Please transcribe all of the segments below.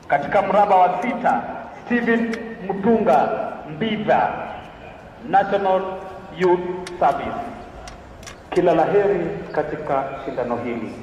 Katika mraba wa 6, Steven Mutunga Mbiva, National Youth Service. Kila laheri katika shindano hili.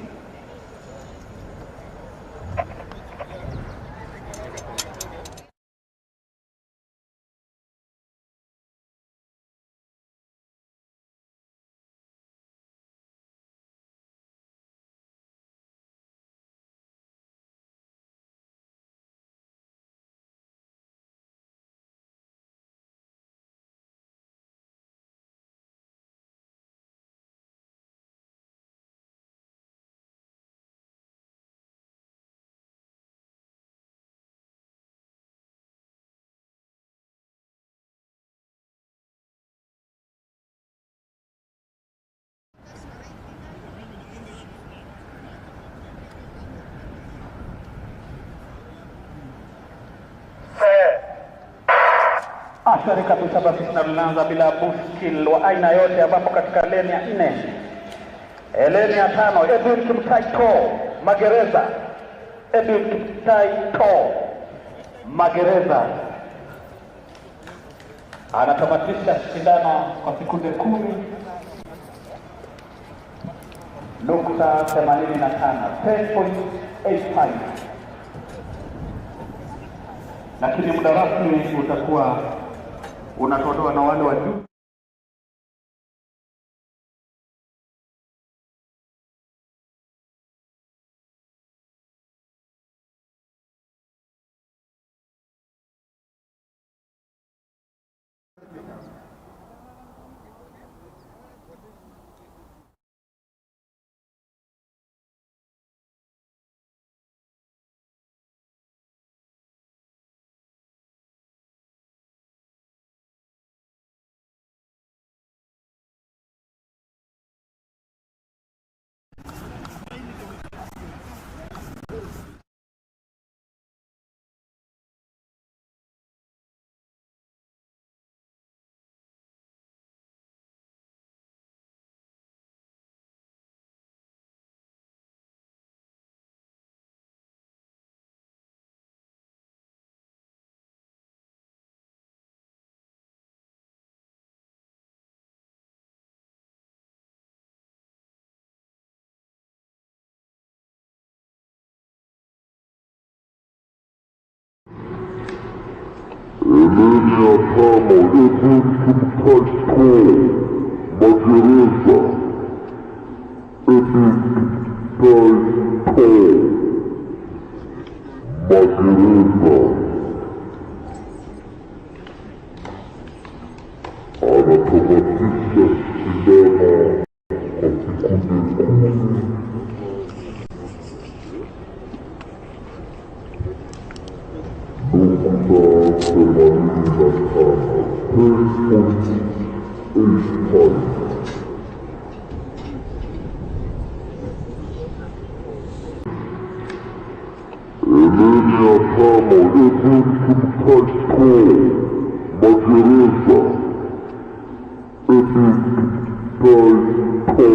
Ashari kabisa basi tunaanza bila buskil wa aina yote, ambapo katika leni ya 4, leni ya 5, Edwin Kimtaito Magereza, Edwin Kimtaito Magereza anatamatisha shindano kwa sekunde 10.85, 10.85. Lakini muda rasmi utakuwa unatolewa na wale wa juu. Elenia Tamo, Edwin Kimtaito Magereza, Edwin Kimtaito Magereza anatamatisha shindano kwa sekunde 10. Elenia Tamo, Edwin Kimtaito Magereza, Edwin Kimtaito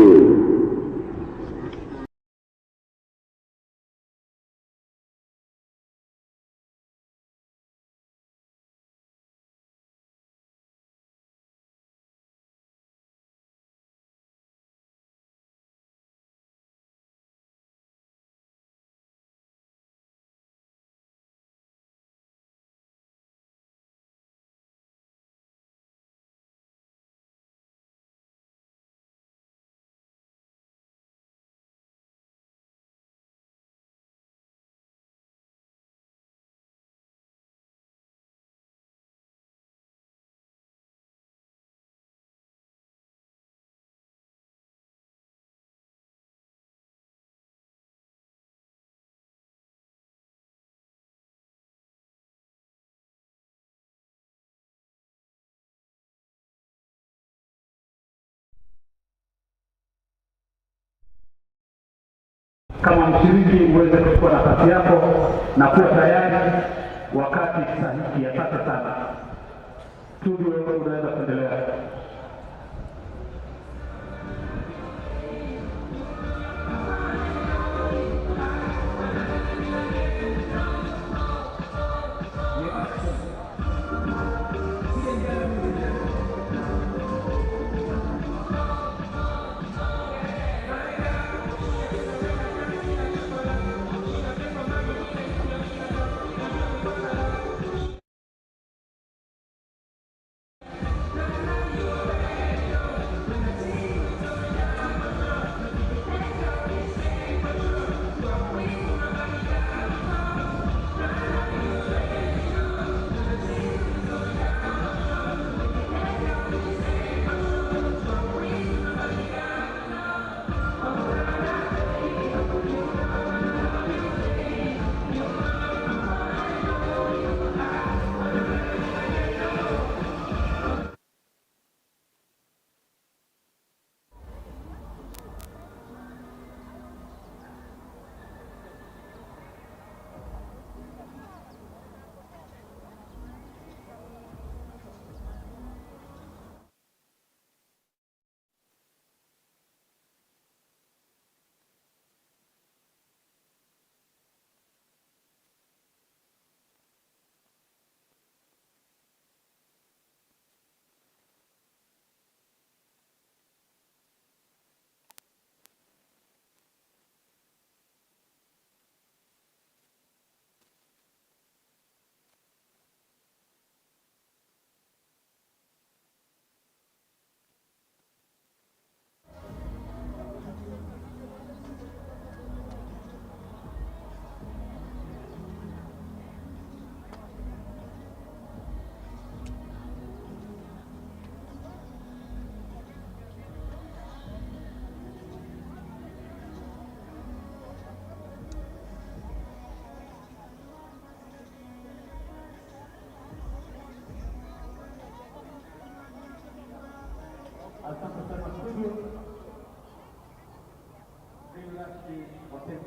Kama mshiriki uweze kuchukua nafasi yako na kuwa tayari wakati sahihi. Asante sana. Studio wewe unaweza kuendelea.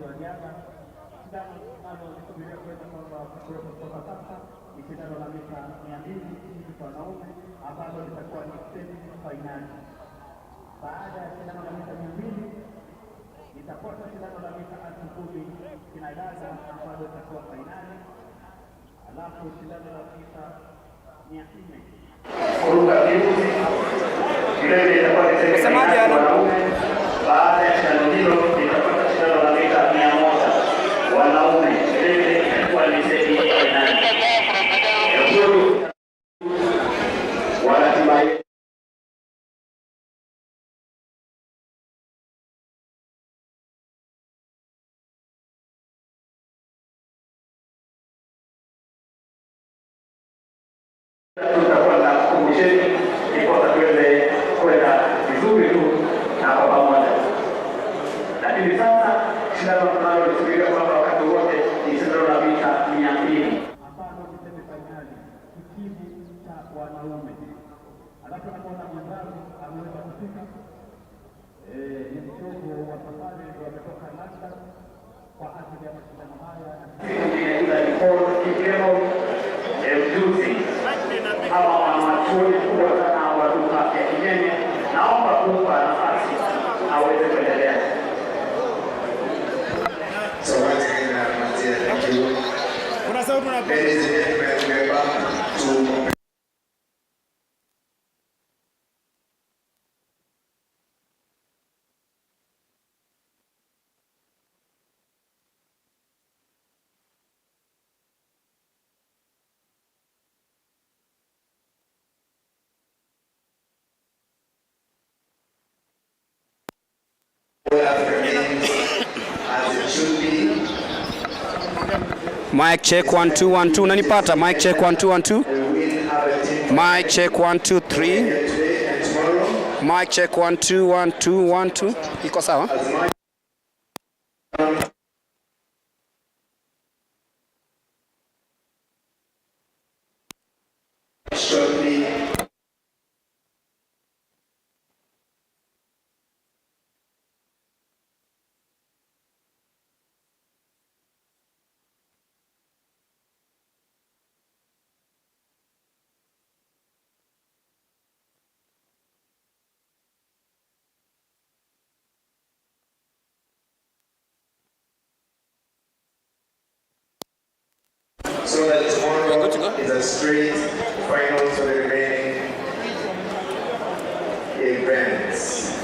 wa riadha. Shindano linalosubiria kwenda kwamba kutoka sasa ni shindano la mita 200 kwa wanaume ambalo litakuwa ni semi-final. Baada ya shindano la mita 200 itafuata shindano la mita 10,000 kinadada ambalo litakuwa finali. Alafu shindano la mita 400 kuruka viuzi vile itakuwa ni semi-final kwa wanaume. Baada ya shindano hilo itafuata shindano la mita 100 wanaume vile itakuwa ni semi-final. Wanatimai tutakuwa na kumbusheni iposa tuweze kwenda vizuri tu na kwa pamoja. Lakini sasa shindano tunalolisubiria kwamba wakati wote ni shindano la mita 200 ambalo ni semi-finali kitibu cha wanaume. Alafu naona mwenzangu ameweza kufika ni mchogo wa safari wametoka London kwa ajili ya mashindano haya. Ila ni kwa kiklemo mjuzi hawa wanachuoni kubwa sana wa lugha ya Kigeni. Naomba kumpa nafasi aweze kuendelea. So once again, thank you. Ladies and gentlemen, we're back to Mic check 1 2 1 2. Unanipata? Mic check 1 2 1 2. Mic check 1 2 3. Mic check 1 2 1 2 1 2. Iko sawa? so that tomorrow is a straight final for the remaining events.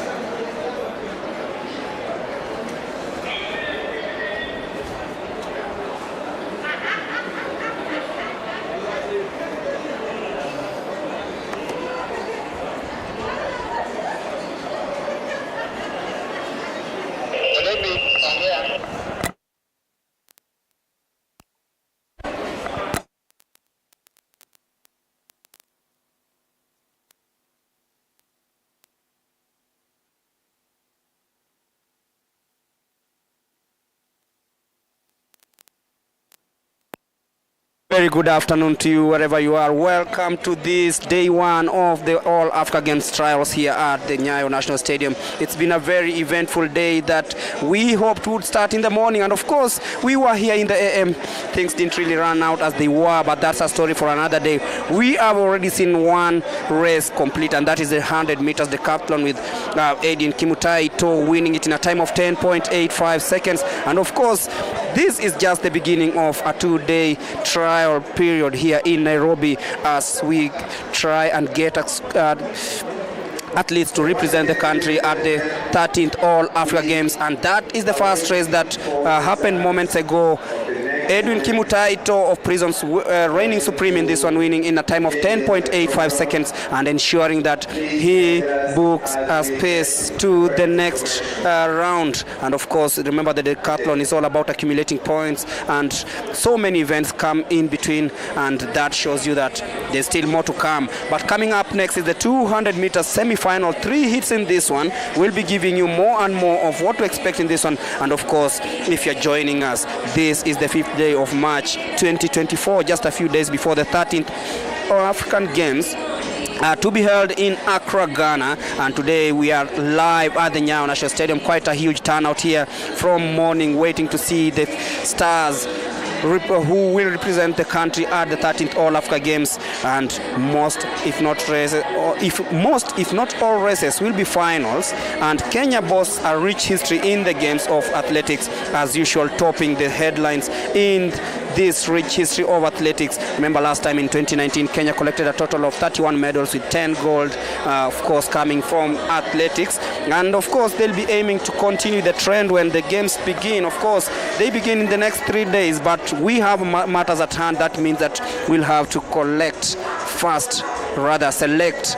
Very good afternoon to you wherever you are. Welcome to this day one of the All Africa Games trials here at the Nyayo National Stadium. It's been a very eventful day that we hoped would start in the morning, and of course we were here in the AM. Things didn't really run out as they were, but that's a story for another day. We have already seen one race complete, and that is the 100 meters decathlon with Aidin Kimutaito winning it in a time of 10.85 seconds. And of course this is just the beginning of a two-day trial period here in Nairobi as we try and get athletes to represent the country at the 13th All Africa Games. And that is the first race that happened moments ago. Edwin Kimutaito of Prisons reigning supreme in this one, winning in a time of 10.85 seconds and ensuring that he books a space to the next round. And of course, remember the decathlon is all about accumulating points, and so many events come in between, and that shows you that there's still more to come. But coming up next is the 200 meters semi-final. 3 hits in this one. We'll be giving you more and more of what to expect in this one. And of course, if you're joining us, this is the 5th day of March 2024, just a few days before the 13th African Games. to be held in Accra, Ghana, and today we are live at the Nyayo National Stadium. Quite a huge turnout here from morning, waiting to see the stars who will represent the country at the 13th All Africa Games, and most if not all races will be finals. And Kenya boasts a rich history in the games of athletics, as usual, topping the headlines in this rich history of athletics. Remember last time in 2019, Kenya collected a total of 31 medals with 10 gold, of course coming from athletics. And of course they'll be aiming to continue the trend when the games begin. Of course they begin in the next 3 days, but we have matters at hand. That means that we'll have to select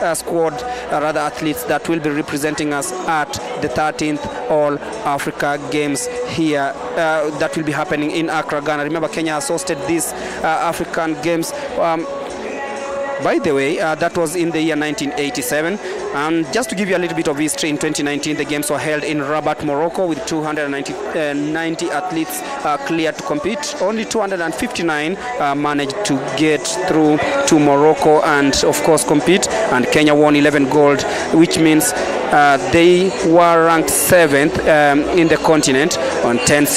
a squad, athletes that will be representing us at the 13th All Africa Games here that will be happening in Accra, Ghana. Remember, Kenya has hosted these African Games. By the way, that was in the year 1987. And just to give you a little bit of history, in 2019 the games were held in Rabat, Morocco, with 290 athletes cleared to compete. Only 259 managed to get through to Morocco and of course compete, and Kenya won 11 gold, which means they were ranked 7th in the continent on 10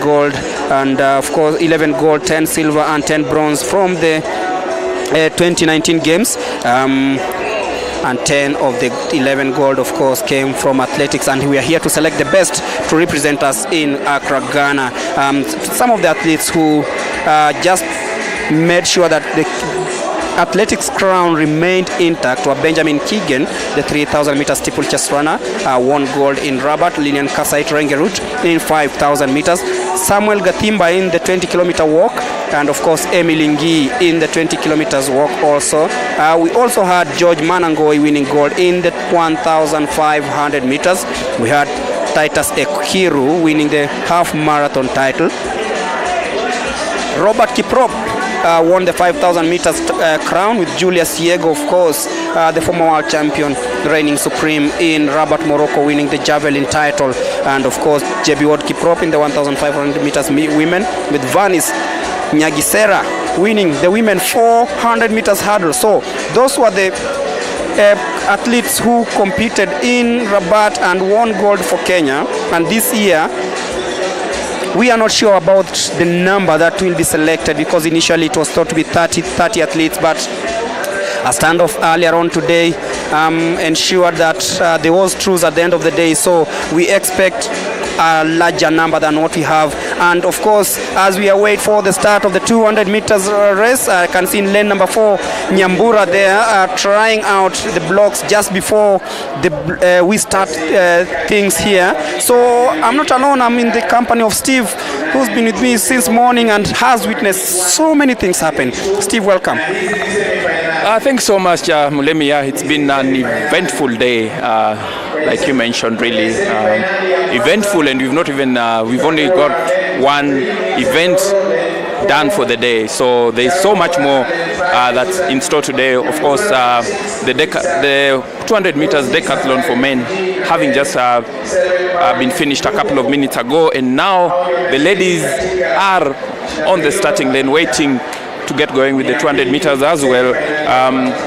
gold, and of course 11 gold, 10 silver and 10 bronze from the 2019 games. And 10 of the 11 gold, of course, came from athletics, and we are here to select the best to represent us in Accra, Ghana. Some of the athletes who just made sure that the athletics crown remained intact were Benjamin Keegan, the 3,000 meter steeplechase runner, won gold in Rabat. Lilian Kasait Rengerut in 5,000 meters. Samuel Gathimba in the 20 kilometer walk, and of course Emily Ngi in the 20 kilometers walk also. We also had George Manangoi winning gold in the 1,500 meters. We had Titus Ekiru winning the half marathon title. Robert Kiprop won the 5,000 meters crown with Julius Yego, of course, the former world champion, reigning supreme in Rabat, Morocco, winning the javelin title. And of course JB Ward Kiprop in the 1,500 meters women, with Vanis Nyagisera winning the women 400 meters hurdle. So those were the athletes who competed in Rabat and won gold for Kenya. And this year we are not sure about the number that will be selected, because initially it was thought to be 30 athletes, but a standoff earlier on today ensured that there was truce at the end of the day. So we expect a larger number than what we have. And of course, as we await for the start of the 200 meters race, I can see in lane number 4 Nyambura there trying out the blocks just before we start things here. So I'm not alone. I'm in the company of Steve, who's been with me since morning and has witnessed so many things happen. Steve, welcome. Thanks so much, Mulemi. It's been an eventful day, like you mentioned, really eventful, and we've only got one event done for the day. So there's so much more that's in store today. Of course, the 200 meters decathlon for men having just been finished a couple of minutes ago, and now the ladies are on the starting lane waiting to get going with the 200 meters as well.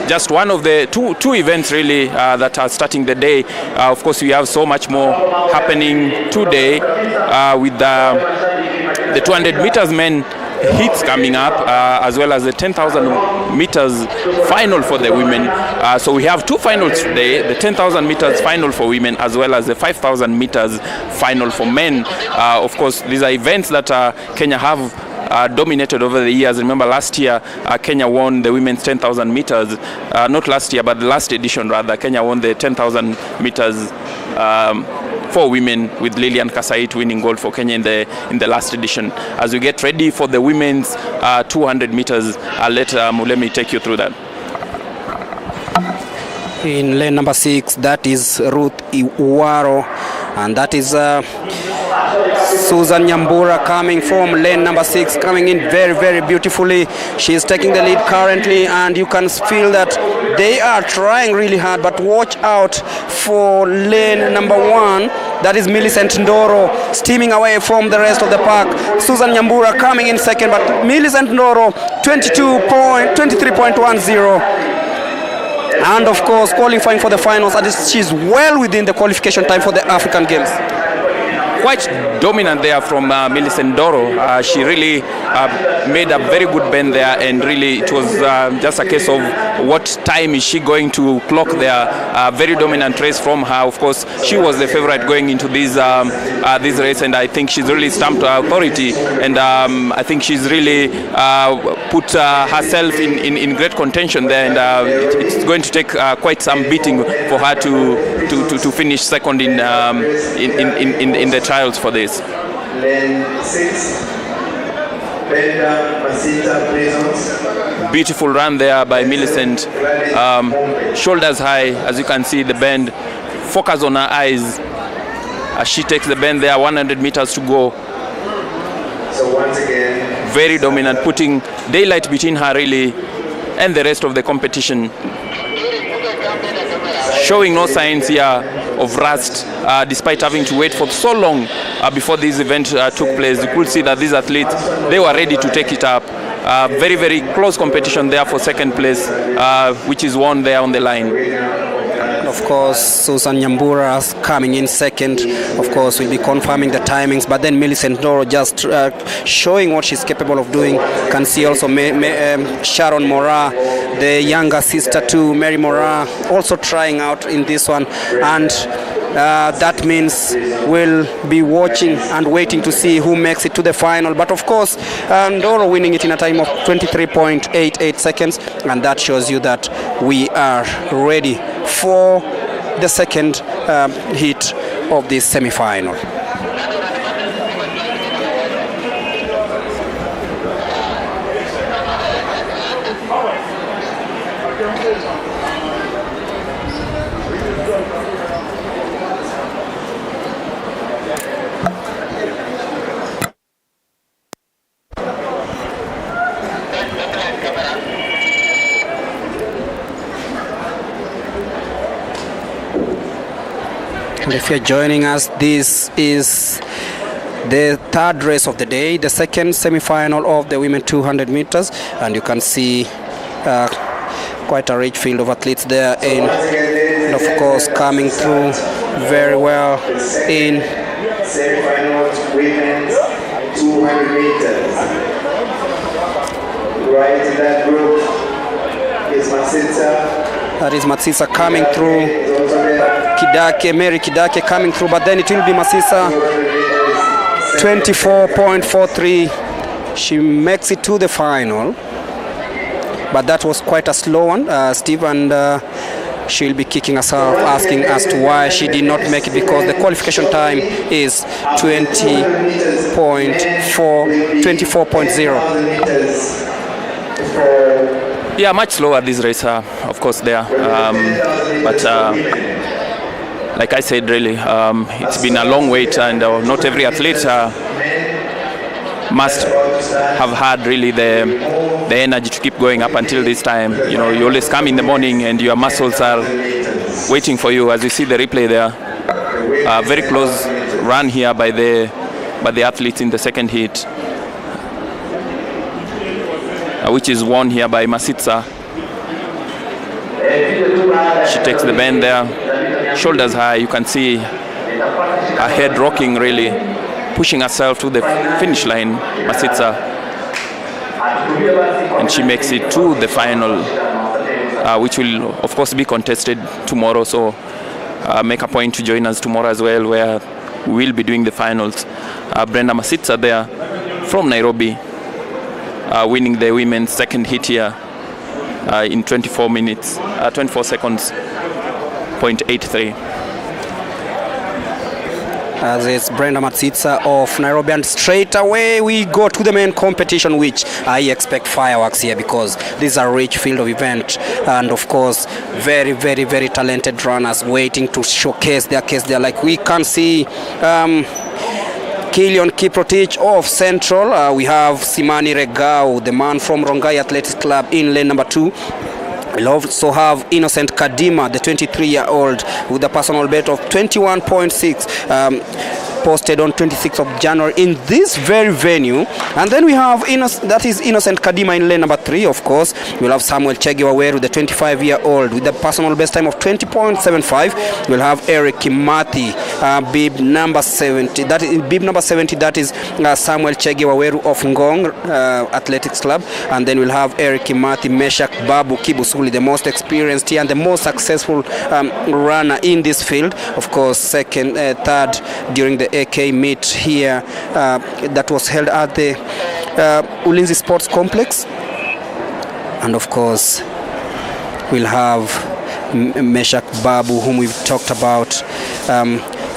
Just one of the two events really that are starting the day. Of course, we have so much more happening today with the 200 meters men heats coming up, as well as the 10,000 meters final for the women. So we have two finals today, the 10,000 meters final for women, as well as the 5,000 meters final for men. Of course, these are events that Kenya have dominated over the years. Remember last year Kenya won the women's 10,000 meters. Not last year, but the last edition rather. Kenya won the 10,000 meters for women, with Lilian Kasait winning gold for Kenya in the last edition. As we get ready for the women's 200 meters, I'll let Mulemi take you through that. In lane number 6, that is Ruth Iwaro, and that is Susan Nyambura coming from lane number 6, coming in very, very beautifully. She is taking the lead currently, and you can feel that they are trying really hard, but watch out for lane number 1. That is Millicent Ndoro steaming away from the rest of the pack. Susan Nyambura coming in second, but Millicent Ndoro 23.10. and of course qualifying for the finals, and she's well within the qualification time for the African Games. Quite dominant there from Millicent Doro. She really made a very good bend there, and really it was just a case of what time is she going to clock there. Very dominant race from her. Of course, she was the favorite going into this race, and I think she's really stamped her authority, and I think she's really put herself in great contention there, and it's going to take quite some beating for her to finish second in the trials for this. Lane 6, Brenda Masita Prisons. Beautiful run there by Millicent. Shoulders high, as you can see the bend. Focus on her eyes as she takes the bend there. 100 meters to go. So once again, very dominant, putting daylight between her really and the rest of the competition. Showing no signs here of rust, despite having to wait for so long before this event took place. You could see that these athletes, they were ready to take it up. Very, very close competition there for second place, which is won there on the line. Of course, Susan Nyambura coming in second. Of course, will be confirming the timings. But then Millicent Doro just showing what she's capable of doing. Can see also Sharon Mora, the younger sister to Mary Mora, also trying out in this one. And that means we'll be watching and waiting to see who makes it to the final. But of course, Doro winning it in a time of 23.88 seconds. And that shows you that we are ready for the second heat of this semi-final. If you're joining us, this is the third race of the day, the second semi-final of the women 200 meters, and you can see quite a rich field of athletes there, and of course coming through very well in semi-final women's 200 meters. Right in that group is Masita. That is Matsisa coming through. Mary Kidake coming through, but then it will be Masisa 24.43. She makes it to the final, but that was quite a slow one, Steve, and she'll be kicking herself, asking as to why she did not make it, because the qualification time is 24.0. Yeah, much slower this race, of course, there. But like I said, really, it's been a long wait, and not every athlete must have had really the energy to keep going up until this time. You know, you always come in the morning and your muscles are waiting for you. As you see the replay there, very close run here by the athletes in the second heat, which is won here by Masitsa. She takes the bend there, shoulders high. You can see her head rocking, really pushing herself to the finish line, Masitsa, and she makes it to the final, which will of course be contested tomorrow. So make a point to join us tomorrow as well, where we will be doing the finals. Brenda Masitsa there from Nairobi, winning the women's second hit here in 24 seconds, 0.83. As it's Brenda Matsitsa of Nairobi, and straight away we go to the main competition, which I expect fireworks here, because this is a rich field of event, and of course very, very, very talented runners waiting to showcase their case there. Like we can see Kilian Kiprotich of Central. We have Simani Regau, the man from Rongai Athletics Club, in lane number 2. We'll also have Innocent Kadima, the 23-year-old, with a personal bet of 21.6. posted on 26th of January in this very venue. And then we have Innocent Kadima in lane number 3, of course. We'll have Samuel Chege Waweru, the 25-year-old, with the personal best time of 20.75. We'll have Eric Kimathi, bib number 70. That is Samuel Chege Waweru of Ngong Athletics Club. And then we'll have Eric Kimathi, Meshak Babu Kibusuli, the most experienced here and the most successful runner in this field. Of course, third during the AK meet here that was held at the Ulinzi Sports Complex. And of course, we'll have Meshak Babu, whom we've talked about.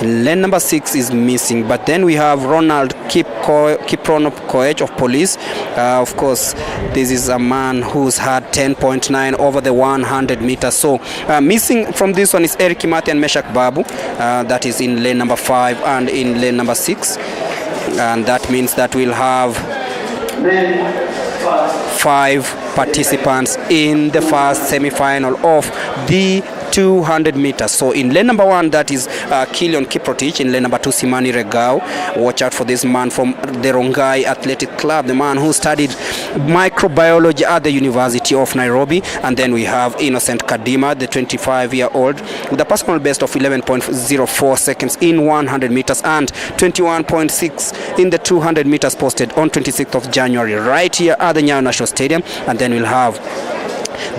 Lane number 6 is missing, but then we have Ronald Kiprono Koech of Police. Of course, this is a man who's had 10.9 over the 100 meters. So missing from this one is Eric Kimathi and Meshak Babu. That is in lane number 5 and in lane number 6. And that means that we'll have 5 participants in the first semi-final of the 200 meters. So in lane number 1, that is Kilian Kiprotich. In lane number 2, Simani Regao. Watch out for this man from the Rongai Athletic Club, the man who studied microbiology at the University of Nairobi. And then we have Innocent Kadima, the 25-year-old, with a personal best of 11.04 seconds in 100 meters and 21.6 in the 200 meters posted on 26th of January right here at the Nyayo National Stadium. And then we'll have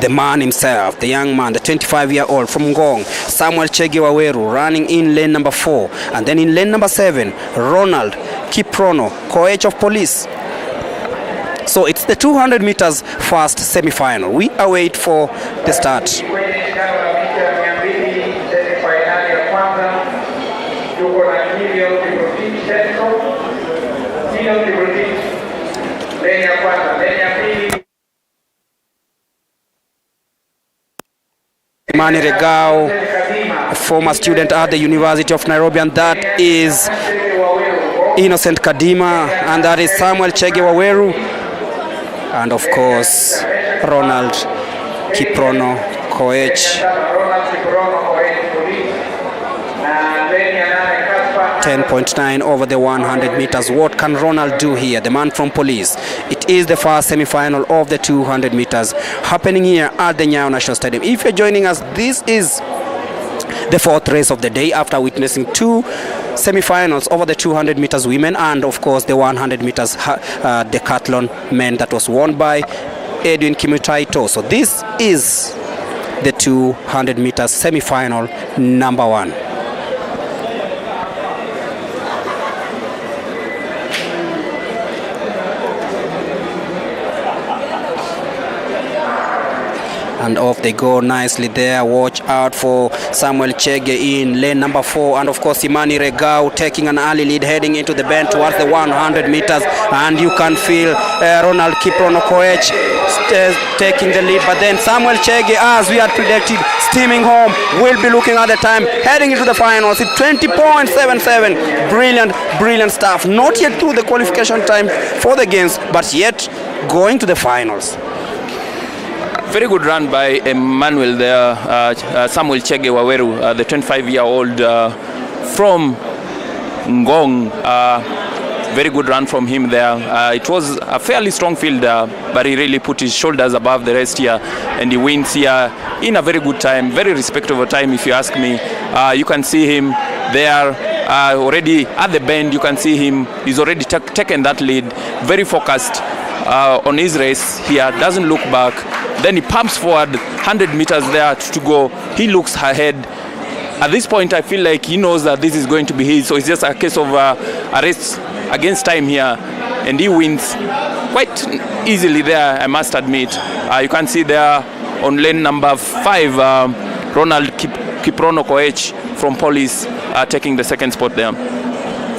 the man himself, the young man, the 25-year-old from Ngong, Samuel Chege Waweru, running in lane number 4. And then in lane number 7, Ronald Kiprono Koech of Police. So it's the 200 meters first semi-final. We await for the start. Mani Regao, a former student at the University of Nairobi, and that is Innocent Kadima, and that is Samuel Chege Waweru, and of course Ronald Kiprono Koech. 10.9 over the 100 meters. What can Ronald do here, the man from Police? It is the first semi-final of the 200 meters happening here at the Nyayo National Stadium. If you're joining us, this is the 4th race of the day after witnessing 2 semi-finals over the 200 meters women and of course the 100 meters decathlon men that was won by Edwin Kimutaito. So this is the 200 meters semi-final number 1. And off they go nicely there. Watch out for Samuel Chege in lane number 4, and of course Simani Regao taking an early lead heading into the bend towards the 100 meters, and you can feel Ronald Kiprono Koech taking the lead, but then Samuel Chege, as we had predicted, steaming home, will be looking at the time heading into the finals. It's 20.77. Brilliant stuff. Not yet through the qualification time for the games, but yet going to the finals. Very good run by Emmanuel there, Samuel Chege Waweru, the 25-year-old from Ngong. Very good run from him there. It was a fairly strong field, but he really put his shoulders above the rest here, and he wins here in a very good time, very respectable time if you ask me. You can see him there already at the bend. You can see him, he's already taken that lead, very focused on his race here, doesn't look back. Then he pumps forward 100 meters there to go. He looks ahead. At this point, I feel like he knows that this is going to be his. So it's just a case of a race against time here. And he wins quite easily there, I must admit. You can see there on lane number 5, Ronald Kiprono Koech from Police taking the second spot there.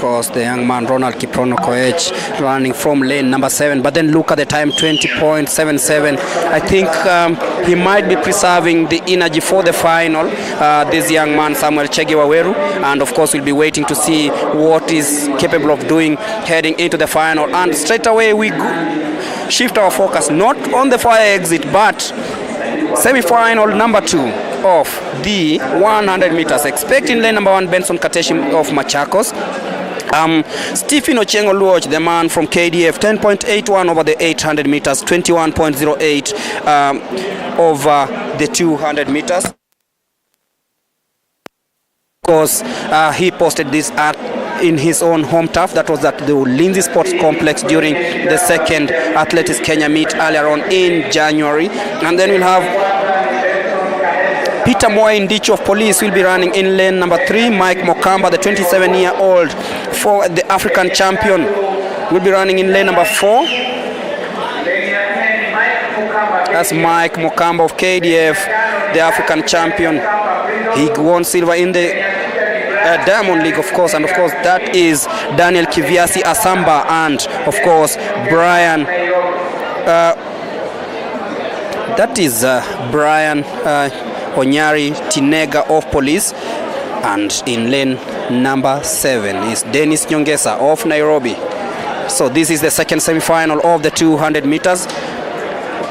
Of course, the young man Ronald Kiprono Koech running from lane number 7, but then look at the time, 20.77. I think he might be preserving the energy for the final, this young man Samuel Chege Waweru, and of course we'll be waiting to see what is capable of doing heading into the final. And straight away we shift our focus not on the fire exit, but semi-final number 2 of the 100 meters. Expecting lane number 1 Benson Kateshi of Machakos, Stephen Ochengo Luoch, the man from KDF, 10.81 over the 800 meters, 21.08 over the 200 meters. Of course, he posted this in his own home turf. That was at the Ulinzi Sports Complex during the second Athletics Kenya meet earlier on in January. And then we'll have Peter Moy Ndicho of Police will be running in lane number 3. Mike Mokamba, the 27-year-old for the African champion, will be running in lane number 4. That's Mike Mokamba of KDF, the African champion. He won silver in the Diamond League, of course, and of course that is Daniel Kiviasi Asamba, and of course Brian Onyari Tinega of Police. And in lane number 7 is Dennis Nyongesa of Nairobi. So this is the second semi-final of the 200 meters.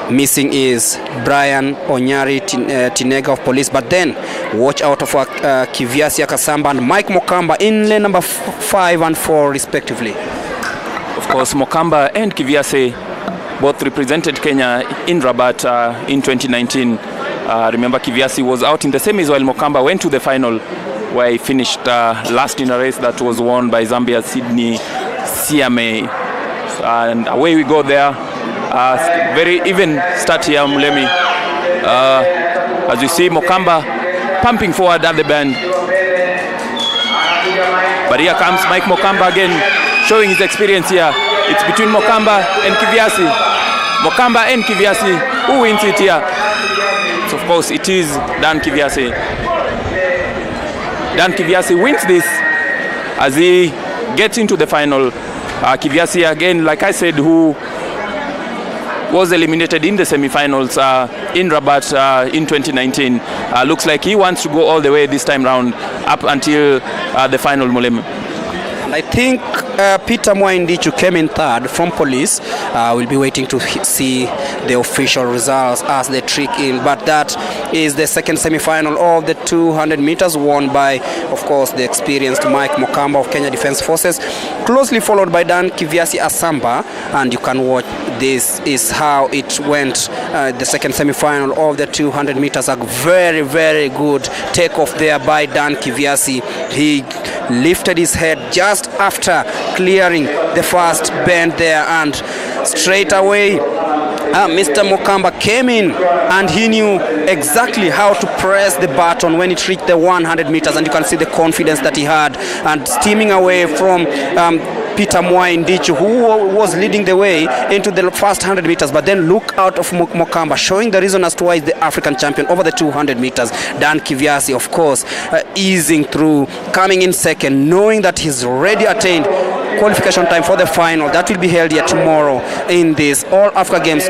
Missing is Brian Onyari Tinega of Police, but then watch out for Kiviasi Kasamba and Mike Mokamba in lane number 5 and 4 respectively. Of course, Mokamba and Kiviasi both represented Kenya in Rabat in 2019. Remember, Kiviasi was out in the semis while Mokamba went to the final, where he finished last in a race that was won by Zambia's Sydney Siame. And away we go there. Very even start here, Mulemi. As you see, Mokamba pumping forward at the bend. But here comes Mike Mokamba again, showing his experience here. It's between Mokamba and Kiviasi. Mokamba and Kiviasi. Who wins it here? So of course it is Dan Kiviasi. Dan Kiviasi wins this as he gets into the final. Kiviasi again, like I said, who was eliminated in the semi-finals in Rabat in 2019. Looks like he wants to go all the way this time round up until the final, Mulem. I think Peter Mwaindichu came in third from Police. We'll be waiting to see the official results as they trick in. But that is the second semi-final of the 200 meters, won by, of course, the experienced Mike Mokamba of Kenya Defence Forces, closely followed by Dan Kiviasi Asamba. And you can watch, this is how it went, the second semi-final of the 200 meters. A very, very good takeoff there by Dan Kiviasi. He lifted his head just after clearing the first bend there, and straight away Mr. Mokamba came in and he knew exactly how to press the button when it reached the 100 meters, and you can see the confidence that he had, and steaming away from Peter Mwaindichu, who was leading the way into the first 100 meters. But then look out of Mokamba, showing the reason as to why he's the African champion over the 200 meters. Dan Kiviasi, of course, easing through, coming in second, knowing that he's already attained qualification time for the final that will be held here tomorrow in this All Africa Games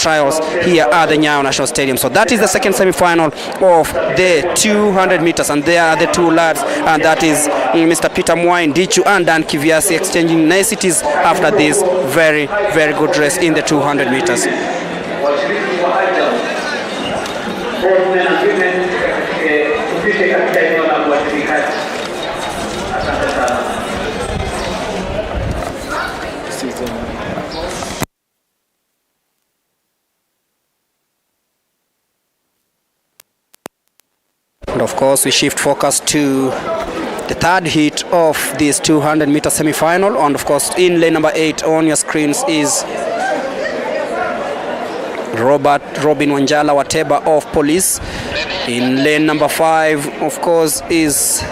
trials here at the Nyayo National Stadium. So that is the second semi-final of the 200 meters, and there are the two lads, and that is Mr. Peter Mwaindichu and Dan Kiviasi exchanging niceties after this very, very good race in the 200 meters. And of course we shift focus to the third heat of this 200 meter semi-final, and of course in lane number 8 on your screens is Robin Wanjala Wateba of Police. In lane number 5, of course, is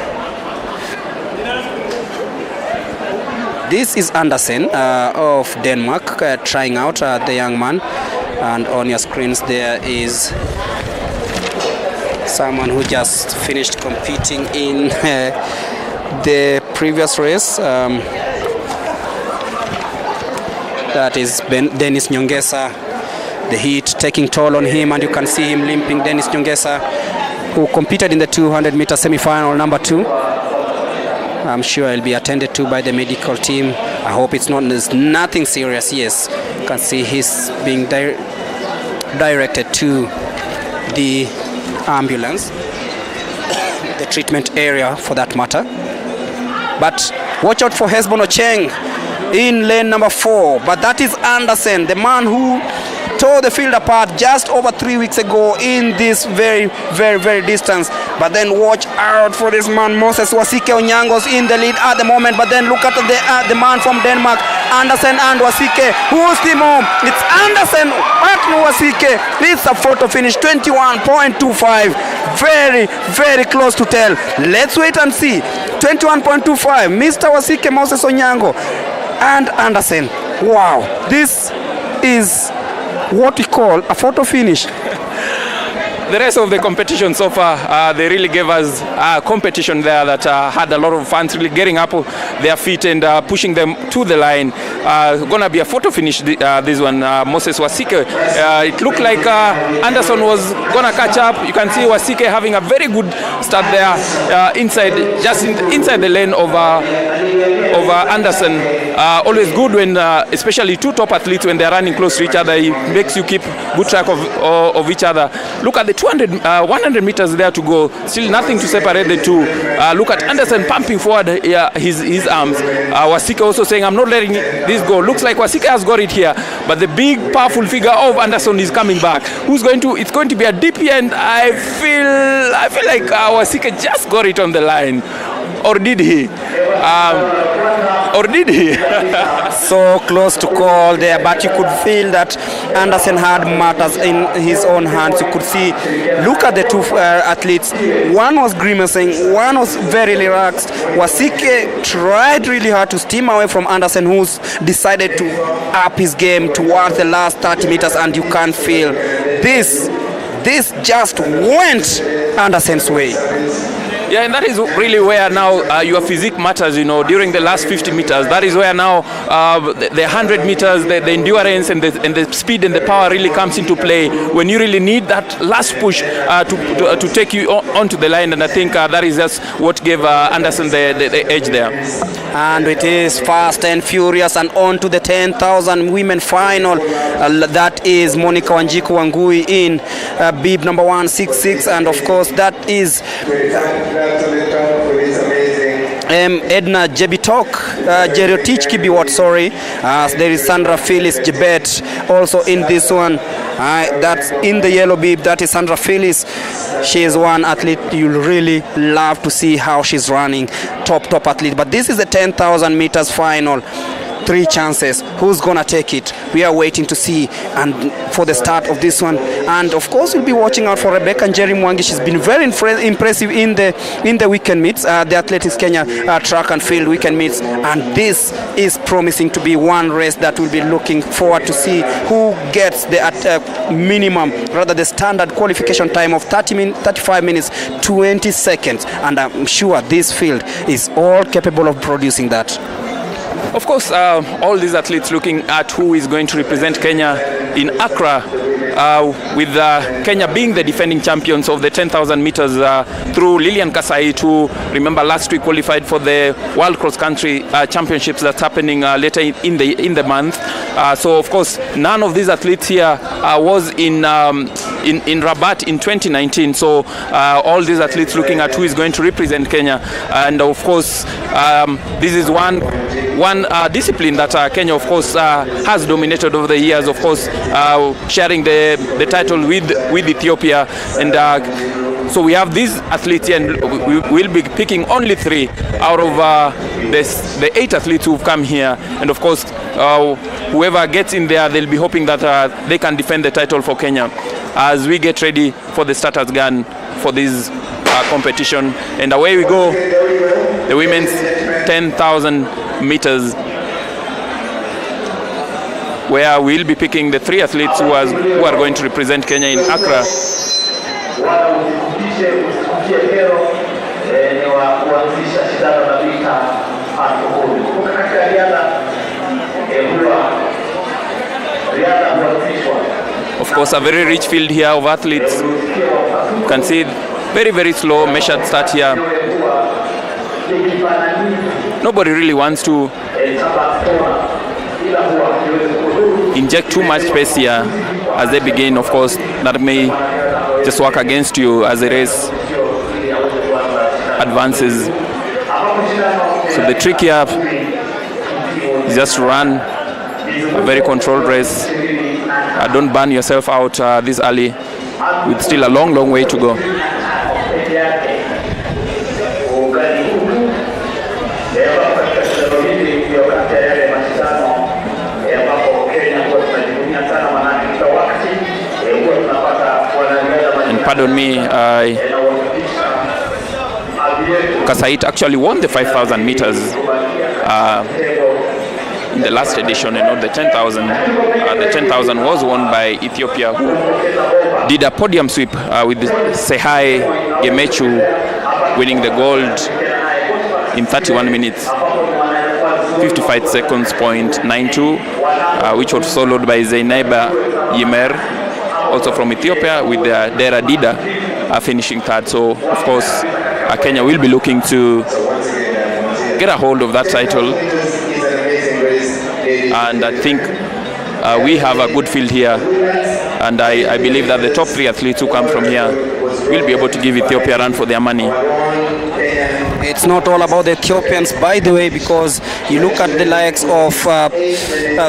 Andersen of Denmark, trying out the young man. And on your screens there is someone who just finished competing in the previous race. That is Dennis Nyongesa. The heat taking toll on him, and you can see him limping. Dennis Nyongesa, who competed in the 200 meter semi-final number 2. I'm sure he'll be attended to by the medical team. I hope it's nothing serious. Yes, you can see he's being directed to the ambulance, the treatment area for that matter. But Watch out for Hesbon Ocheng in lane number 4. But that is Anderson, the man who tore the field apart just over 3 weeks ago in this very distance. But then watch out for this man, Moses Wasike Onyango's in the lead at the moment. But then look at the man from Denmark, Anderson and Wasike. Who's the mom? It's Anderson at Wasike. It's a photo finish, 21.25. Very close to tell. Let's wait and see. 21.25. Mr. Wasike, Moses Onyango and Anderson. Wow, this is what we call a photo finish. The rest of the competition so far, they really gave us a competition there that had a lot of fans really getting up their feet and pushing them to the line. Gonna be a photo finish, this one. Moses Wasike, it looked like Anderson was gonna catch up. You can see Wasike having a very good start there inside the lane of Anderson. Always good when, especially two top athletes, when they're running close to each other, it makes you keep good track of each other. Look at the 100 meters there to go. Still nothing to separate the two. Look at Anderson pumping forward his arms. Wasike also saying, I'm not letting this go. Looks like Wasike has got it here, but the big powerful figure of Anderson is coming back. It's going to be a DP, and I feel like Wasike just got it on the line. Or did he? So close to call there, but you could feel that Anderson had matters in his own hands. You could see, look at the two athletes. One was grimacing, one was very relaxed. Wasike tried really hard to steam away from Anderson, who's decided to up his game towards the last 30 meters, and you can feel this just went Anderson's way. Yeah, and that is really where now your physique matters, during the last 50 meters. That is where now the 100 meters, the endurance and the speed and the power really comes into play when you really need that last push to take you onto the line. And I think that is just what gave Anderson the edge there. And it is fast and furious, and on to the 10,000 women final. That is Monica Wanjiku Wangui in bib number 166, and of course that is Edna Jebitok, Jerotich Kibiwat, sorry. There is Sandra Phyllis Jebet also in this one. That's in the yellow bib. That is Sandra Phyllis. She is one athlete you'll really love to see how she's running. Top athlete. But this is the 10,000 meters final. 3 chances. Who's gonna take it? We are waiting to see, and for the start of this one. And of course, we'll be watching out for Rebecca Njeri Mwangi. She's been very impressive in the weekend meets, the Athletics Kenya track and field weekend meets. And this is promising to be one race that we'll be looking forward to see who gets the the standard qualification time of 35 minutes 20 seconds. And I'm sure this field is all capable of producing that. Of course, all these athletes looking at who is going to represent Kenya in Accra, with Kenya being the defending champions of the 10,000 meters through Lilian Kasai, who, remember, last week qualified for the World Cross Country Championships that's happening later in the month. So, of course, none of these athletes here was in Rabat in 2019. So, all these athletes looking at who is going to represent Kenya, and of course, this is one discipline that Kenya, of course, has dominated over the years. Of course, sharing the title with Ethiopia, and so we have these athletes here, and we will be picking only 3 out of the 8 athletes who've come here. And of course, whoever gets in there, they'll be hoping that they can defend the title for Kenya as we get ready for the starter's gun for this competition. And away we go, the women's 10,000 meters, where we'll be picking the 3 athletes who are going to represent Kenya in Accra. Of course, a very rich field here of athletes. You can see very slow measured start here. Nobody really wants to inject too much space here as they begin. Of course, that may just work against you as the race advances. So the trick here is just to run a very controlled race. Don't burn yourself out this early, with still a long way to go. And pardon me, Kasait actually won the 5,000 meters in the last edition, and not the 10,000. The 10,000 was won by Ethiopia, who did a podium sweep with Sehai Gemechu winning the gold in 31 minutes 55 seconds .92, which was followed by Zainaba Yimer, also from Ethiopia, with Dera Dida finishing third. So of course Kenya will be looking to get a hold of that title, and I think we have a good field here, and I believe that the top 3 athletes who come from here will be able to give Ethiopia a run for their money. It's not all about the Ethiopians, by the way, because you look at the likes of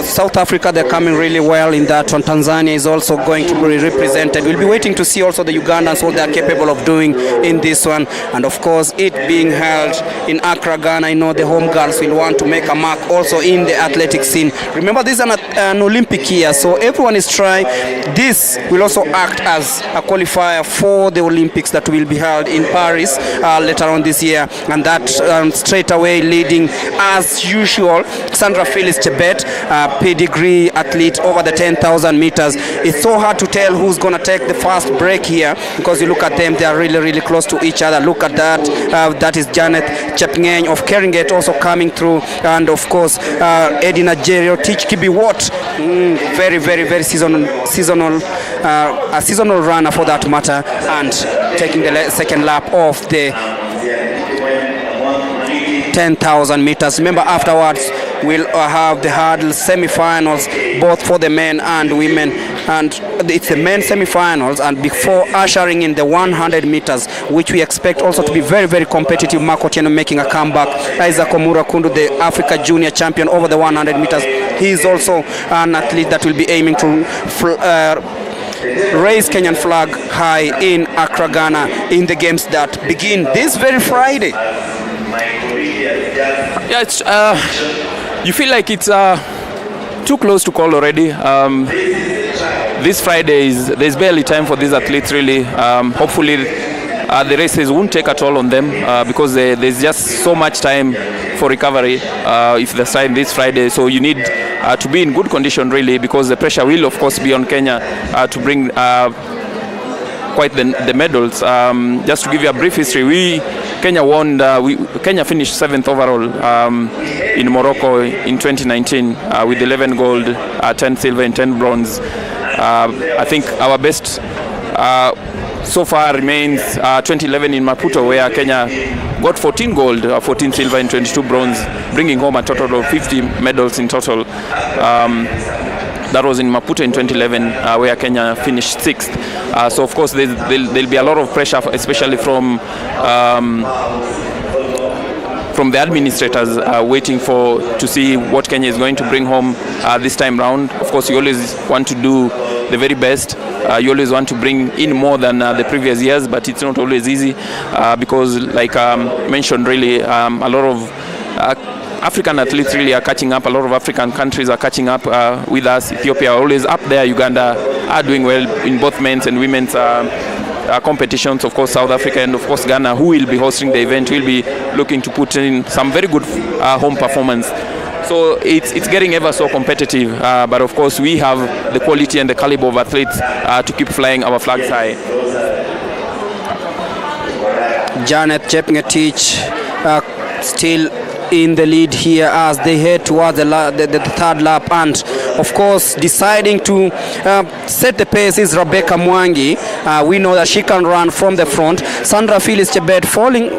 South Africa, they're coming really well in that one. Tanzania is also going to be represented. We'll be waiting to see also the Ugandans, what they're capable of doing in this one. And of course, it being held in Accra, Ghana, I know the home girls will want to make a mark also in the athletic scene. Remember, this is an Olympic year, so everyone is trying. This will also act as a qualifier for the Olympics that will be held in Paris later on this year. And that straight away leading, as usual, Sandra Phyllis Chebet, pedigree athlete over the 10,000 meters. It's so hard to tell who's going to take the first break here, because you look at them, they are really close to each other. Look at that. That is Janet Chepngeny of Keringet also coming through, and of course Edina Jerio Teach Kibiwot, very seasonal runner for that matter, and taking the second lap of the 10,000 meters. Remember, afterwards we'll have the hurdle semi-finals, both for the men and women, and it's the men semi-finals, and before ushering in the 100 meters, which we expect also to be very competitive. Marco Tieno making a comeback. Isaac Omura Kundu, the Africa Junior champion over the 100 meters, he is also an athlete that will be aiming to raise Kenyan flag high in Accra, Ghana, in the games that begin this very Friday. Yeah, it's you feel like it's too close to call already. This Friday there's barely time for these athletes really. Hopefully the races won't take at all on them, because there's just so much time for recovery if they sign this Friday. So you need to be in good condition really, because the pressure will of course be on Kenya to bring quite the medals. Just to give you a brief history, Kenya won. Kenya finished 7th overall in Morocco in 2019 with 11 gold, 10 silver, and 10 bronze. I think our best so far remains 2011 in Maputo, where Kenya got 14 gold, 14 silver, and 22 bronze, bringing home a total of 50 medals in total. That was in Maputo in 2011, where Kenya finished 6th. So of course there'll be a lot of pressure, especially from the administrators waiting to see what Kenya is going to bring home this time round. Of course, you always want to do the very best. You always want to bring in more than the previous years, but it's not always easy because, like mentioned, really a lot of African athletes really are catching up. A lot of African countries are catching up with us. Ethiopia are always up there. Uganda are doing well in both men's and women's competitions. Of course, South Africa and of course Ghana, who will be hosting the event, will be looking to put in some very good home performance. So it's getting ever so competitive, but of course we have the quality and the caliber of athletes to keep flying our flags high. Janet Chepngetich still in the lead here as they head towards the third lap, and of course deciding to set the pace is Rebecca Mwangi. We know that she can run from the front. Sandra Phyllis Chebet falling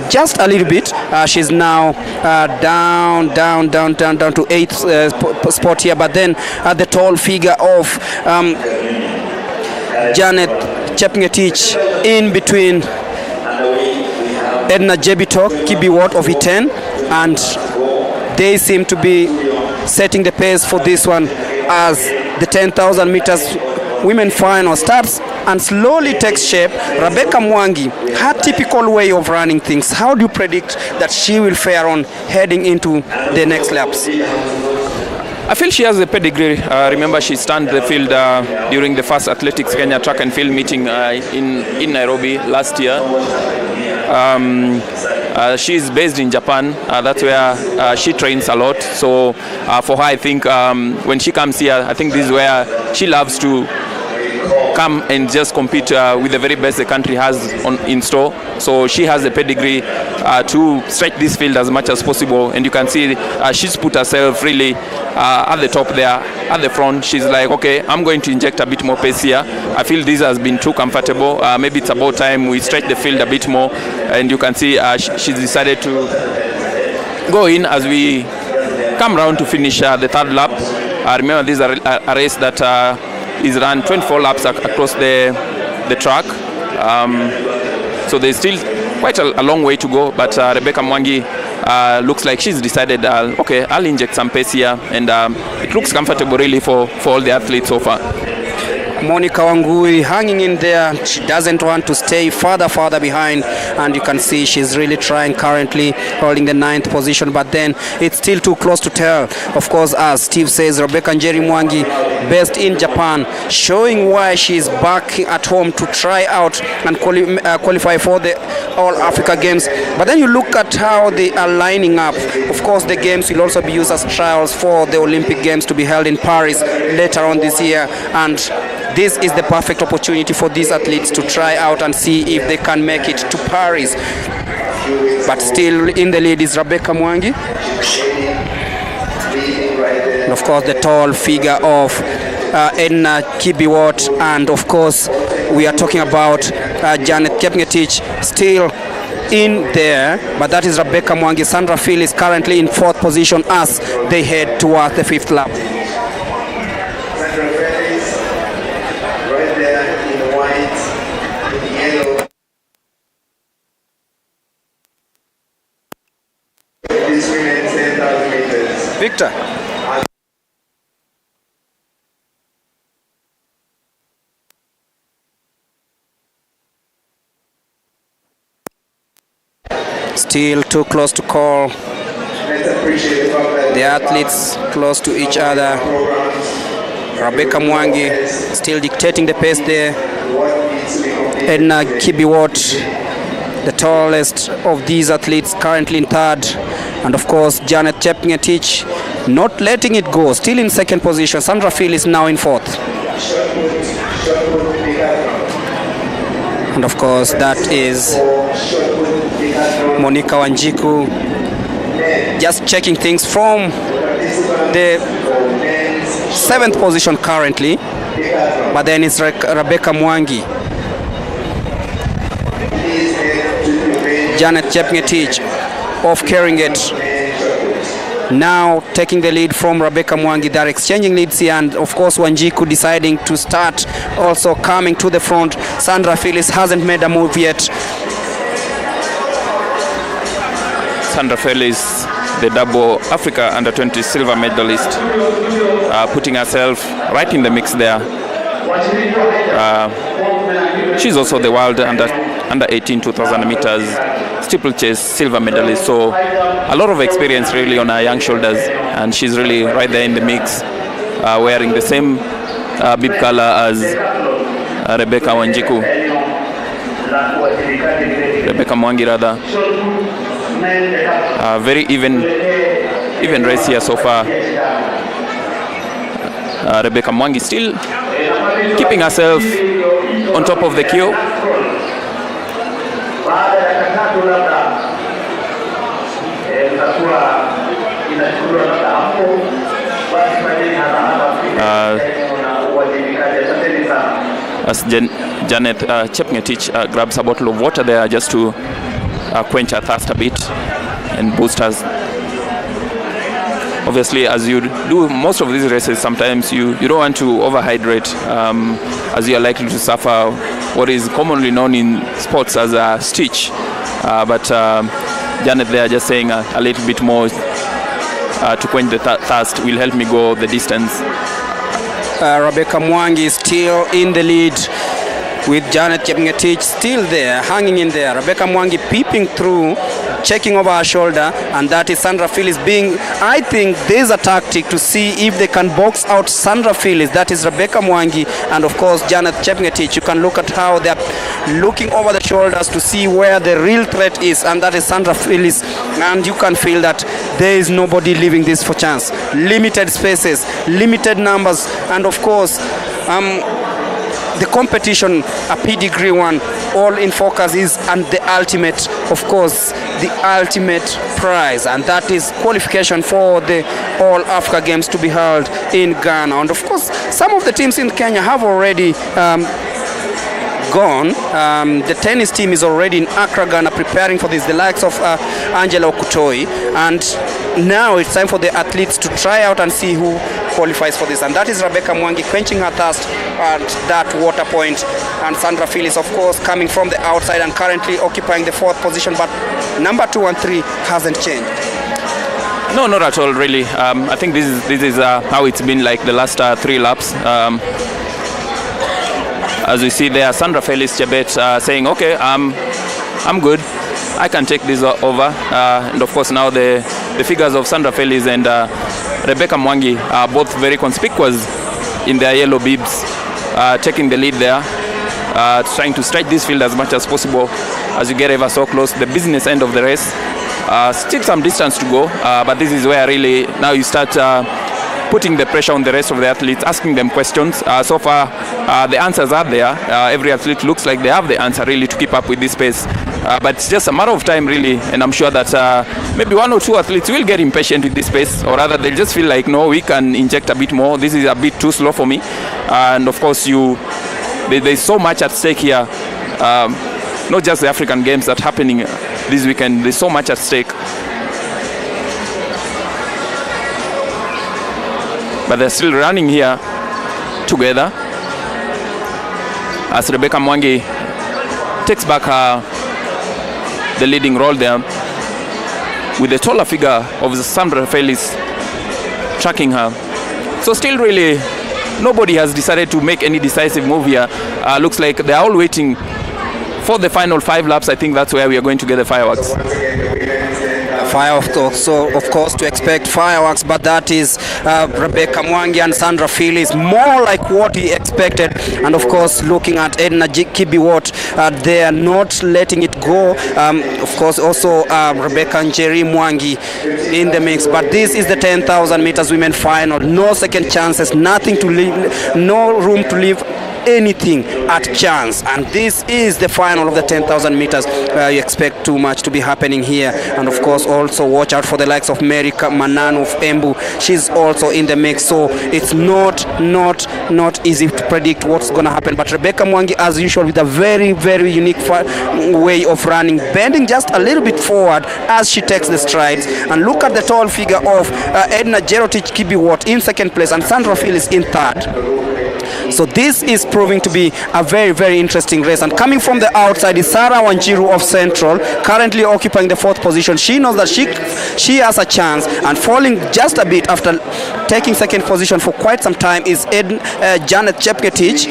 just a little bit. She's now down to 8th spot here, but then the tall figure of Janet Chepngetich in between Edna Jebitok Kibiwot of E10 and they seem to be setting the pace for this one as the 10,000 meters women final starts and slowly takes shape. Rebecca Mwangi, her typical way of running things, how do you predict that she will fare on heading into the next laps? I feel she has a pedigree. Remember, she stunned the field during the first Athletics Kenya track and field meeting in Nairobi last year. She's based in Japan. That's where she trains a lot. So for her, I think when she comes here, I think this is where she loves to come and just compete with the very best the country has in store. So she has a pedigree to stretch this field as much as possible, and you can see she's put herself really at the top there, at the front. She's like, okay, I'm going to inject a bit more pace here. I feel this has been too comfortable. Maybe it's about time we stretch the field a bit more, and you can see she's decided to go in as we come round to finish the third lap. Remember, this is a race that is run 24 laps across the track. So there's still quite a long way to go, but Rebecca Mwangi looks like she's decided, okay, I'll inject some pace here, and it looks comfortable really for all the athletes so far. Monica Wangui hanging in there. She doesn't want to stay further behind, and you can see she's really trying, currently holding the 9th position, but then it's still too close to tell. Of course, as Steve says, Rebecca Njeri Mwangi, based in Japan, showing why she's back at home to try out and qualify for the All Africa Games. But then you look at how they are lining up. Of course, the games will also be used as trials for the Olympic Games to be held in Paris later on this year, and this is the perfect opportunity for these athletes to try out and see if they can make it to Paris. But still in the lead is Rebecca Mwangi. And of course the tall figure of Edna Kibiwot, and of course we are talking about Janet Kepngetich still in there, but that is Rebecca Mwangi. Sandra Phil is currently in 4th position as they head towards the 5th lap. Victor. Still too close to call. The athletes close to each other. Rebecca Mwangi still dictating the pace there. Edna Kibiwot, the tallest of these athletes, currently in 3rd. And of course, Janet Chepngetich not letting it go, still in 2nd position. Sandra Phil is now in 4th. And of course, that is Monica Wanjiku just checking things from the 7th position currently. But then it's Rebecca Mwangi. Janet Chepngetich of Keringet now taking the lead from Rebecca Mwangi. They're exchanging leads here, and of course Wanjiku deciding to start, also coming to the front. Sandra Phillips hasn't made a move yet. Sandra Phillips, the double Africa Under-20 silver medalist, putting herself right in the mix there. She's also the world under 18 2,000 meters steeplechase silver medalist, so a lot of experience really on her young shoulders, and she's really right there in the mix, wearing the same bib color as Rebecca Wanjiku. Rebecca Mwangi rather. Very even race here so far. Rebecca Mwangi still keeping herself on top of the queue. As Janet Chepngetich grabs a bottle of water there just to quench her thirst a bit and boost us. Obviously, as you do most of these races, sometimes you don't want to overhydrate, as you are likely to suffer what is commonly known in sports as a stitch. But Janet there just saying a little bit more to quench the thirst will help me go the distance. Rebecca Mwangi is still in the lead with Janet Chepngetich still there, hanging in there. Rebecca Mwangi peeping through, checking over her shoulder, and that is Sandra Phillips being, I think there's a tactic to see if they can box out Sandra Phillips. That is Rebecca Mwangi and of course Janet Chepngetich. You can look at how they're looking over the shoulders to see where the real threat is, and that is Sandra Phillips, and you can feel that there is nobody leaving this for chance. Limited spaces, limited numbers, and of course the competition, a pedigree one, all in focus is, and the ultimate, of course, the ultimate prize, and that is qualification for the All Africa Games to be held in Ghana. And of course, some of the teams in Kenya have already gone. The tennis team is already in Accra, Ghana, preparing for this, the likes of Angela Okutoi, and now it's time for the athletes to try out and see who qualifies for this, and that is Rebecca Mwangi quenching her thirst at that water point, and Sandra Phillips, of course, coming from the outside and currently occupying the 4th position, but number 2 and 3 hasn't changed. No, not at all, really. I think this is how it's been like the last 3 laps. As we see there, Sandra Phillips Chebet saying, okay, I'm good, I can take this over. And of course now the figures of Sandra Phillips and Rebecca Mwangi are both very conspicuous in their yellow bibs, taking the lead there, trying to stretch this field as much as possible as you get ever so close to the business end of the race. Still some distance to go, but this is where really now you start putting the pressure on the rest of the athletes, asking them questions. So far, the answers are there. Every athlete looks like they have the answer really to keep up with this pace. But it's just a matter of time really, and I'm sure that maybe 1 or 2 athletes will get impatient with this pace, or rather they'll just feel like, no, we can inject a bit more. This is a bit too slow for me. And of course, there's so much at stake here. Not just the African Games that are happening this weekend. There's so much at stake. But they're still running here together as Rebecca Mwangi takes back the leading role there, with the taller figure of Sandra Phillips tracking her. So still really nobody has decided to make any decisive move here. Looks like they're all waiting for the final 5 laps. I think that's where we are going to get the fireworks. So of course to expect fireworks, but that is Rebecca Mwangi and Sandra Phillips, more like what we expected. And of course looking at Edna Kibiwot, they are not letting it go. Of course also Rebecca and Jerry Mwangi in the mix, but this is the 10,000 meters women final. No second chances, nothing to leave, no room to leave anything at chance, and this is the final of the 10,000 meters. You expect too much to be happening here, and of course also watch out for the likes of Mary Manano of Embu. She's also in the mix, so it's not easy to predict what's going to happen. But Rebecca Mwangi, as usual, with a very unique way of running, bending just a little bit forward as she takes the strides. And look at the tall figure of Edna Jerotich Kibiwot in 2nd place and Sandra Phillips in 3rd. So this is proving to be a very interesting race. And coming from the outside is Sarah Wanjiru of Central, currently occupying the 4th position. She knows that she has a chance, and falling just a bit after taking 2nd position for quite some time is Janet Chepngetich,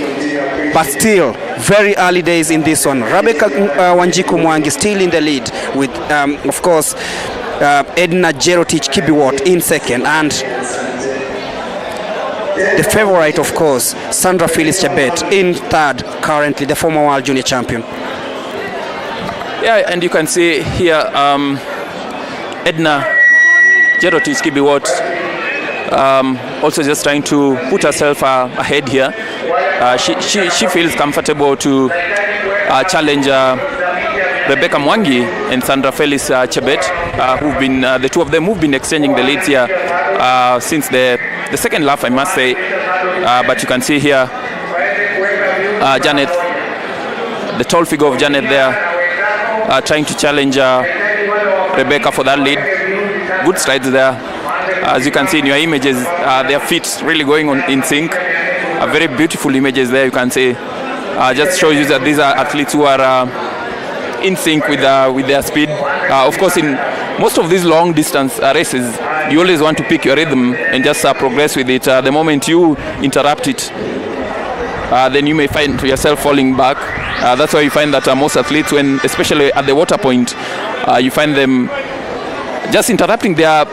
but still very early days in this one. Rebecca Wanjiku Mwangi still in the lead with of course Edna Jerotich Kibiwot in 2nd, and the favorite, of course, Sandra Phillips Chebet in 3rd, currently the former world junior champion. Yeah, and you can see here Edna Jerotich Kibiwot also just trying to put herself ahead here. She feels comfortable to challenge Rebecca Mwangi and Sandra Phillips Chebet, who've been the two of them who've been exchanging the leads here since the 2nd lap, I must say. But you can see here Janet, the tall figure of Janet there, trying to challenge Rebecca for that lead. Good strides there. As you can see in your images, their feet really going on in sync. Very beautiful images there, you can see. Just shows you that these are athletes who are in sync with their speed. Of course, in most of these long distance races, you always want to pick your rhythm and just progress with it. The moment you interrupt it, then you may find yourself falling back. That's why you find that most athletes, when especially at the water point, you find them just interrupting their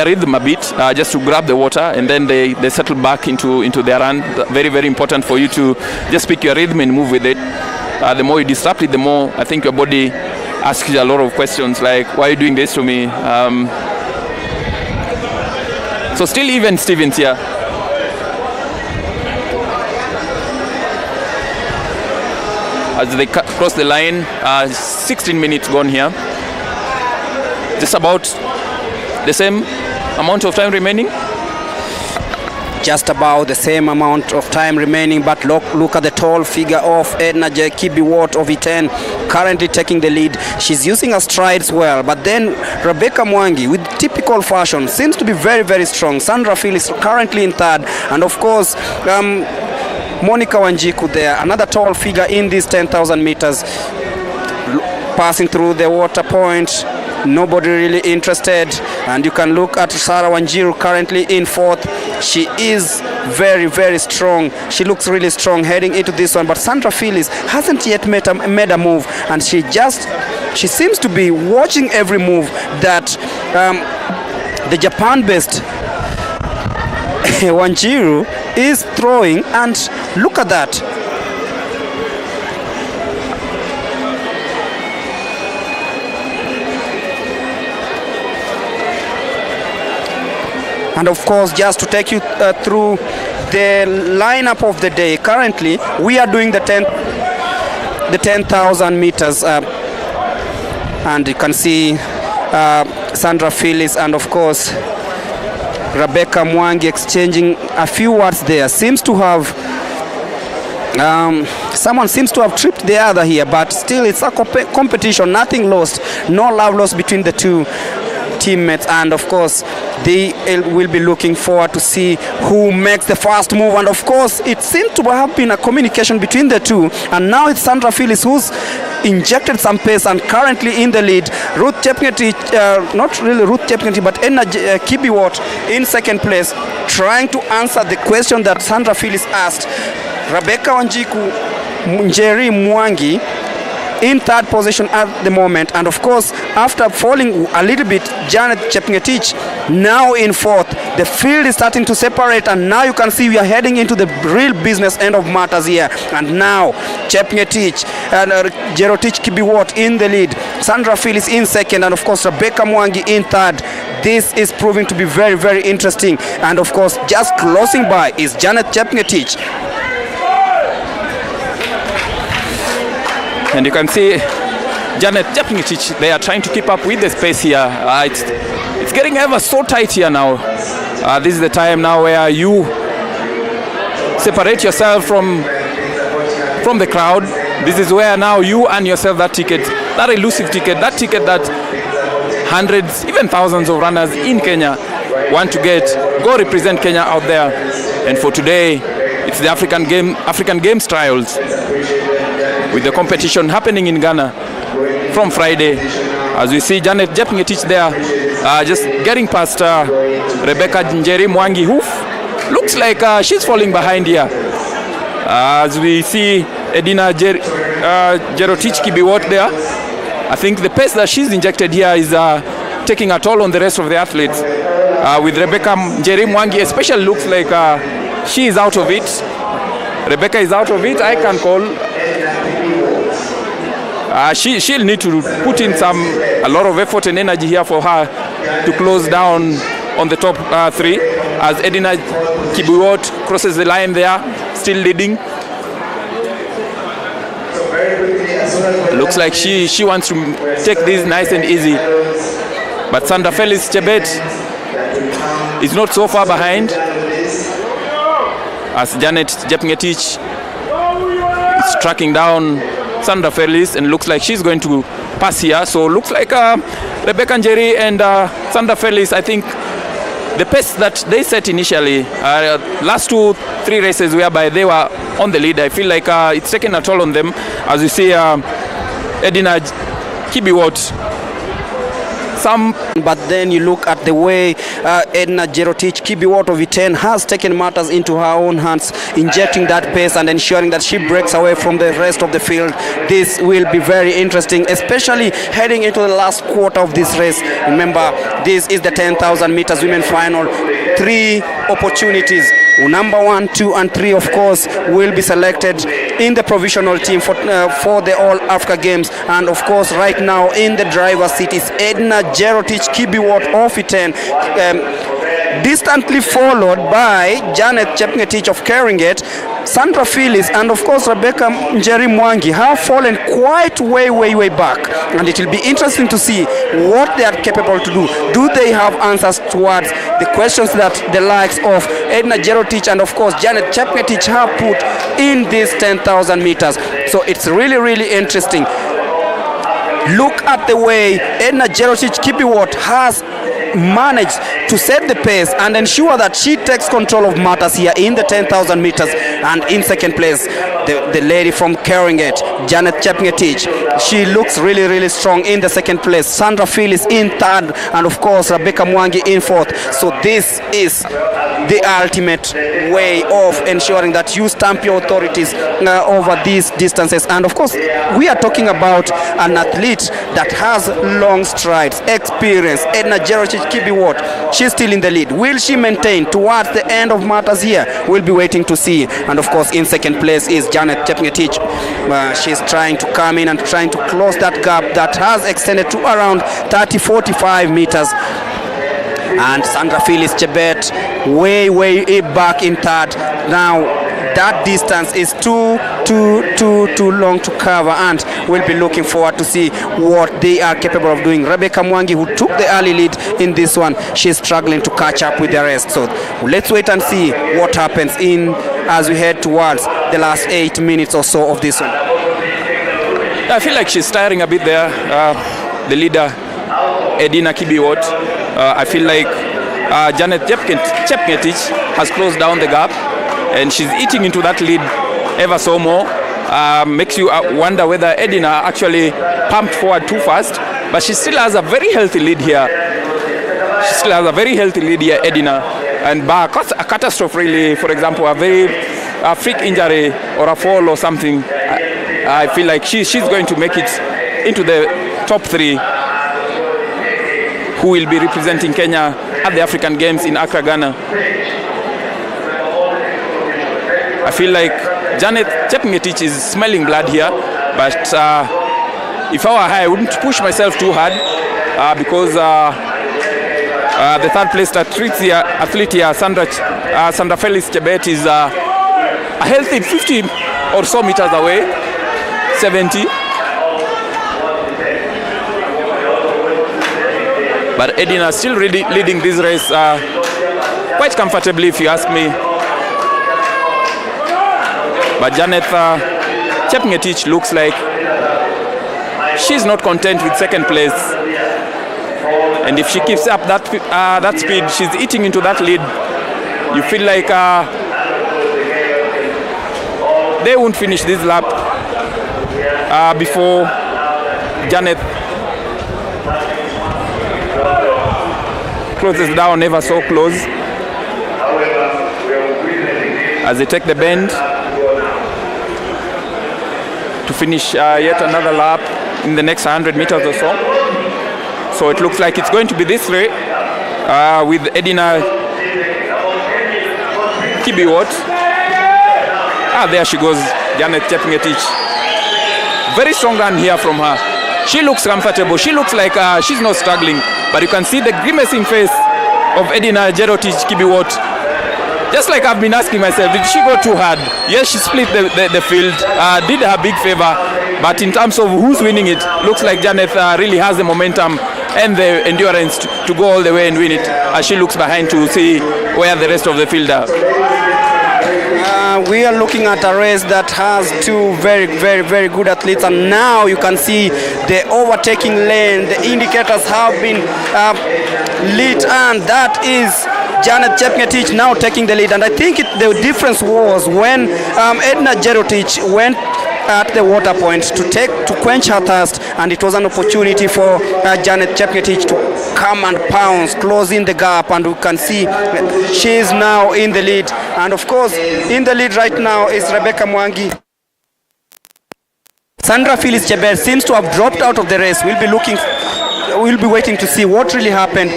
rhythm a bit, just to grab the water, and then they settle back into their run. Very, very important for you to just pick your rhythm and move with it. The more you disrupt it, the more I think your body asks you a lot of questions like, why are you doing this to me? So still even Stevens here. As they cross the line, 16 minutes gone here. Just about the same amount of time remaining. Just about the same amount of time remaining, but look at the tall figure of Edna Kibiwott of E10 currently taking the lead. She's using her strides well, but then Rebecca Mwangi, with typical fashion, seems to be very, very strong. Sandra Phil is currently in third, and of course Monica Wanjiku there, another tall figure in these 10,000 meters, passing through the water point. Nobody really interested, and you can look at Sarah Wanjiru currently in fourth. She is very, very strong. She looks really strong heading into this one, but Sandra Phillips hasn't yet made a move, and she seems to be watching every move that the Japan-based Wanjiru is throwing, and look at that. And of course, just to take you through the lineup of the day, currently we are doing the 10,000 meters, and you can see Sandra Phillips and of course Rebecca Mwangi exchanging a few words there. Seems to have someone seems to have tripped the other here, but still it's a competition, nothing lost, no love lost between the two teammates, and of course they will be looking forward to see who makes the first move. And of course it seemed to have been a communication between the two, and now it's Sandra Phillips who's injected some pace and currently in the lead. Ruth Chepngetich, not really Ruth Chepngetich, but Edna Kibiwott in second place, trying to answer the question that Sandra Phillips asked. Rebecca Wanjiku Njeri Mwangi in third position at the moment, and of course after falling a little bit, Janet Chepngetich now in fourth. The field is starting to separate, and now you can see we are heading into the real business end of matters here. And now Chepngetich and Jerotich Kibiwott in the lead, Sandra Phillips in second, and of course Rebecca Mwangi in third. This is proving to be very, very interesting, and of course just closing by is Janet Chepngetich. And you can see Janet Chepngetich, they are trying to keep up with the space here. It's getting ever so tight here now. This is the time now where you separate yourself from the crowd. This is where now you earn yourself that ticket, that elusive ticket, that ticket that hundreds, even thousands of runners in Kenya want to get. Go represent Kenya out there. And for today, it's the African Games trials, with the competition happening in Ghana from Friday. As we see Janet Chepngetich there, just getting past Rebecca Njeri Mwangi, who looks like she's falling behind here. As we see Edina Jerotich Kibiwott there, I think the pace that she's injected here is taking a toll on the rest of the athletes. With Rebecca Njeri Mwangi especially, looks like she is out of it. Rebecca is out of it, I can call. She'll need to put in a lot of effort and energy here for her to close down on the top three, as Edina Kibiwott crosses the line there, still leading. Looks like she wants to take this nice and easy, but Sandra Phillips Chebet is not so far behind, as Janet Chepngetich is tracking down Sandra Phillips, and looks like she's going to pass here. So looks like Rebecca Njeri and Sandra Phillips, I think the pace that they set initially, last 2-3 races whereby they were on the lead, I feel like it's taken a toll on them. As you see Edina Kibiwott some. But then you look at the way Edna Jerotich Kibiwot of E10 has taken matters into her own hands, injecting that pace and ensuring that she breaks away from the rest of the field. This will be very interesting, especially heading into the last quarter of this race. Remember, this is the 10,000 meters women final. 3 opportunities. Number 1, 2, and 3, of course, will be selected in the provisional team for the All Africa Games. And of course, right now in the driver's seat is Edna Jerotich Kibiwot of E10, distantly followed by Janet Chepngetich of Keringet, Sandra Phyllis, and of course Rebecca Njeri Mwangi have fallen quite way back, and it will be interesting to see what they are capable to do. Do they have answers towards the questions that the likes of Edna Jerotich and of course Janet Chepngetich have put in these 10,000 meters? So it's really interesting. Look at the way Edna Jerotich Kibiwot has managed to set the pace and ensure that she takes control of matters here in the 10,000 meters. And in second place, the lady from Keringet, Janet Chepngetich, she looks really strong in the second place. Sandra Phyllis in third, and of course Rebecca Mwangi in fourth. So this is the ultimate way of ensuring that you stamp your authorities over these distances. And of course, we are talking about an athlete that has long strides, experience. Edna Jerotich Kibiwot, she's still in the lead. Will she maintain towards the end of matters here? We'll be waiting to see. And of course, in second place is Janet Chepngetich. She's trying to come in and trying to close that gap that has extended to around 30-45 meters. And Sandra Phyllis Chebet way back in third. Now that distance is too long to cover, and we'll be looking forward to see what they are capable of doing. Rebecca Mwangi, who took the early lead in this one, she's struggling to catch up with the rest. So let's wait and see what happens as we head towards the last 8 minutes or so of this one. I feel like she's tiring a bit there. The leader, Edna Kibiwot. I feel like Janet Chepngetich has closed down the gap, and she's eating into that lead ever so more. Makes you wonder whether Edna actually pumped forward too fast, but she still has a very healthy lead here. Edna, and by a catastrophe, really, for example, a freak injury or a fall or something, I feel like she's going to make it into the top 3 who will be representing Kenya at the African Games in Accra, Ghana. I feel like Janet Chepngetich is smelling blood here, but if I were her, I wouldn't push myself too hard because the third place athlete here, Sandra Phyllis Chebet, is a healthy 50 or so meters away, 70. But Edna still really leading this race quite comfortably, if you ask me. But Janet Chepngetich looks like she's not content with second place. And if she keeps up that speed, she's eating into that lead. You feel like they won't finish this lap before Janet closes down ever so close as they take the bend to finish yet another lap in the next 100 meters or so. So it looks like it's going to be this way with Edna Kibiwot. There she goes, Janet Chepngetich. Very strong run here from her. She looks comfortable. She looks like she's not struggling. But you can see the grimacing face of Edna Jerotich Kibiwot. Just like I've been asking myself, did she go too hard? Yes, she split the field, did her big favor. But in terms of who's winning it, looks like Janet really has the momentum and the endurance to go all the way and win it, as she looks behind to see where the rest of the field are. We are looking at a race that has 2 very good athletes, and now you can see the overtaking lane. The indicators have been lit, and that is Janet Chepngetich now taking the lead. And I think the difference was when Edna Jerotich went at the water point to quench her thirst, and it was an opportunity for Janet Chepngetich to come and pounce, closing the gap, and we can see she is now in the lead. And of course, in the lead right now is Rebecca Mwangi. Sandra Phyllis Chebet seems to have dropped out of the race. We'll be waiting to see what really happened.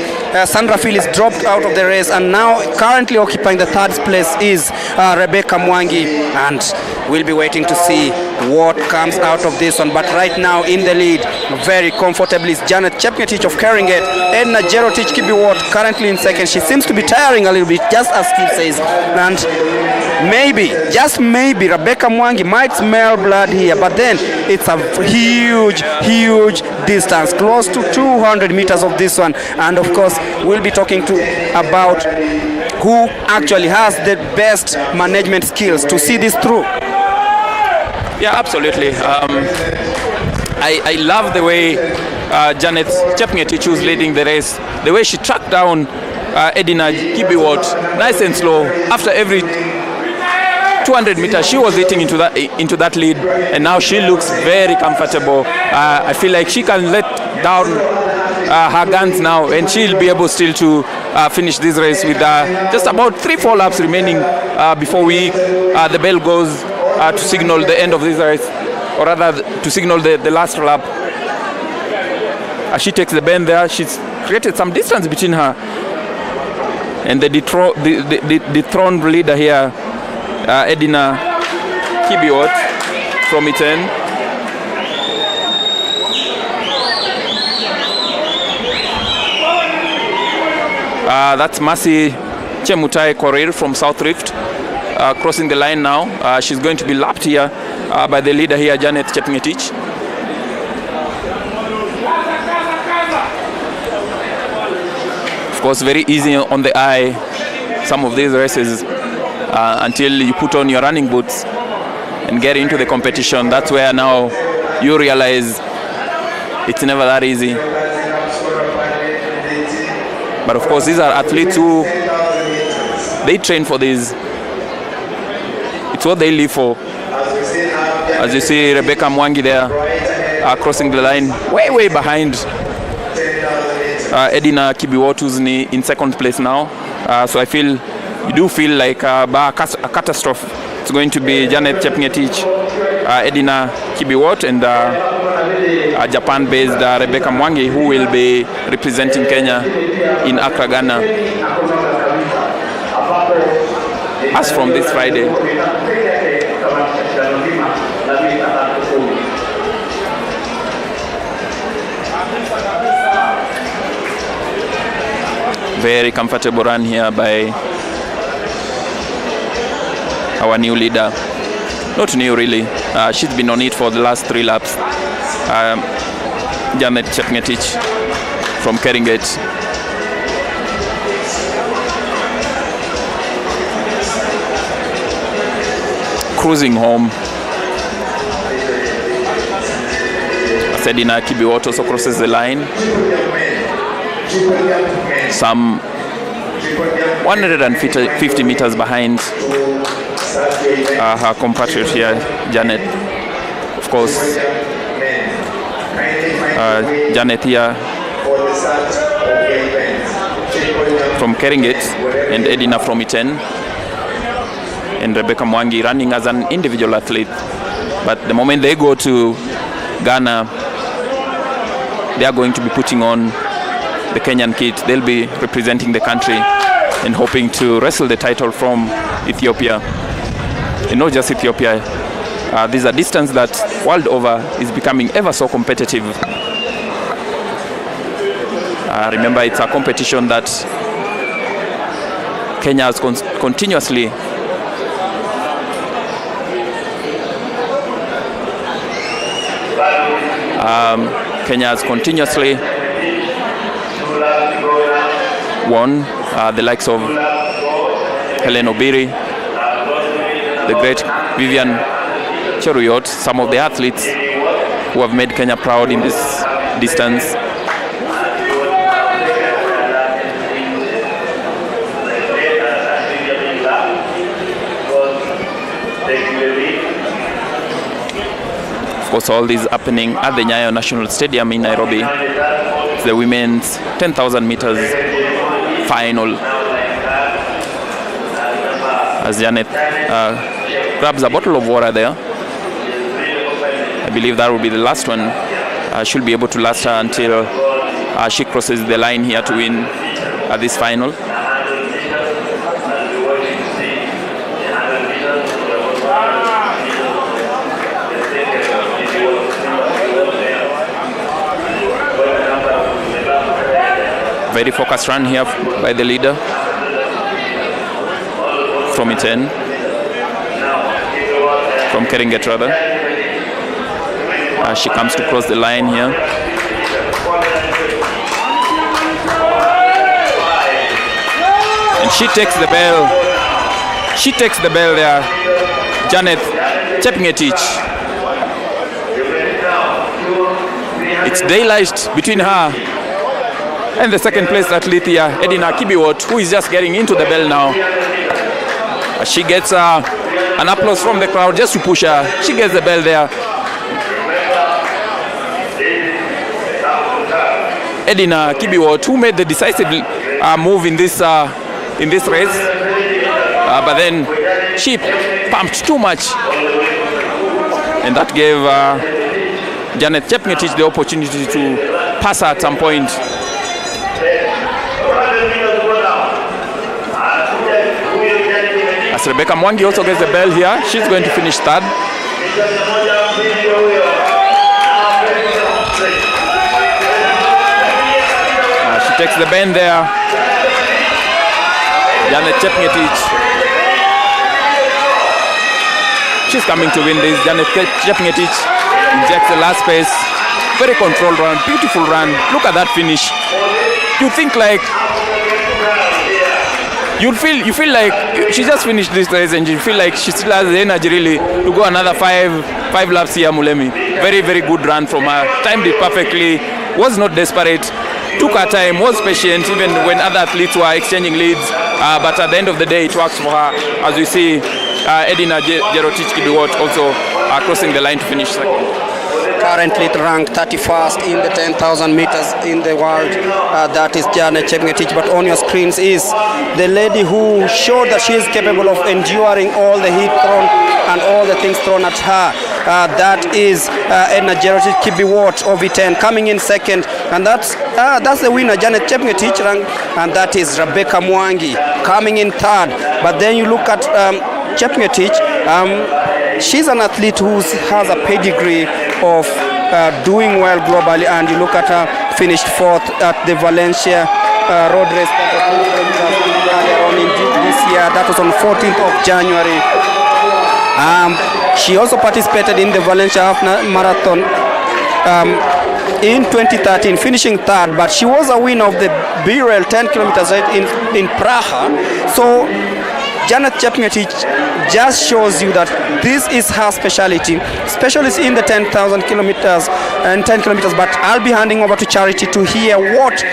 Sandra Phyllis dropped out of the race, and now currently occupying the third place is Rebecca Mwangi, and we'll be waiting to see what comes out of this one. But right now in the lead very comfortably is Janet Chepngetich of Keringet. Edna Jerotich Kibiwot currently in second. She seems to be tiring a little bit, just as Steve says, and maybe, just maybe, Rebecca Mwangi might smell blood here, but then it's a huge distance, close to 200 meters of this one. And of course, we'll be talking about who actually has the best management skills to see this through. Yeah, absolutely. I love the way Janet Chepngetich, who's leading the race, the way she tracked down Edina Kibiwot nice and slow. After every 200 meters she was hitting into that lead, and now she looks very comfortable. I feel like she can let down her guns now, and she'll be able still to finish this race with just about 3-4 laps remaining before the bell goes to signal the end of this race, or rather to signal the last lap. As she takes the bend there, she's created some distance between her and the dethroned leader here, Edina Kibiwot from Iten. That's Mercy Chemutai Korir from South Rift crossing the line now. She's going to be lapped here by the leader here, Janet Chepngetich. Of course, very easy on the eye, some of these races, until you put on your running boots and get into the competition. That's where now you realize it's never that easy. But of course, these are athletes who they train for this. It's what they live for. As you see Rebecca Mwangi there crossing the line way behind Edina Kibiwot, who's in second place now. So you do feel like a catastrophe. It's going to be Janet Chepngetich, Edina Kibiwot, and Japan-based Rebecca Mwangi, who will be representing Kenya in Accra, Ghana. As from this Friday. Very comfortable run here by our new leader. Not new really, she's been on it for the last 3 laps. Janet Chepngetich from Keringet. Cruising home. Edina Kibiwot also crosses the line. Some 150 meters behind her compatriot here, Janet. Of course, Janet here from Keringet and Edina from Iten, and Rebecca Mwangi running as an individual athlete. But the moment they go to Ghana, they are going to be putting on the Kenyan kit. They'll be representing the country and hoping to wrestle the title from Ethiopia. And not just Ethiopia. This is a distance that world over is becoming ever so competitive. Remember, it's a competition that Kenya has continuously won. The likes of Helen Obiri, the great Vivian Cheruyot, some of the athletes who have made Kenya proud in this distance. course, all this happening at the Nyayo National Stadium in Nairobi. It's the women's 10,000 meters final. As Janet grabs a bottle of water there. I believe that will be the last one. She'll be able to last her until she crosses the line here to win this final. Very focused run here by the leader from Iten, from Keringet rather. She comes to cross the line here. And she takes the bell. She takes the bell there. Janet Chepngetich. It's daylight between her and the second place athlete here, Edina Kibiwot, who is just getting into the bell now. She gets an applause from the crowd just to push her. She gets the bell there. Edina Kibiwot, who made the decisive move in this race, but then she pumped too much, and that gave Janet Chepngetich the opportunity to pass her at some point. As Rebecca Mwangi also gets the bell here, she's going to finish third. She takes the bend there. Janet Chepngetich. She's coming to win this. Janet Chepngetich injects the last pace. Very controlled run, beautiful run. Look at that finish. You think like you feel like she just finished this race and you feel like she still has the energy really to go another five laps here, Mulemi. Very, very good run from her. Timed it perfectly, was not desperate, took her time, was patient even when other athletes were exchanging leads. But at the end of the day, it works for her. As we see, Edina Jerotich Kibiwot also crossing the line to finish second. Currently ranked 31st in the 10,000 meters in the world. That is Janet Chepngetich. But on your screens is the lady who showed that she is capable of enduring all the heat thrown and all the things thrown at her. That is Edna Jerotich Kibiwot of E10 coming in second. And that's the winner, Janet Chepngetich, and that is Rebecca Mwangi coming in third. But then you look at Chepngetich. She's an athlete who has a pedigree of doing well globally, and you look at her finished fourth at the Valencia road race earlier on in this year. That was on 14th of January. She also participated in the Valencia half marathon in 2013, finishing third, but she was a winner of the B-Rail 10 kilometers in Praha. So Janet Chepngetich just shows you that this is her specialty, especially in the 10,000 kilometers and 10 kilometers. But I'll be handing over to Charity to hear what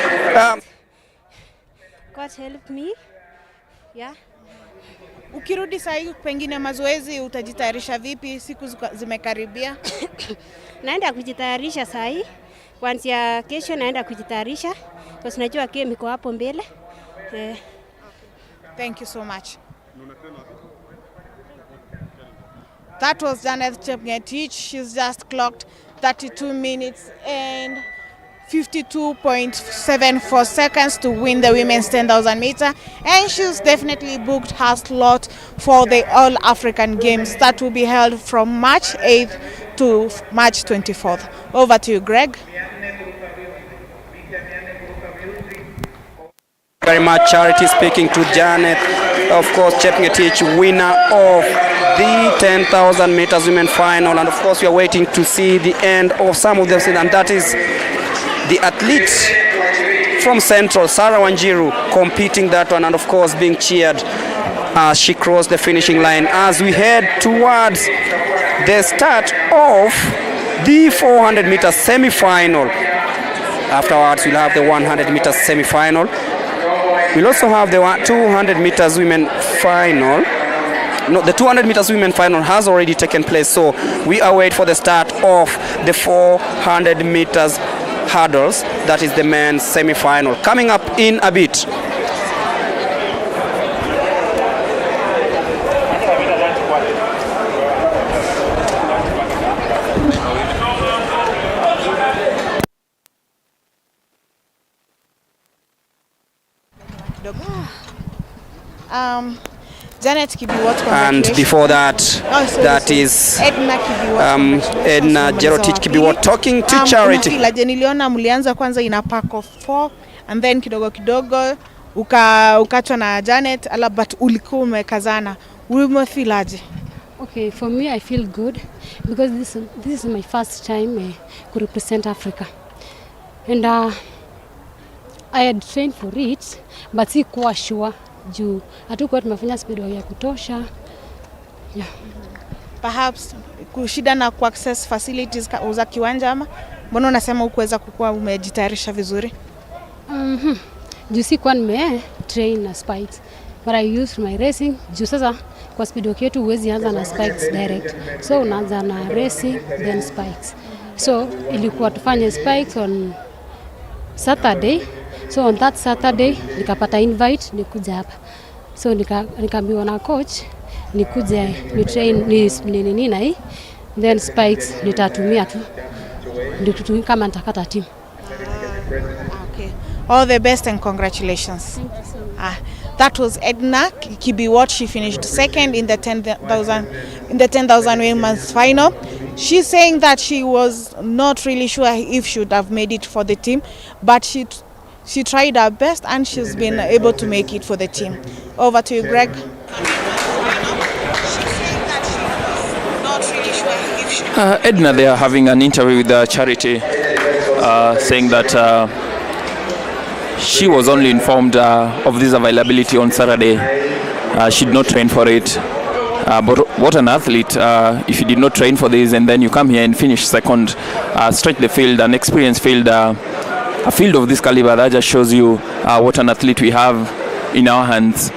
God help me. Yeah. Ukirudi sahi pengine mazoezi utajitayarisha vipi? Siku zimekaribia. Naenda kujitayarisha sahi. Kuanzia kesho naenda kujitayarisha kwa sababu najua kesho niko hapo mbele. Thank you so much. That was Janet Chepngetich. She's just clocked 32 minutes and 52.74 seconds to win the women's 10,000 meter, and she's definitely booked her slot for the All African Games that will be held from March 8th to March 24th. Over to you, Greg. Very much, Charity, speaking to Janet, of course, Chepngetich, winner of the 10,000 meters women final, and of course we are waiting to see the end of some of them, and that is the athlete from Central, Sarah Wanjiru, competing that one, and of course being cheered as she crossed the finishing line. As we head towards the start of the 400 meters semi-final. Afterwards we'll have the 100 meters semi-final. We'll also have the 200 meters women final. no, the 200 meters women final has already taken place, so we await for the start of the 400 meters hurdles. That is the men's semi-final coming up in a bit. Janet Kibiwot, and before that, that is Edna Kibiwot, Edna Jerotich Kibiwot talking to Charity. Niliona mlianza kwanza ina pack of 4 and then kidogo kidogo ukachwa na Janet, but ulikuwa umekazana. Umefilaje? Okay, for me I feel good because this is my first time to represent Africa, and I had trained for it but sikuwa sure juu hatukuwa tumefanya speed ya kutosha. Yeah. Perhaps kushida na ku access facilities za kiwanja, ama mbona unasema ukuweza kukua umejitayarisha vizuri? Juu sikuwa train na spikes, but I used my racing. Juu sasa kwa speed yetu huwezi anza na spikes direct, so unaanza na racing then spikes. So ilikuwa tufanye spikes on Saturday. So on that Saturday nikapata invite nikuja hapa, so nikaambiwa na coach nikuje ni train ni na hii then spikes nitatumia tu ndio kama nitakata team. Okay, all the best and congratulations. Thank you so much. That was Edna Kibiwot. She finished second in the 10,000 women's final. She's saying that she was not really sure if she would have made it for the team, but she tried her best and she's been able to make it for the team. Over to you, Greg. Edna, they are having an interview with Charity, saying that she was only informed of this availability on Saturday. She did not train for it. But what an athlete, if you did not train for this and then you come here and finish second, stretch the field, an experienced field, a field of this caliber, that just shows you what an athlete we have in our hands.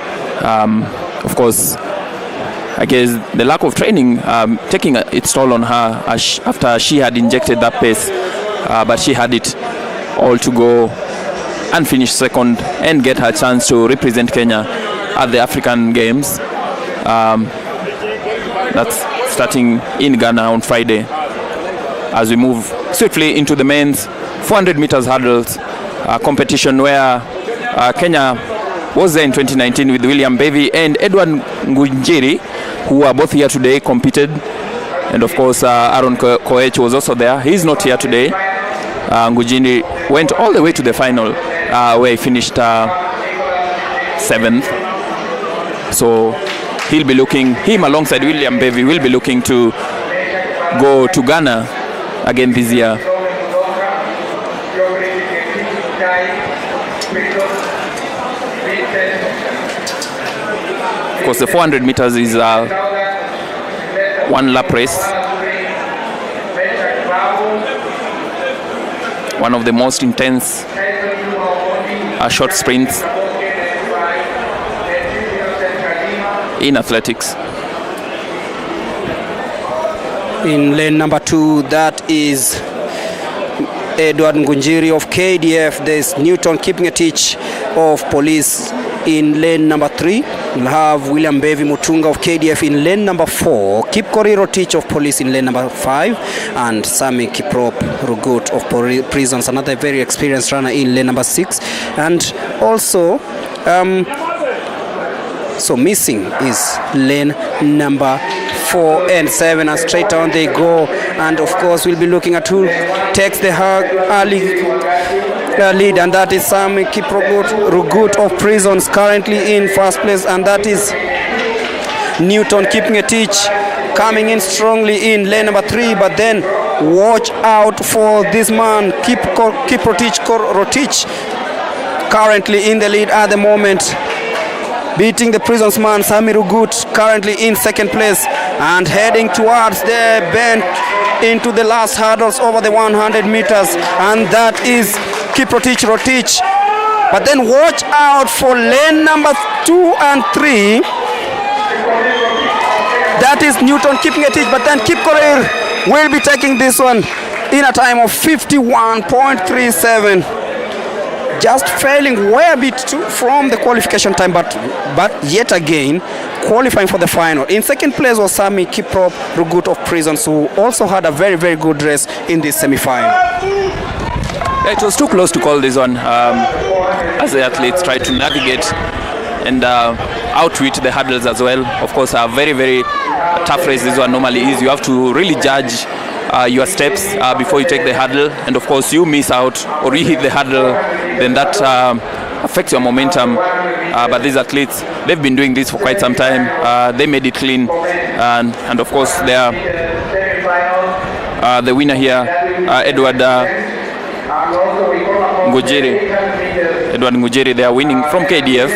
Of course, I guess the lack of training taking its toll on her after she had injected that pace, but she had it all to go and finish second and get her chance to represent Kenya at the African Games. That's starting in Ghana on Friday. As we move swiftly into the men's 400 meters hurdles competition, where Kenya was there in 2019 with William Bevy and Edward Ngunjiri, who are both here today, competed. And of course, Aaron Koech was also there. He's not here today. Ngunjiri went all the way to the final, where he finished 7th. So he'll be looking, him alongside William Bevy will be looking to go to Ghana again this year. Of course, the 400 meters is one lap race. One of the most intense short sprints in athletics. In lane number 2, that is Edward Ngunjiri of KDF. There's Newton Kipngetich of Police in lane number 3. We'll have William Bevy Mutunga of KDF in lane number 4, Kipkori Rotich of Police in lane number 5, and Sami Kiprop Rugut of Prisons, another very experienced runner, in lane number 6. And also so missing is lane number 4 and 7, and straight on they go. And of course we'll be looking at who takes the early lead, and that is Sami Kiprop of Prisons, currently in first place, and that is Newton Kipngetich coming in strongly in lane number 3. But then watch out for this man, Kiprotich Rotich, currently in the lead at the moment, beating the Prisons man Sami Rugut, currently in second place, and heading towards the bend into the last hurdles over the 100 meters, and that is Kiprotich Rotich. But then watch out for lane number 2 and 3. That is Newton keeping it, but then Kip Korir will be taking this one in a time of 51.37. Just failing way a bit from the qualification time, but yet again qualifying for the final. In second place was Sami Kiprop Rugut of Prisons, who also had a very, very good race in this semi-final. It was too close to call this one as the athletes tried to navigate and outwit the hurdles as well. Of course, a very, very tough race this one normally is. You have to really judge your steps before you take the hurdle, and of course you miss out or you hit the hurdle, then that affects your momentum. But these athletes, they've been doing this for quite some time. They made it clean, and of course they are the winner here, Edward Ngujiri. They are winning from KDF.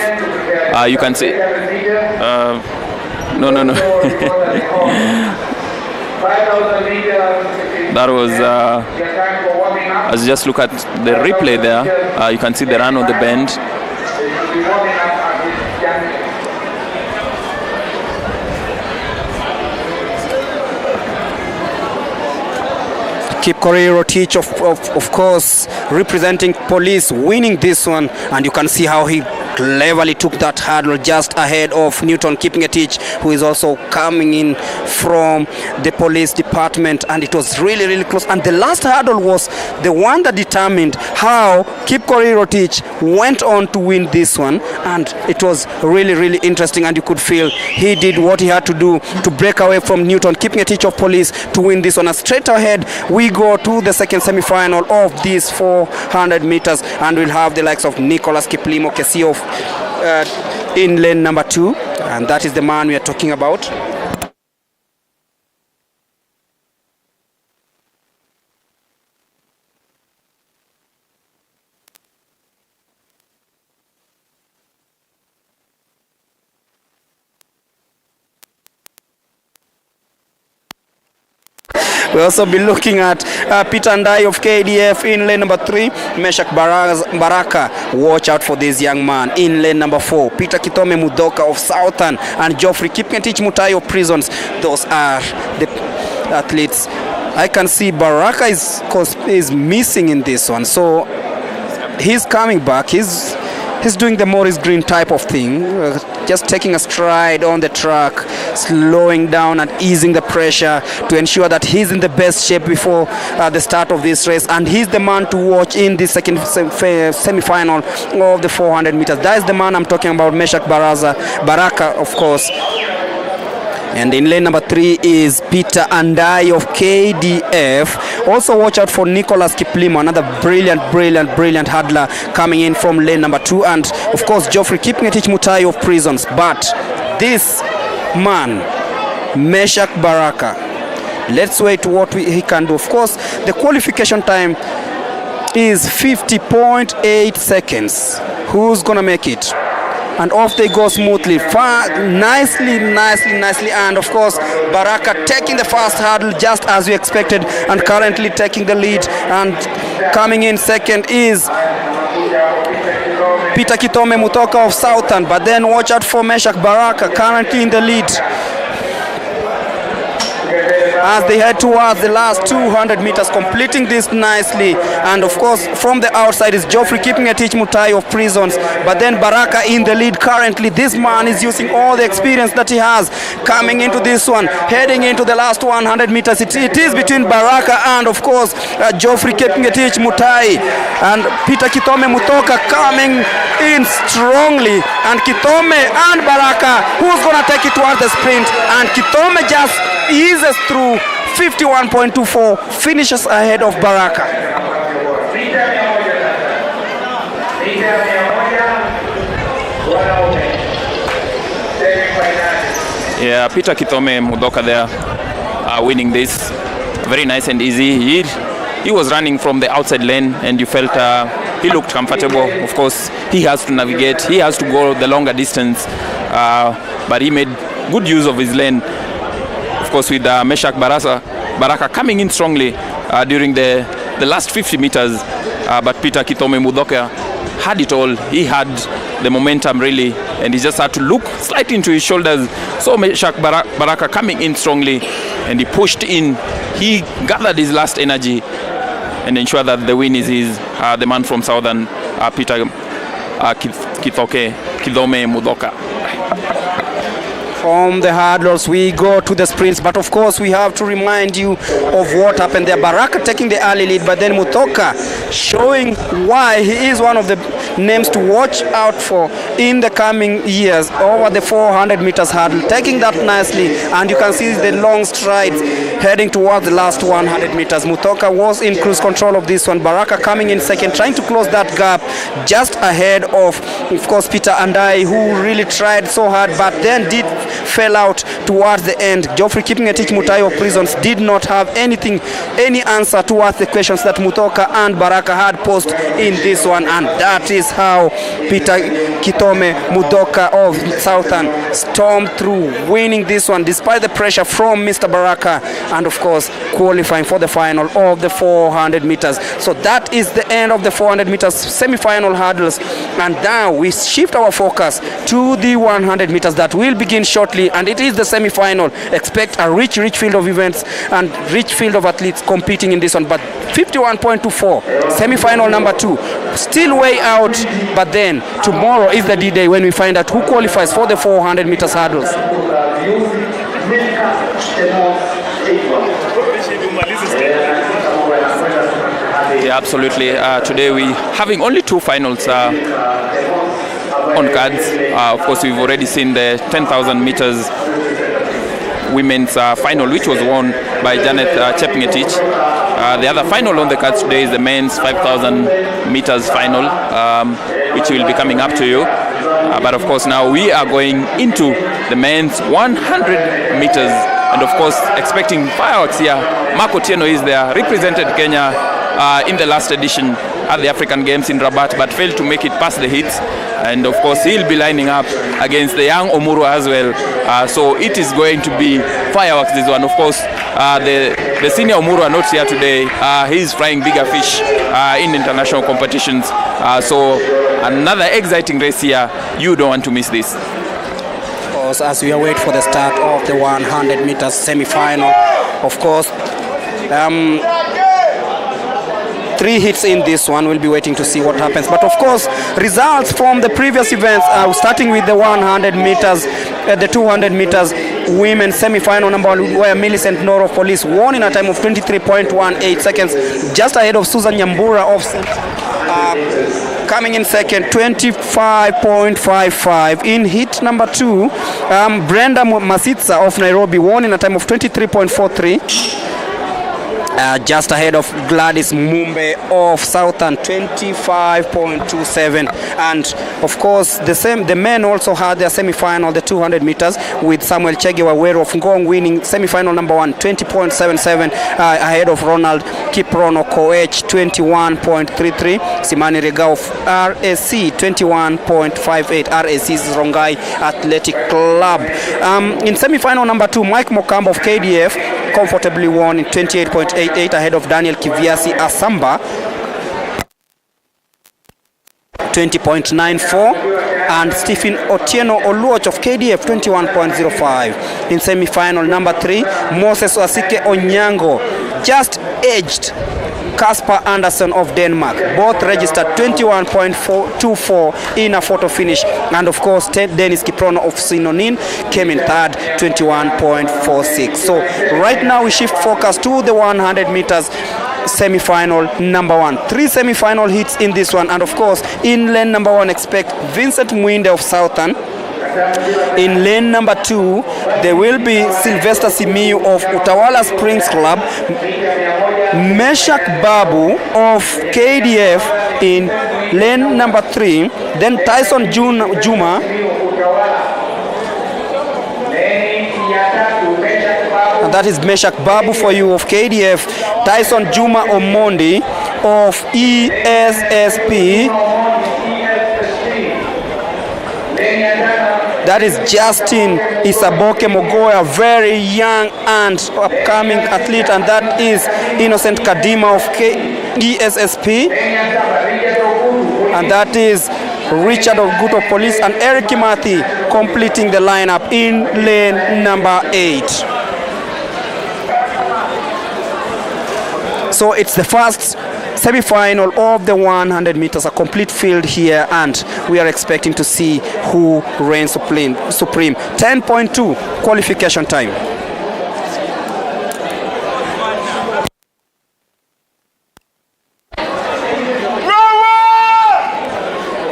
You can see no that was as you just look at the replay there, you can see the run on the bend. Kip Korir Rotich, of course, representing Police, winning this one, and you can see how he cleverly took that hurdle just ahead of Newton keeping a teach, who is also coming in from the police department, and it was really, really close. And the last hurdle was the one that determined how Kip Korir Rotich went on to win this one, and it was really, really interesting, and you could feel he did what he had to do to break away from Newton keeping a teach of Police to win this one. And straight ahead we go to the second semi-final of these 400 meters, and we'll have the likes of Nicholas Kiplimo Kesio in lane number 2, and that is the man we are talking about. We'll also be looking at Peter Ndai of KDF in lane number 3. Meshak Baraka, watch out for this young man in lane number 4. Peter Kitome Mudoka of Southern, and Geoffrey Kipngetich Mutai of Prisons. Those are the athletes. I can see Baraka is missing in this one, so he's coming back. He's doing the Morris Green type of thing, just taking a stride on the track, slowing down and easing the pressure to ensure that he's in the best shape before the start of this race. And he's the man to watch in the second semi-final of the 400 meters. That is the man I'm talking about, Meshak Baraka, of course. And in lane number 3 is Peter Andai of KDF. Also watch out for Nicholas Kiplimo, another brilliant hurdler coming in from lane number 2. And of course Geoffrey Kipngetich Mutai of Prisons. But this man, Meshak Baraka, let's wait what he can do. Of course the qualification time is 50.8 seconds. Who's gonna make it? And off they go smoothly, nicely, and of course Baraka taking the first hurdle just as we expected, and currently taking the lead. And coming in second is Peter Kitome Mutoka of Southern, but then watch out for Meshak Baraka currently in the lead as they head towards the last 200 meters, completing this nicely. And of course from the outside is Geoffrey Kipngetich Mutai of Prisons, but then Baraka in the lead currently. This man is using all the experience that he has coming into this one, heading into the last 100 meters. It is between Baraka and of course Geoffrey Kipngetich Mutai, and Peter Kitome Mutoka coming in strongly, and Kitome and Baraka, who's gonna take it towards the sprint, and Kitome just eases through 51.24, finishes ahead of Baraka. Yeah, Peter Kitome Mudoka there winning this. Very nice and easy. He was running from the outside lane, and you felt he looked comfortable. Of course, he has to navigate. He has to go the longer distance, but he made good use of his lane. Of course, with Meshak Baraka coming in strongly during the last 50 meters, but Peter Kitome Mudoka had it all. He had the momentum really, and he just had to look slightly into his shoulders. So Meshak Baraka coming in strongly, and he pushed in. He gathered his last energy and ensured that the win is his. The man from Southern, Peter Kidome Mudoka. From the hurdles we go to the sprints, but of course we have to remind you of what happened there. Baraka taking the early lead, but then Mutoka showing why he is one of the names to watch out for in the coming years over the 400 meters hurdle, taking that nicely, and you can see the long strides heading towards the last 100 meters. Mutoka was in cruise control of this one. Baraka coming in second, trying to close that gap just ahead of course, Peter Andai, who really tried so hard, but then did fell out towards the end. Geoffrey Kipngetich Mutai of Prisons did not have any answer towards the questions that Mutoka and Baraka had posed in this one, and that is how Peter Kitome Mudoka of Southern stormed through, winning this one despite the pressure from Mr. Baraka, and of course qualifying for the final of the 400 meters. So that is the end of the 400 meters semi-final hurdles, and now we shift our focus to the 100 meters that will begin shortly, and it is the semi-final. Expect a rich field of events and rich field of athletes competing in this one, but 51.24 semi-final number 2 still way out, but then tomorrow is the D-Day when we find out who qualifies for the 400 meters hurdles. Yeah, absolutely. Today we having only 2 finals on cards. Of course, we've already seen the 10,000 meters women's final, which was won by Janet Chepngetich. The other final on the cards today is the men's 5,000 meters final, which will be coming up to you. But of course, now we are going into the men's 100 meters, and of course, expecting fireworks here. Marco Tieno is there, represented Kenya in the last edition at the African Games in Rabat, but failed to make it past the heats. And of course, he'll be lining up against the young Omuru as well. So it is going to be fireworks, this one. Of course, the senior Omuru are not here today. He's frying bigger fish in international competitions. So another exciting race here. You don't want to miss this. Of course, as we await for the start of the 100 meters semi-final, of course, 3 hits in this one. We'll be waiting to see what happens. But of course, results from the previous events, starting with the 100 meters, the 200 meters women semi-final number 1, where Millicent Noro of Police won in a time of 23.18 seconds, just ahead of Susan Nyambura of coming in second, 25.55. In hit number 2, Brenda Masitsa of Nairobi won in a time of 23.43. Just ahead of Gladys Mumbe of Southern, 25.27. And of course, the men also had their semi-final, the 200 meters, with Samuel Chege Waweru of Ngong winning semi-final number 1, 20.77, ahead of Ronald Kiprono Koech, 21.33. Simani Rega of RAC, 21.58. RAC is Rongai Athletic Club. In semi-final number 2, Mike Mokamba of KDF comfortably won in 28.88, ahead of Daniel Kiviasi Asamba, 20.94, and Stephen Otieno Oluoch of KDF, 21.05. In semi-final number 3, Moses Wasike Onyango just edged Kasper Anderson of Denmark. Both registered 21.24 in a photo finish. And of course, Dennis Kiprono of Sinonin came in third, 21.46. So right now we shift focus to the 100 meters semi-final number 1. 3 semi-final hits in this one. And of course, in lane number 1, expect Vincent Mwinde of Southern. In lane number 2, there will be Sylvester Simiyu of Utawala Springs Club, Meshak Babu of KDF in lane number 3, then Tyson Juma, and that is Meshak Babu for you of KDF, Tyson Juma Omondi of ESSP, that is Justin Isaboke Mogoya, very young and upcoming athlete, and that is Innocent Kadima of ESSP, and that is Richard of Guto Police, and Eric Kimathi completing the lineup in lane number 8. So it's the first semi-final of the 100 meters, a complete field here, and we are expecting to see who reigns supreme. 10.2 qualification time.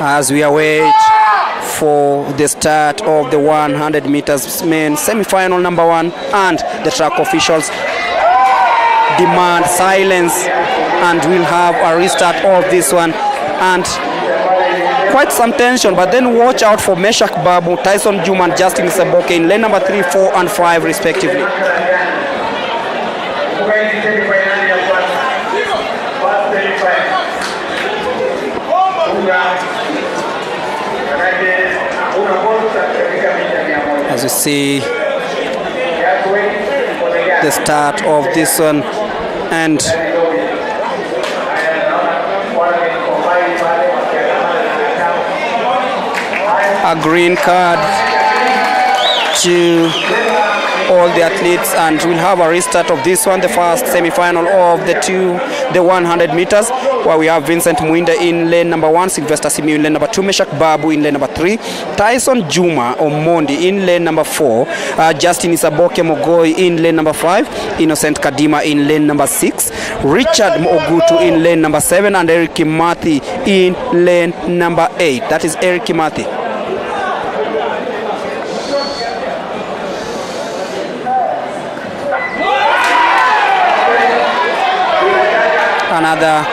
As we await for the start of the 100 meters men semi-final number 1, and the track officials demand silence, and we'll have a restart of this one, and quite some tension. But then watch out for Meshak Babu, Tyson Juma, and Justin Saboke in lane number 3, 4 and 5 respectively. As you see the start of this one, and a green card to all the athletes, and we'll have a restart of this one, the first semi-final of the 100 meters, where we have Vincent Muinda in lane number 1, Sylvester Simiu in lane number 2, Meshak Babu in lane number 3, Tyson Juma Omondi in lane number 4, Justin Isaboke Mogoi in lane number 5, Innocent Kadima in lane number 6, Richard Ogutu in lane number 7, and Eric Kimathi in lane number 8. That is Eric Kimathi. Another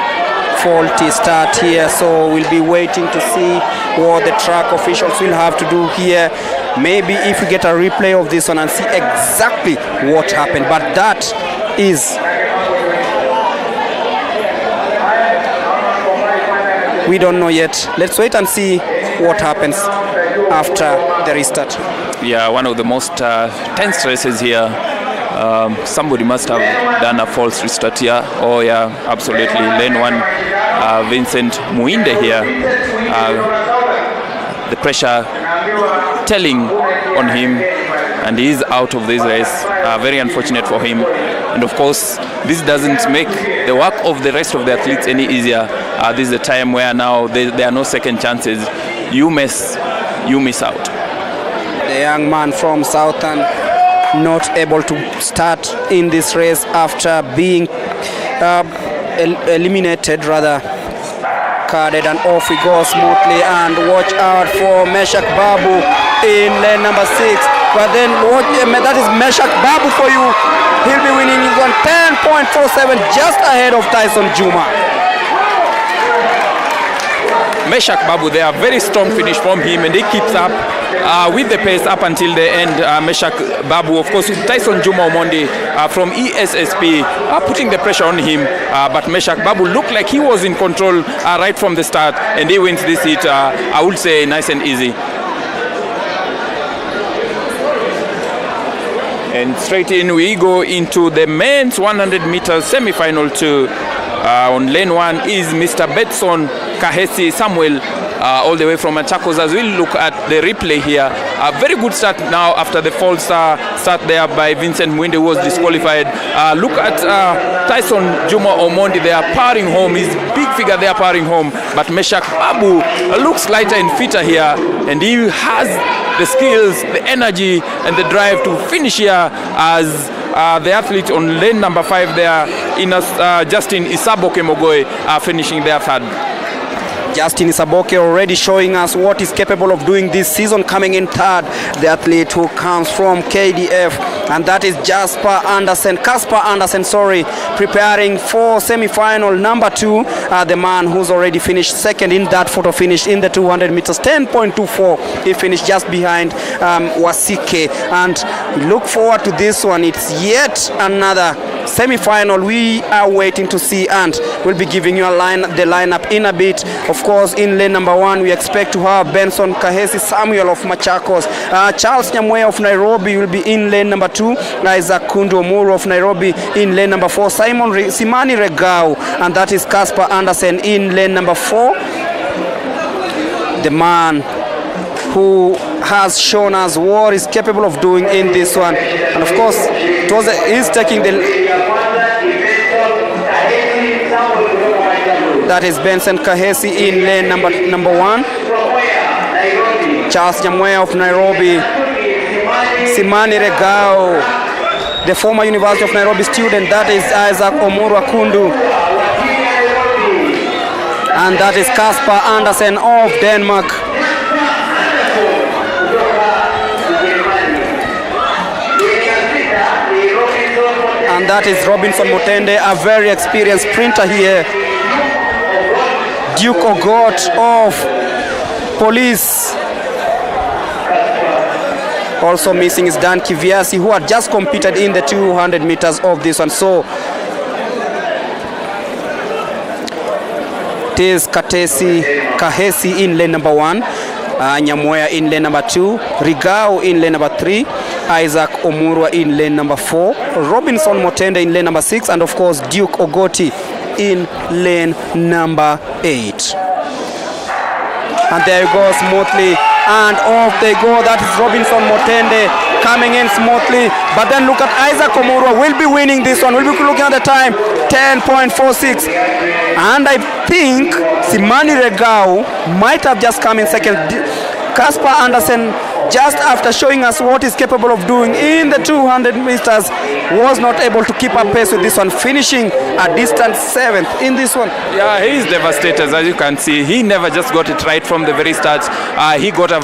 faulty start here, so we'll be waiting to see what the track officials will have to do here. Maybe if we get a replay of this one and see exactly what happened, but that is, we don't know yet. Let's wait and see what happens after the restart. Yeah, one of the most tense races here. Somebody must have done a false restart here. Oh yeah, absolutely. Lane 1, Vincent Muinde here. The pressure telling on him, and he is out of this race. Very unfortunate for him. And of course, this doesn't make the work of the rest of the athletes any easier. This is a time where now there are no second chances. You miss out. The young man from Southern not able to start in this race after being eliminated, rather carded, and off we go smoothly. And watch out for Meshak Babu in lane number 6. But then that is Meshak Babu for you. He'll be winning his one 10.47, just ahead of Tyson Juma. Meshak Babu there, a very strong finish from him, and he keeps up with the pace up until the end. Meshak Babu, of course, with Tyson Juma Omondi from ESSP putting the pressure on him, but Meshak Babu looked like he was in control right from the start, and he wins this heat, I would say, nice and easy. And straight in we go into the men's 100 meters semi-final 2. On lane 1 is Mr. Betson Kahesi Samuel, all the way from Machakos. As we look at the replay here, a very good start now after the false start there by Vincent Muinde, who was disqualified. Look at Tyson Juma Omondi, they are powering home. His big figure, they are powering home. But Meshak Babu looks lighter and fitter here, and he has the skills, the energy, and the drive to finish here as the athlete on lane number 5 there, Justin Isaboke Mogoi, finishing their third. Justin Isaboke already showing us what he's capable of doing this season, coming in third. The athlete who comes from KDF, and that is Casper Anderson, preparing for semi-final number 2. The man who's already finished second in that photo finish in the 200 meters, 10.24. He finished just behind Wasike, and look forward to this one. It's yet another semi-final we are waiting to see, and we'll be giving you the lineup in a bit. Of course, in lane number 1 we expect to have Benson Kahesi Samuel of Machakos, Charles Nyamwe of Nairobi will be in lane number 2, Isaac Kundo Muru of Nairobi in lane number 4, Simani Regau, and that is Casper Anderson in lane number 4. the man who has shown us what is capable of doing in this one. And of course, he's taking the... That is Benson Kahesi in lane number 1. Charles Nyayo of Nairobi. Simani Regao, the former University of Nairobi student. That is Isaac Omurwa Kundu. And that is Kasper Andersen of Denmark. And that is Robinson Motende, a very experienced sprinter here. Duke Ogot of Police. Also missing is Dan Kiviasi, who had just competed in the 200 meters of this one. So it is Kahesi in lane number 1, Nyamoya in lane number 2, Rigao in lane number 3, Isaac Omurwa in lane number 4, Robinson Motende in lane number 6, and of course Duke Ogoti in lane number 8. And there you go, smoothly, and off they go. That is Robinson Motende coming in smoothly. But then look at Isaac Omurwa, will be winning this one. We'll be looking at the time, 10.46. And I think Simani Regao might have just come in second. Kasper Andersen, just after showing us what he's capable of doing in the 200 meters, was not able to keep up pace with this one, finishing a distant 7th in this one. Yeah, he is devastated, as you can see. He never just got it right from the very start. He got a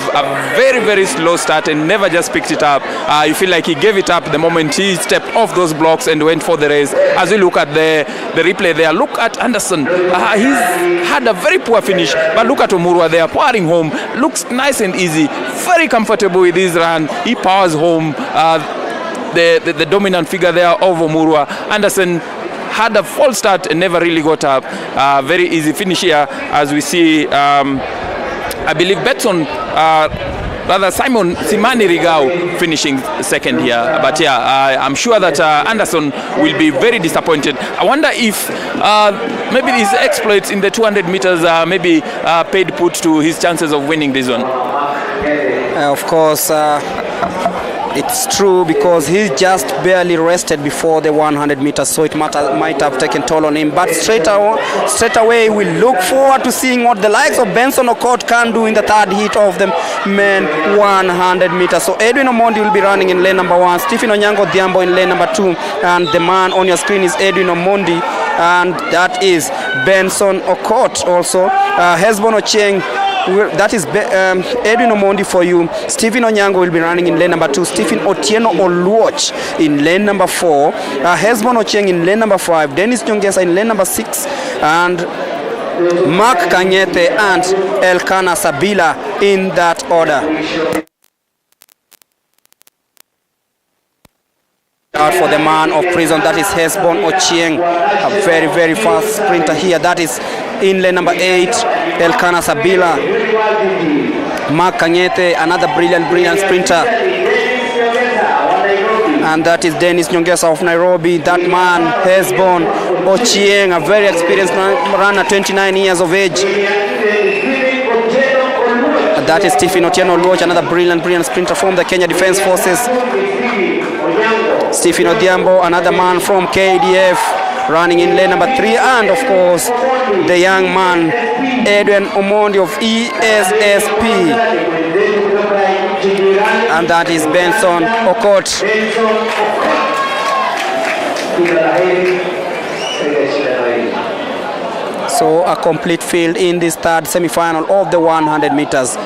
very, very slow start and never just picked it up. You feel like he gave it up the moment he stepped off those blocks and went for the race. As you look at the replay there, look at Anderson. He's had a very poor finish, but look at Omurwa there, powering home. Looks nice and easy, very comfortable with his run. He powers home. The dominant figure there of Omurwa. Anderson had a false start and never really got up. Very easy finish here, as we see. I believe Simani Rigao finishing second here. But yeah, I'm sure that Anderson will be very disappointed. I wonder if maybe his exploits in the 200 meters maybe paid put to his chances of winning this one. Of course, it's true, because he just barely rested before the 100 meters, so it might have taken toll on him. But straight away, we look forward to seeing what the likes of Benson Okot can do in the third heat of the men 100 meters. So Edwin Omondi will be running in lane number 1, Stephen Onyango Diambo in lane number 2, and the man on your screen is Edwin Omondi, and that is Benson Okot also. Hesbon Ochieng, that is Edwin Omondi for you. Stephen Onyango will be running in lane number 2. Stephen Otieno Oluoch in lane number 4. Hesbon Ochieng in lane number 5. Dennis Nyongesa in lane number 6. And Mark Kanyete and Elkana Sabila in that order. Out for the man of prison, that is Hesbon Ochieng, a very, very fast sprinter here. That is in lane number 8, Elkana Sabila. Mark Kanyete, another brilliant sprinter. And that is Dennis Nyongesa of Nairobi. That man, Hesbon Ochieng, a very experienced runner, 29 years of age. That is Stephen Otieno Oluoch, another brilliant sprinter from the Kenya Defence Forces. Stephen Odhiambo, another man from KDF, running in lane number 3, and of course the young man Edwin Omondi of ESSP, and that is Benson Okot. So a complete field in this third semi-final of the 100 meters.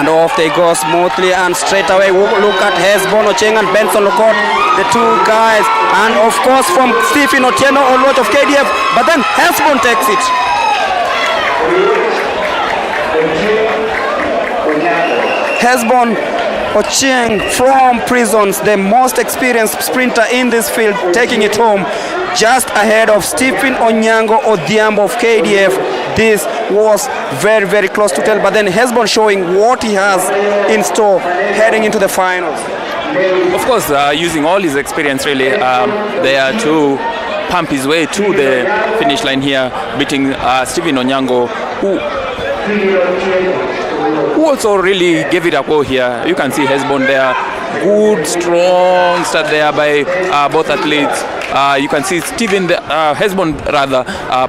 And off they go smoothly, and straight away look at Hesbon Ochieng and Benson Okot, the two guys, and of course from Stephen Otieno Oluoch of KDF, but then Hesbon takes it. Hesbon Ochieng from Prisons, the most experienced sprinter in this field, taking it home just ahead of Stephen Onyango Odhiambo of KDF. This was very, very close to tell, but then Hesbon showing what he has in store heading into the finals. Of course, using all his experience really there to pump his way to the finish line here, beating Stephen Onyango, who also really gave it a go here. You can see Hesbon there. Good, strong start there by both athletes. You can see Stephen, Hesbon rather,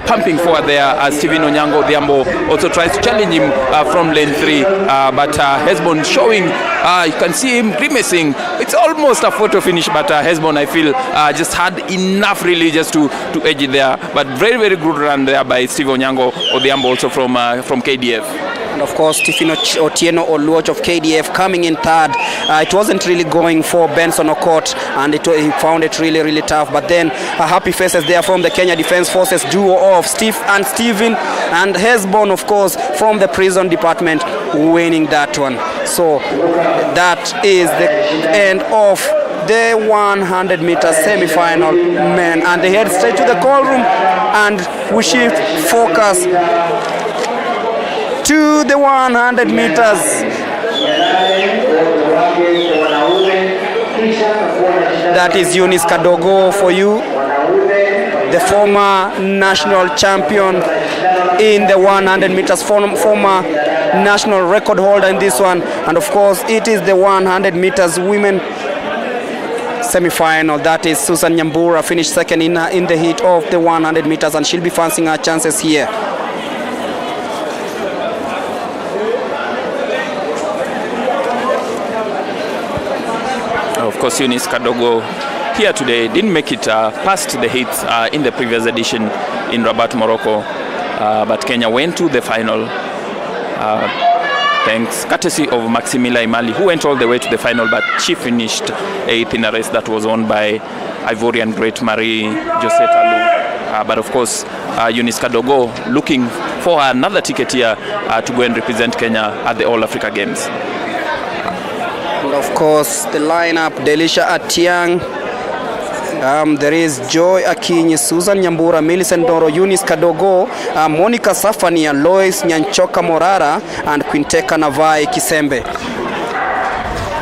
pumping forward there as Stephen Onyango Odhiambo also tries to challenge him from lane 3. But Hesbon showing, you can see him grimacing. It's almost a photo finish, but Hesbon, I feel, just had enough really just to edge it there. But very, very good run there by Stephen Onyango Odhiambo also from KDF. And of course, Stephen Otieno Oluoch of KDF coming in third. It wasn't really going for Benson Okot, and he found it really, really tough. But then happy faces there from the Kenya Defence Forces duo of Stephen and Hesbon, of course, from the prison department, winning that one. So that is the end of the 100 meter semi-final men, and they head straight to the call room, and we shift focus to the 100 meters. That is Eunice Kadogo for you, the former national champion in the 100 meters, former national record holder in this one. And of course, it is the 100 meters women semi-final. That is Susan Nyambura, finished second in the heat of the 100 meters, and she'll be fancying her chances here. Of course, Eunice Kadogo here today didn't make it past the heat in the previous edition in Rabat, Morocco, but Kenya went to the final thanks courtesy of Maximila Imali, who went all the way to the final, but she finished 8th in a race that was won by Ivorian great Marie Josette Alou. But of course, Eunice Kadogo looking for another ticket here to go and represent Kenya at the All Africa Games. And of course, the lineup: Delisha Atiang, there is Joy Akinyi, Susan Nyambura, Millicent Doro, Eunice Kadogo, Monica Safania, Lois Nyanchoka Morara, and Quinteka Navai Kisembe.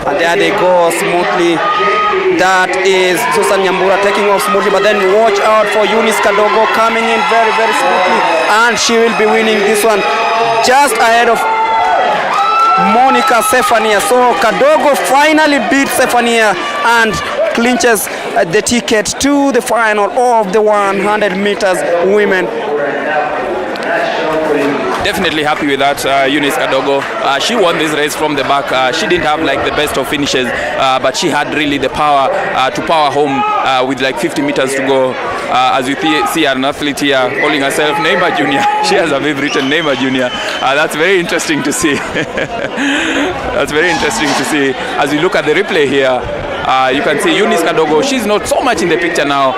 And there they go smoothly. That is Susan Nyambura taking off smoothly, but then watch out for Eunice Kadogo coming in very, very smoothly, and she will be winning this one just ahead of Monica Sefania. So Kadogo finally beats Sefania and clinches the ticket to the final of the 100 meters women. Definitely happy with that, Eunice Kadogo. She won this race from the back. She didn't have like the best of finishes, but she had really the power to power home with like 50 meters to go. As you see an athlete here calling herself Neymar Junior. She has a wave written Neymar Junior. That's very interesting to see. That's very interesting to see. As you look at the replay here, you can see Eunice Kadogo. She's not so much in the picture now.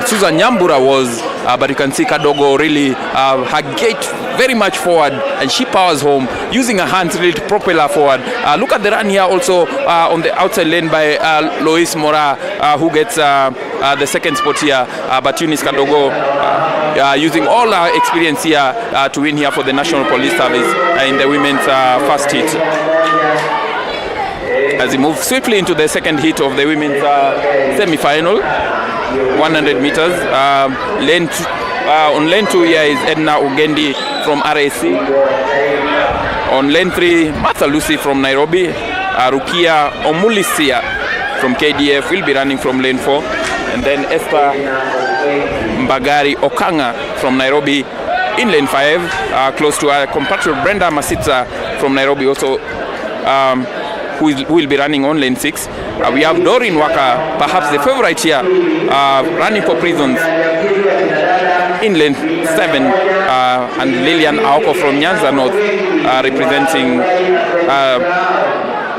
Susan Nyambura was, but you can see Kadogo really, her gait very much forward, and she powers home using her hands really to propel her forward. Look at the run here also on the outside lane by Lois Mora, who gets the second spot here. But Eunice Kadogo using all her experience here to win here for the National Police Service in the women's first heat. As we move swiftly into the second heat of the women's semi-final, 100 meters. On lane 2 here is Edna Ugendi from RAC. On lane 3, Martha Lucy from Nairobi. Rukia Omulisia from KDF will be running from lane 4. And then Esther Mbagari Okanga from Nairobi in lane 5, close to our compatriot Brenda Masitsa from Nairobi also, who will be running on lane 6. We have Doreen Waka, perhaps the favorite here, running for Prisons in lane 7, and Lillian Aoko from Nyanza North representing,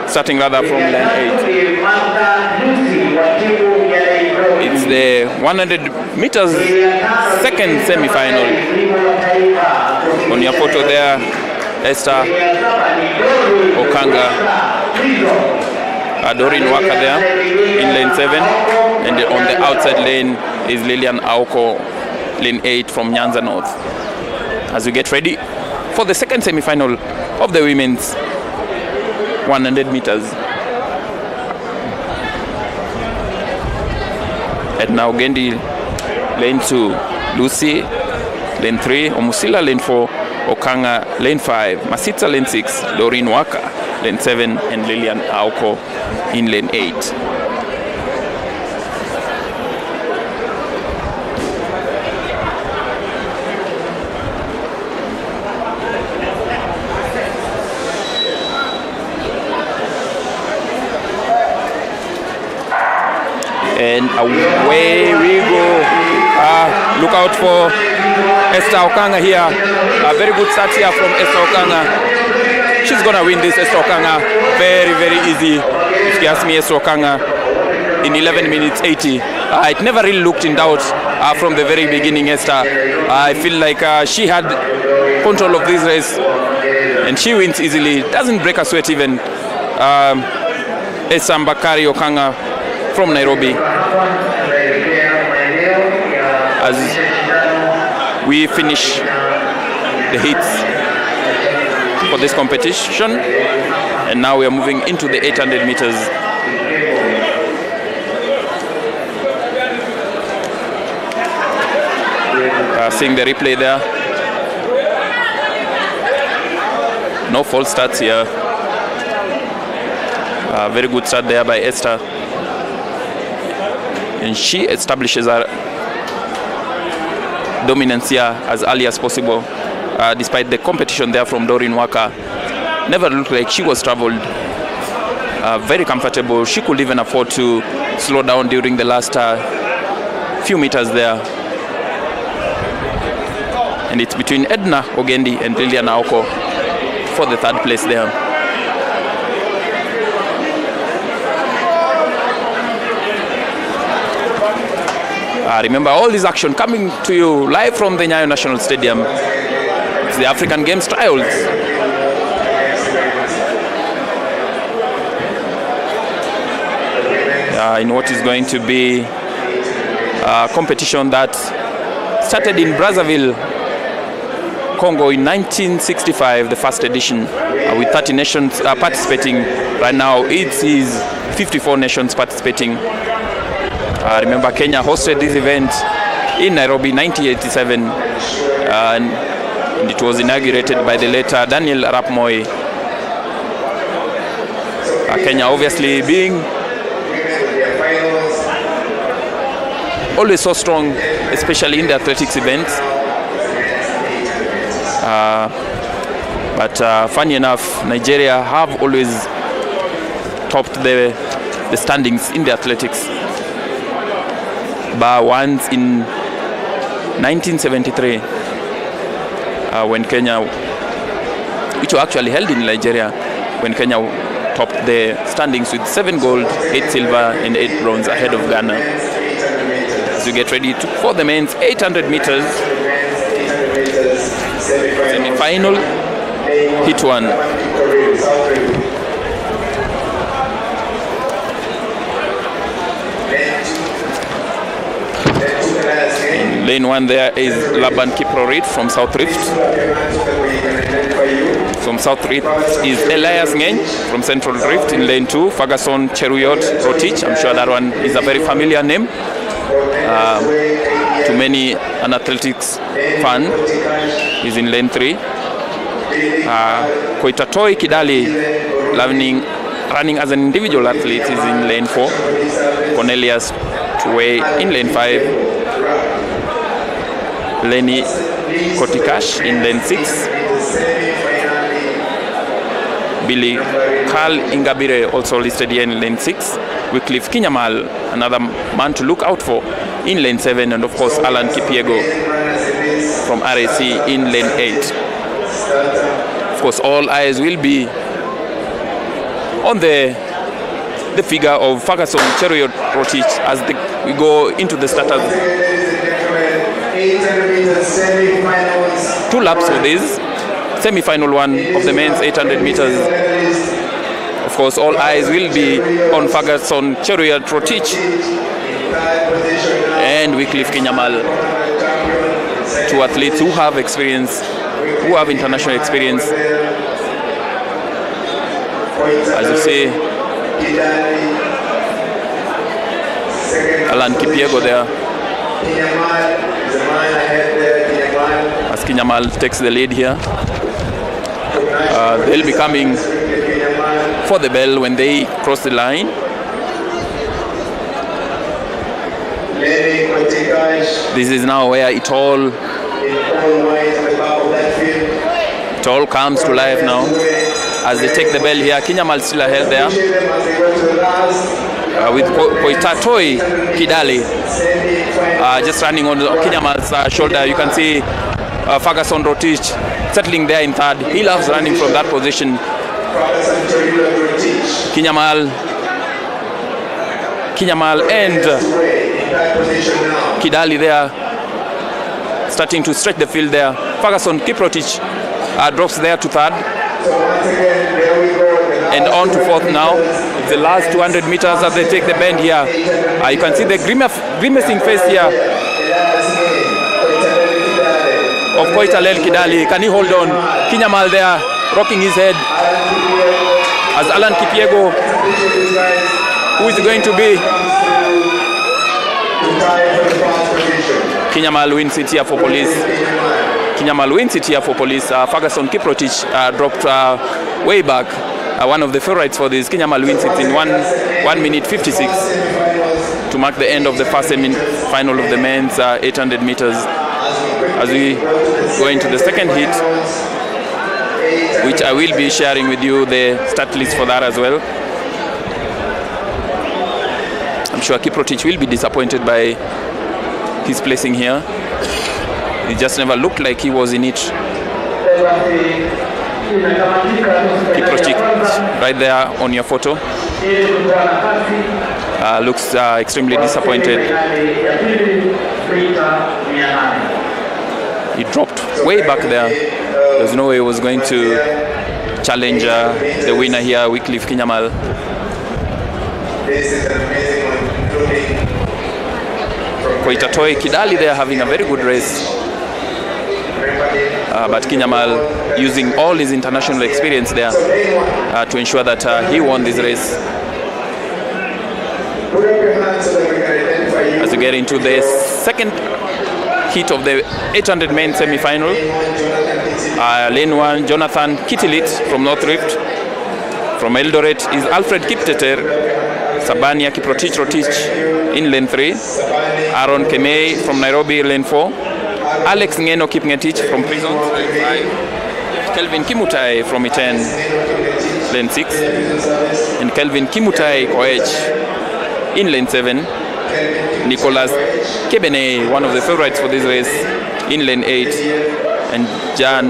starting rather from lane 8. It's the 100 meters second semi-final. On your photo there, Esther Okanga, Dorin Waka there in lane 7, and on the outside lane is Lilian Aoko, lane 8 from Nyanza North. As we get ready for the second semi-final of the women's 100 meters. Edna Ogendi, lane 2, Lucy, lane 3, Omusila, lane 4, Okanga, lane 5, Masita, lane 6, Doreen Waka, lane 7, and Lilian Aoko in lane 8. And away we go. Look out for Esther Okanga here. A very good start here from Esther Okanga. She's gonna win this, Esther Okanga. Very, very easy. If you ask me, Esther Okanga in 11 minutes 80. It never really looked in doubt from the very beginning, Esther. I feel like she had control of this race and she wins easily. Doesn't break a sweat even. Esther Mbakari Okanga from Nairobi. As we finish the heats for this competition, and now we are moving into the 800 meters. Seeing the replay there. No false starts here. Very good start there by Esther. And she establishes her dominance here as early as possible, despite the competition there from Doreen Waka. Never looked like she was troubled. Very comfortable. She could even afford to slow down during the last few meters there. And it's between Edna Ogendi and Lilian Aoko for the third place there. Remember, all this action coming to you live from the Nyayo National Stadium. It's the African Games Trials. In what is going to be a competition that started in Brazzaville, Congo in 1965, the first edition, with 30 nations participating. Right now, it is 54 nations participating. Remember, Kenya hosted this event in Nairobi 1987, and it was inaugurated by the late Daniel Arap Moi. Kenya obviously being always so strong, especially in the athletics events. But funny enough, Nigeria have always topped the standings in the athletics. But once in 1973, when Kenya, which were actually held in Nigeria, when Kenya topped the standings with 7 gold, 8 silver, and 8 bronze ahead of Ghana. As we get ready for the men's 800 meters semi-final, hit 1. Lane 1 there is Laban Kipro-Reid from South Rift. From South Rift is Elias Ngeny from Central Rift in lane 2. Ferguson Cheruyot Rotich, I'm sure that one is a very familiar name to many an athletics fan. Is in lane 3. Koitatoi Kidali, running as an individual athlete, is in lane 4. Cornelius Tuwe in lane 5. Lenny Kotikash in lane 6. Billy Carl Ingabire also listed here in lane 6. Wycliffe Kinyamal, another man to look out for, in lane 7. And of course Alan Kipiego from RAC in lane 8. Of course, all eyes will be on the figure of Ferguson Cheruyot Rotich as we go into the starters. 800 meters semi-finals. 2 laps for this. semi-final one of the men's 800 meters. Of course, all eyes will be on Ferguson Cheruiyot Rotich and Wycliffe Kinyamal, two athletes who have experience, who have international experience. As you see, Alan Kipyego there, as Kinyamal takes the lead here. They'll be coming for the bell when they cross the line. This is now where it all comes to life now. As they take the bell here, Kinyamal still ahead there. With Koitatoi Kidali just running on Kinyamal's shoulder. You can see Ferguson Rotich settling there in third. He loves running from that position. Kinyamal and Kidali there starting to stretch the field there. Ferguson Kiprotich drops there to third and on to fourth now. It's the last 200 meters as they take the bend here. You can see the grimacing face here of Koitalel Kidali. Can he hold on? Kinyamal there rocking his head as Alan Kipyego, who is going to be Kinyamal wins it here for police. Kinyamal wins it here for police. Ferguson Kiprotich dropped way back. One of the favorites for this. Kinyamal wins it in 1 minute 56 to mark the end of the first semi-final of the men's 800 meters. As we go into the second heat, which I will be sharing with you the start list for that as well. I'm sure Kiprotich will be disappointed by his placing here. He just never looked like he was in it. Kiprotich right there on your photo looks extremely disappointed. He dropped way back there. There's no way he was going to challenge the winner here, Wycliffe Kinyamal. Koitatoi Kidali there having a very good race. But Kinyamal using all his international experience there to ensure that he won this race. As we get into the second heat of the 800 men semi-final, lane 1, Jonathan Kitilit from North Rift. From Eldoret is Alfred Kipteter, Sabania Kiprotich Rotich in lane 3, Aaron Kemei from Nairobi lane 4, Alex Ngeno Kipngetich from Prison lane 5, Kelvin Kimutai from Iten lane 6, and Kelvin Kimutai Koech in lane 7, Nicholas Kebene, one of the favorites for this race, in lane 8, and John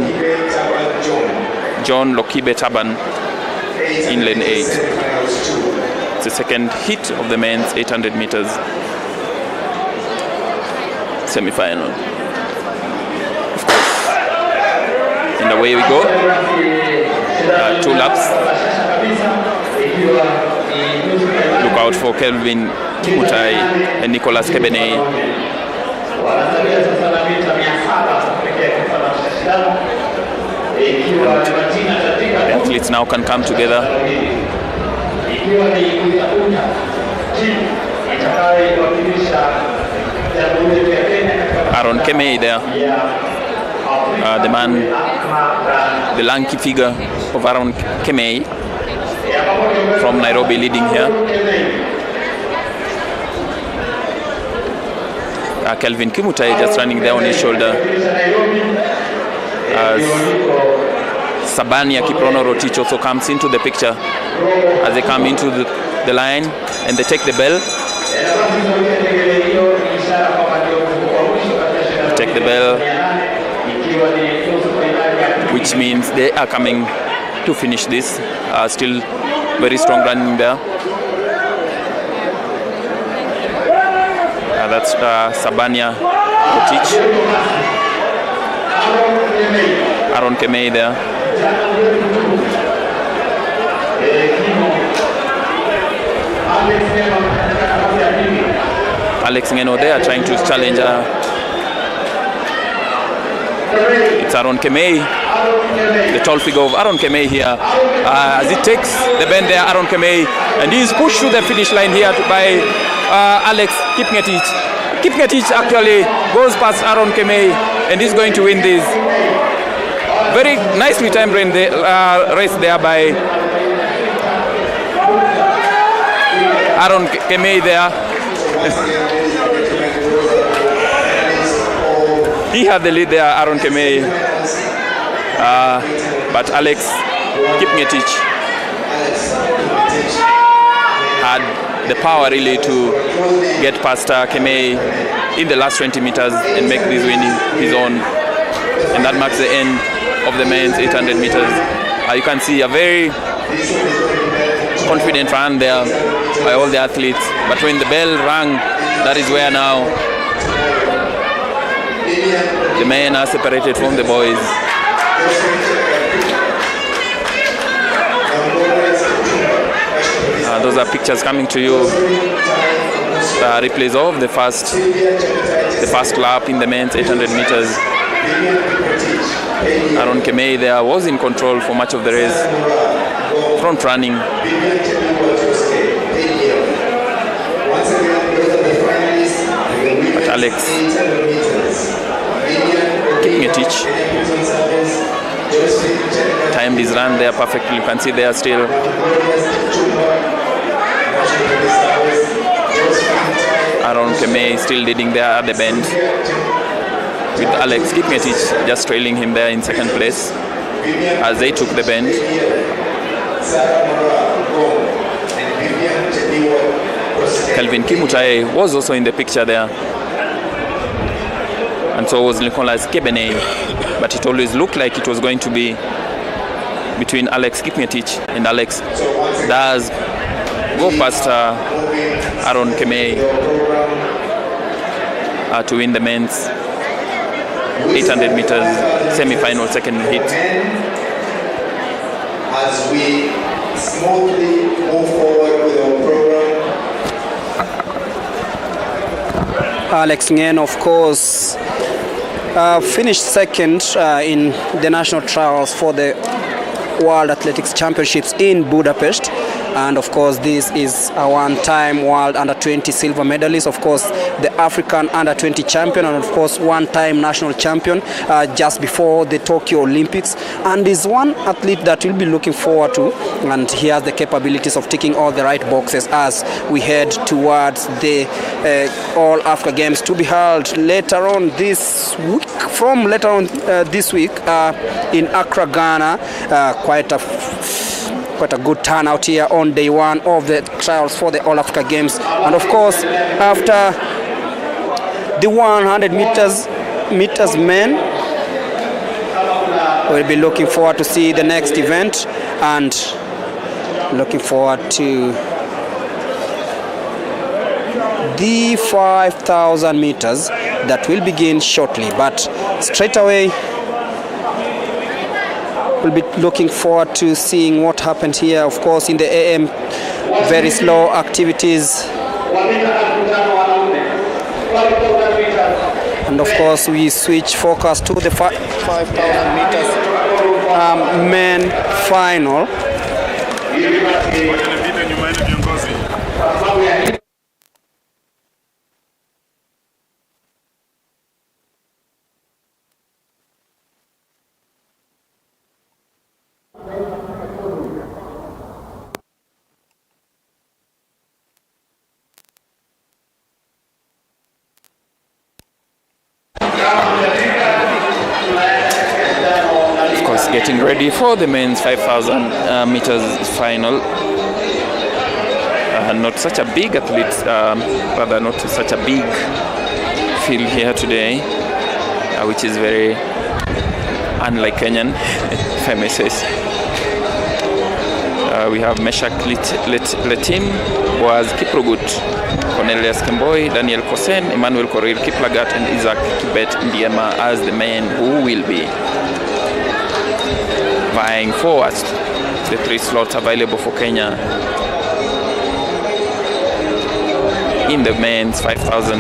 Lokibe Taban in lane 8. It's the second heat of the men's 800 meters semi-final. Of course, and away we go. 2 laps. Look out for Kelvin Kimutai and Nicholas Kebene. The athletes now can come together. Aaron Kemei there, the man, the lanky figure of Aaron Kemei from Nairobi leading here. Kelvin Kimutai just running there on his shoulder. As Sabania Kiprono Rotich also comes into the picture as they come into the line and they take the bell. Take the bell, which means they are coming to finish this. Still very strong running there. That's Sabania Rotich. Aaron Kemei there. Alex Ngeno there trying to challenge it's Aaron Kemei, the tall figure of Aaron Kemei here, as he takes the bend there, Aaron Kemei, and he is pushed through the finish line here by Alex Kipngetich. Kipngetich actually goes past Aaron Kemei and is going to win this. Very nicely timed race there by Aaron Kemei there. He had the lead there, Aaron Kemei, but Alex Kipngetich had the power really to get past Kemei in the last 20 meters and make this winning his own, and that marks the end of the men's 800 meters. You can see a very confident run there by all the athletes, but when the bell rang, that is where now the men are separated from the boys. Those are pictures coming to you, replays of the first lap in the men's 800 meters. Aaron Kemei there was in control for much of the race, front running. But Alex Kipngetich timed his run there perfectly. You can see there still. Aaron Kemei still leading there at the bend, with Alex Kipngetich just trailing him there in second place as they took the bend. Kelvin Kimutai was also in the picture there, and so was Nicolas Kebene, but it always looked like it was going to be between Alex Kipngetich, and Alex does go past Aaron Kemei to win the men's 800 meters semi-final second hit. As we smoothly move forward with our program. Alex Ngeno, of course, finished second in the national trials for the World Athletics Championships in Budapest. And of course, this is a one-time World Under-20 silver medalist, of course, the African Under-20 champion, and of course, one-time national champion just before the Tokyo Olympics. And is one athlete that we'll be looking forward to, and he has the capabilities of ticking all the right boxes as we head towards the All Africa Games to be held later on this week. From later on this week in Accra, Ghana. Quite a good turnout here on day one of the trials for the All Africa Games. And of course, after the 100 meters men, we'll be looking forward to see the next event, and looking forward to the 5,000 meters that will begin shortly. But straight away, we'll be looking forward to seeing what happened here. Of course, in the AM, very slow activities. And of course, we switch focus to the 5,000 meters men final. Getting ready for the men's 5,000 meters final. Not such a big athlete, rather not such a big field here today, which is very unlike Kenyan, if I may say. We have Meshak Letim, Boaz Kiprogut, Cornelius Kemboi, Daniel Kosen, Emmanuel Korir Kiplagat, and Isaac Kibet Ndiema as the men who will be vying for the 3 slots available for Kenya in the men's 5,000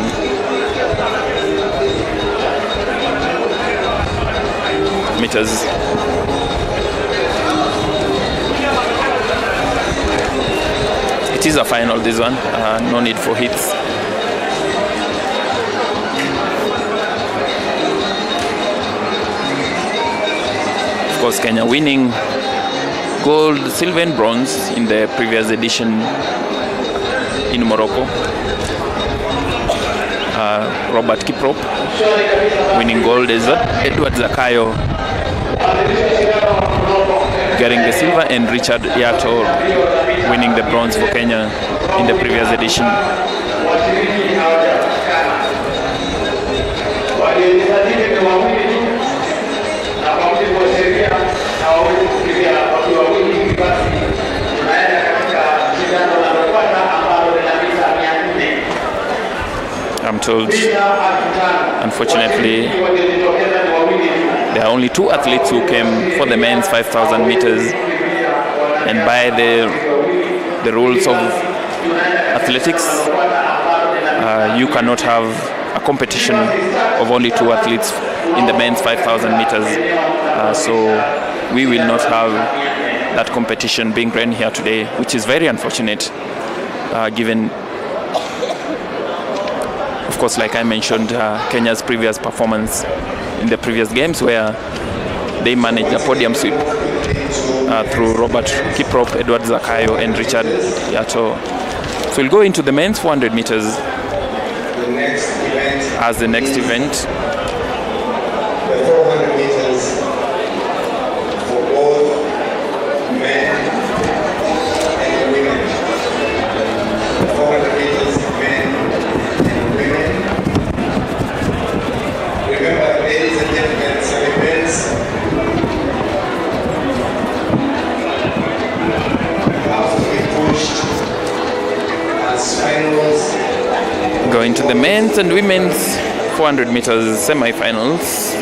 meters. It is a final, this one, no need for hits. Of course, Kenya winning gold, silver and bronze in the previous edition in Morocco. Robert Kiprop winning gold, is Edward Zakayo getting the silver, and Richard Yato winning the bronze for Kenya in the previous edition. I'm told, unfortunately, there are only 2 athletes who came for the men's 5,000 meters, and by the rules of athletics, you cannot have a competition of only 2 athletes in the men's 5,000 meters. So we will not have that competition being run here today, which is very unfortunate, given, of course, like I mentioned, Kenya's previous performance in the previous games, where they managed a podium sweep through Robert Kiprop, Edward Zakayo and Richard Yato. So we'll go into the men's 400 meters as the next event. The 400 meters for both men and women. The 400 meters men and women. Remember, ladies and gentlemen, semi-finals have to be pushed as finals. Going to the men's and women's 400 meters semi-finals.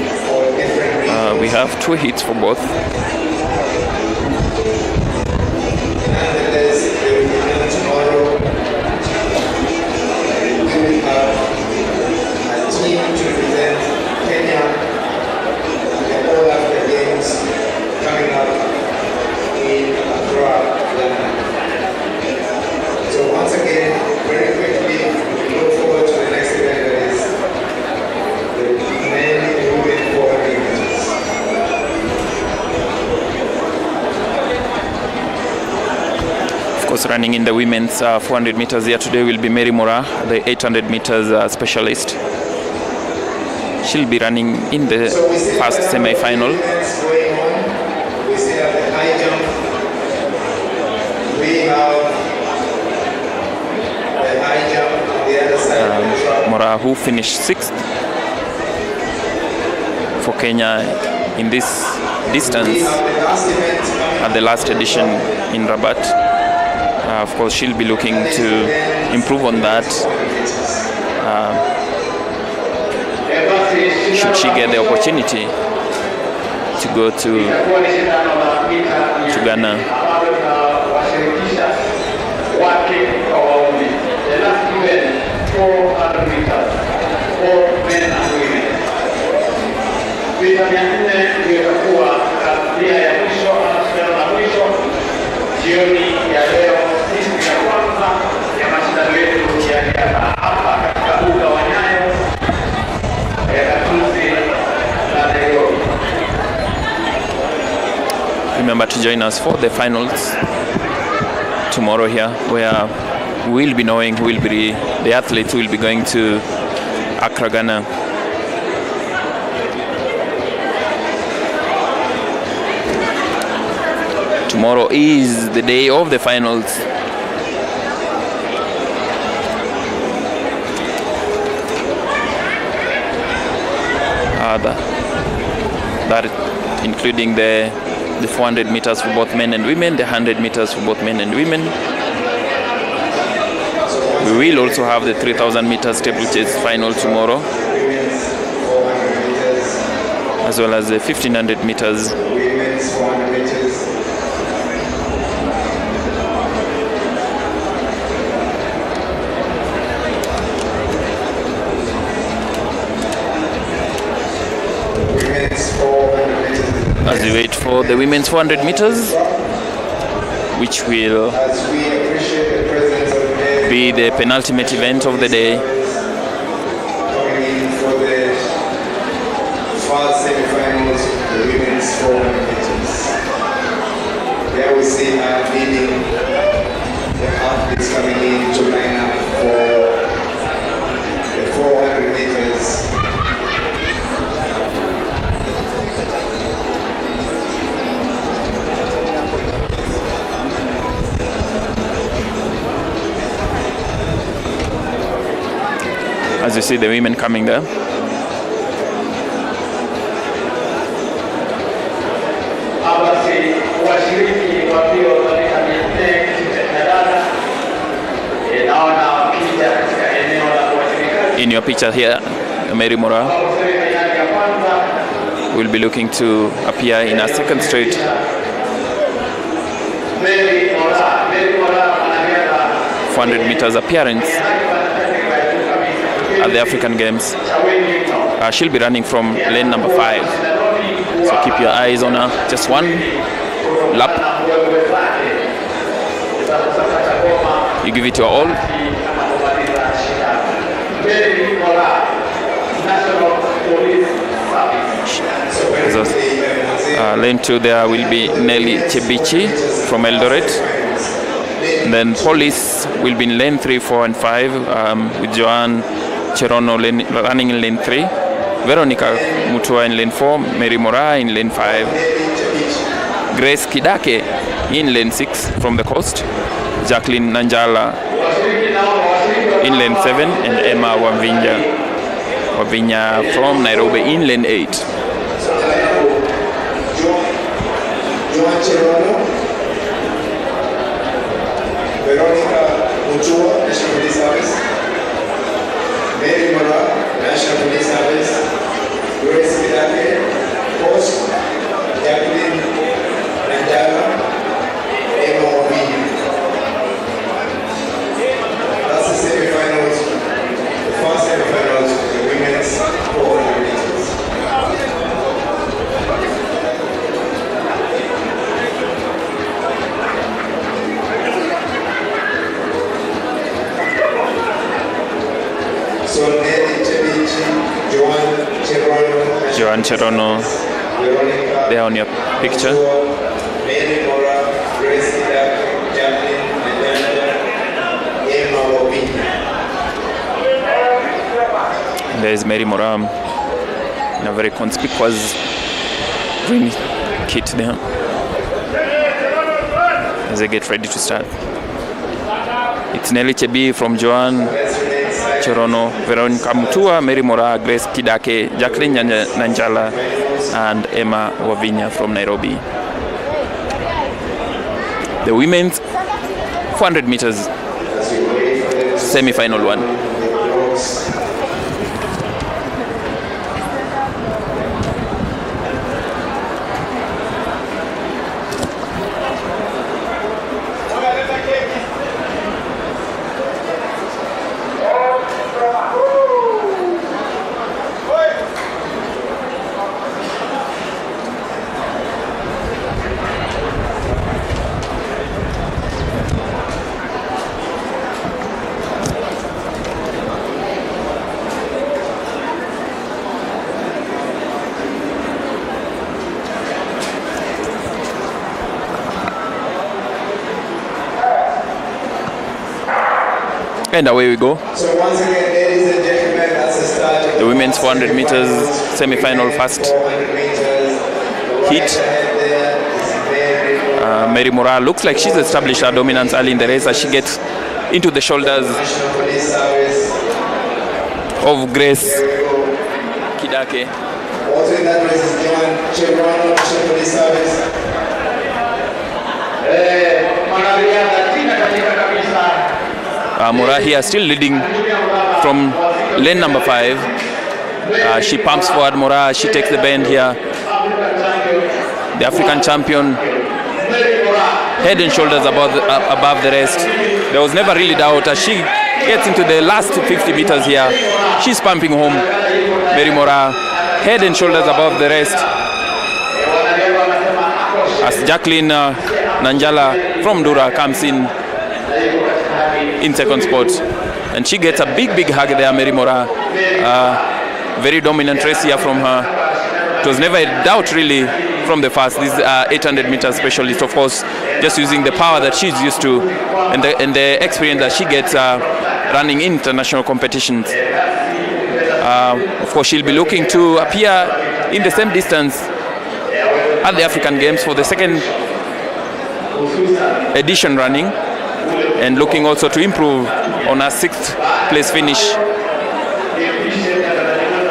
We have 2 hits for both. Nonetheless, they will begin tomorrow. We will have a team to represent Kenya at all Africa Games coming up in Accra, Ghana. So once again, very quickly, we look forward to the next event, that is the men and women 400 meters. Of course, running in the women's 400 meters here today will be Mary Mora, the 800 meters specialist. She'll be running in the first semi-final. Going on. We still have the high jump. We have the high jump on the other side of the track. Mora, who finished 6th for Kenya in this We distance have the last event coming at the last edition in Rabat. Of course, she'll be looking to improve on that. Should she get the opportunity to go to Ghana. Jioni ya leo, siku ya kwanza ya mashindano yetu ya riadha hapa katika uga wa Nyayo gatuzi la Nairobi. Remember to join us for the finals tomorrow here, where we'll be knowing who will be the athletes who will be going to Accra, Ghana. Tomorrow is the day of the finals. That including the 400 meters for both men and women, the 100 meters for both men and women. We will also have the 3,000 meters steeplechase final tomorrow. as well as the 1500 meters. Women's 400 meters. Women's 400 meters. As we wait for the women's 400 meters, which will As we appreciate the presence of men be the penultimate event of the day. coming in for the first semifinals, the women's 400 meters. There we see her leading the athletes coming in to line up for the 400 meters. As you see the women coming there. In your picture here, Mary Mora will be looking to appear in a second straight 400 meters appearance at the African Games. She'll be running from lane number 5. So keep your eyes on her. Just one lap. You give it your all. So, lane 2 there will be Nelly Chebichi from Eldoret. And then Police will be in lane 3, 4 and 5 with Joanne Cherono running in lane 3. Veronica Mutua in lane 4. Mary Mora in lane 5. Grace Kidake in lane 6 from the coast. Jacqueline Nanjala in lane 7 and Emma Wavinya from Nairobi in lane 8. Joan Cherono, Veronica Mutua, National Police Service, Mary Mora, National Police Service, Grace Kidake, Post, Jacqueline Nanjala, Emma Wavinya. That's the semifinals, the first semifinals of the women's 400 meters. So Nelly Chebichi, Joan Cherono Veronica there on your picture. Mary Mora, Grace Kidake, Jacqueline Nanjala, Emma Wavinya. There is Mary Mora in a very conspicuous green kit there as they get ready to start. It's Nelly Chebi from Joan Cherono, Veronica Mutua, Mary Mora, Grace Kidake, Jacqueline Nanjala and Emma Wavinya from Nairobi. The women's 400 meters semi-final one. And away we go. So once again, ladies and gentlemen, that's the start of The women's 400 meters semi-final first 400 meters. heat. Mary Mora looks like she's established her dominance early in the race as she gets into the shoulders National Police Service. of Grace Kidake. Also in that race is Joan Cherono, National Police Service. Mora here still leading from lane number 5. She pumps forward Mora. She takes the bend here. The African champion, head and shoulders above the rest. There was never really doubt as she gets into the last 50 meters here. She's pumping home. Mary Mora, head and shoulders above the rest. As Jacqueline Nanjala from Dura comes in second spot. And she gets a big hug there, Mary Mora. Very dominant race here from her. It was never a doubt really from the first. This 800 meter specialist, of course, just using the power that she's used to and the experience that she gets running international competitions. Of course, she'll be looking to appear in the same distance at the African Games for the second edition running, and looking also to improve on her 6th place finish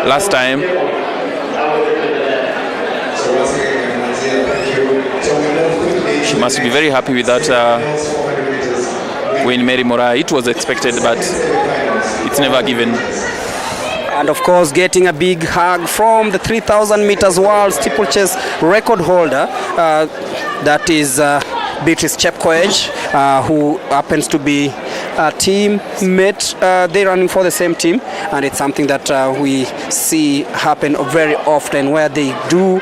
last time. She must be very happy with that win, Mary Mora. It was expected, but it's never given. And of course, getting a big hug from the 3,000 meters world steeplechase record holder, that is Beatrice Chepkoech, who happens to be a teammate. They're running for the same team, and it's something that we see happen very often, where they do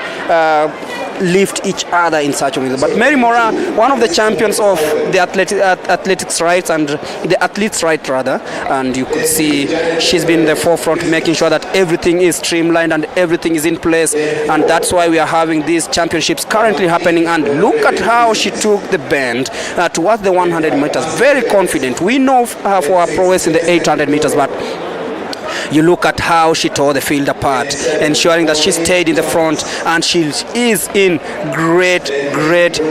lift each other in such a way. But Mary Mora, one of the champions of the athletics rights and the athletes right rather, and you could see she's been in the forefront making sure that everything is streamlined and everything is in place, and that's why we are having these championships currently happening. And look at how she took the bend towards the 100 meters, very confident. We know her for her prowess in the 800 meters, but you look at how she tore the field apart, ensuring that she stayed in the front, and she is in great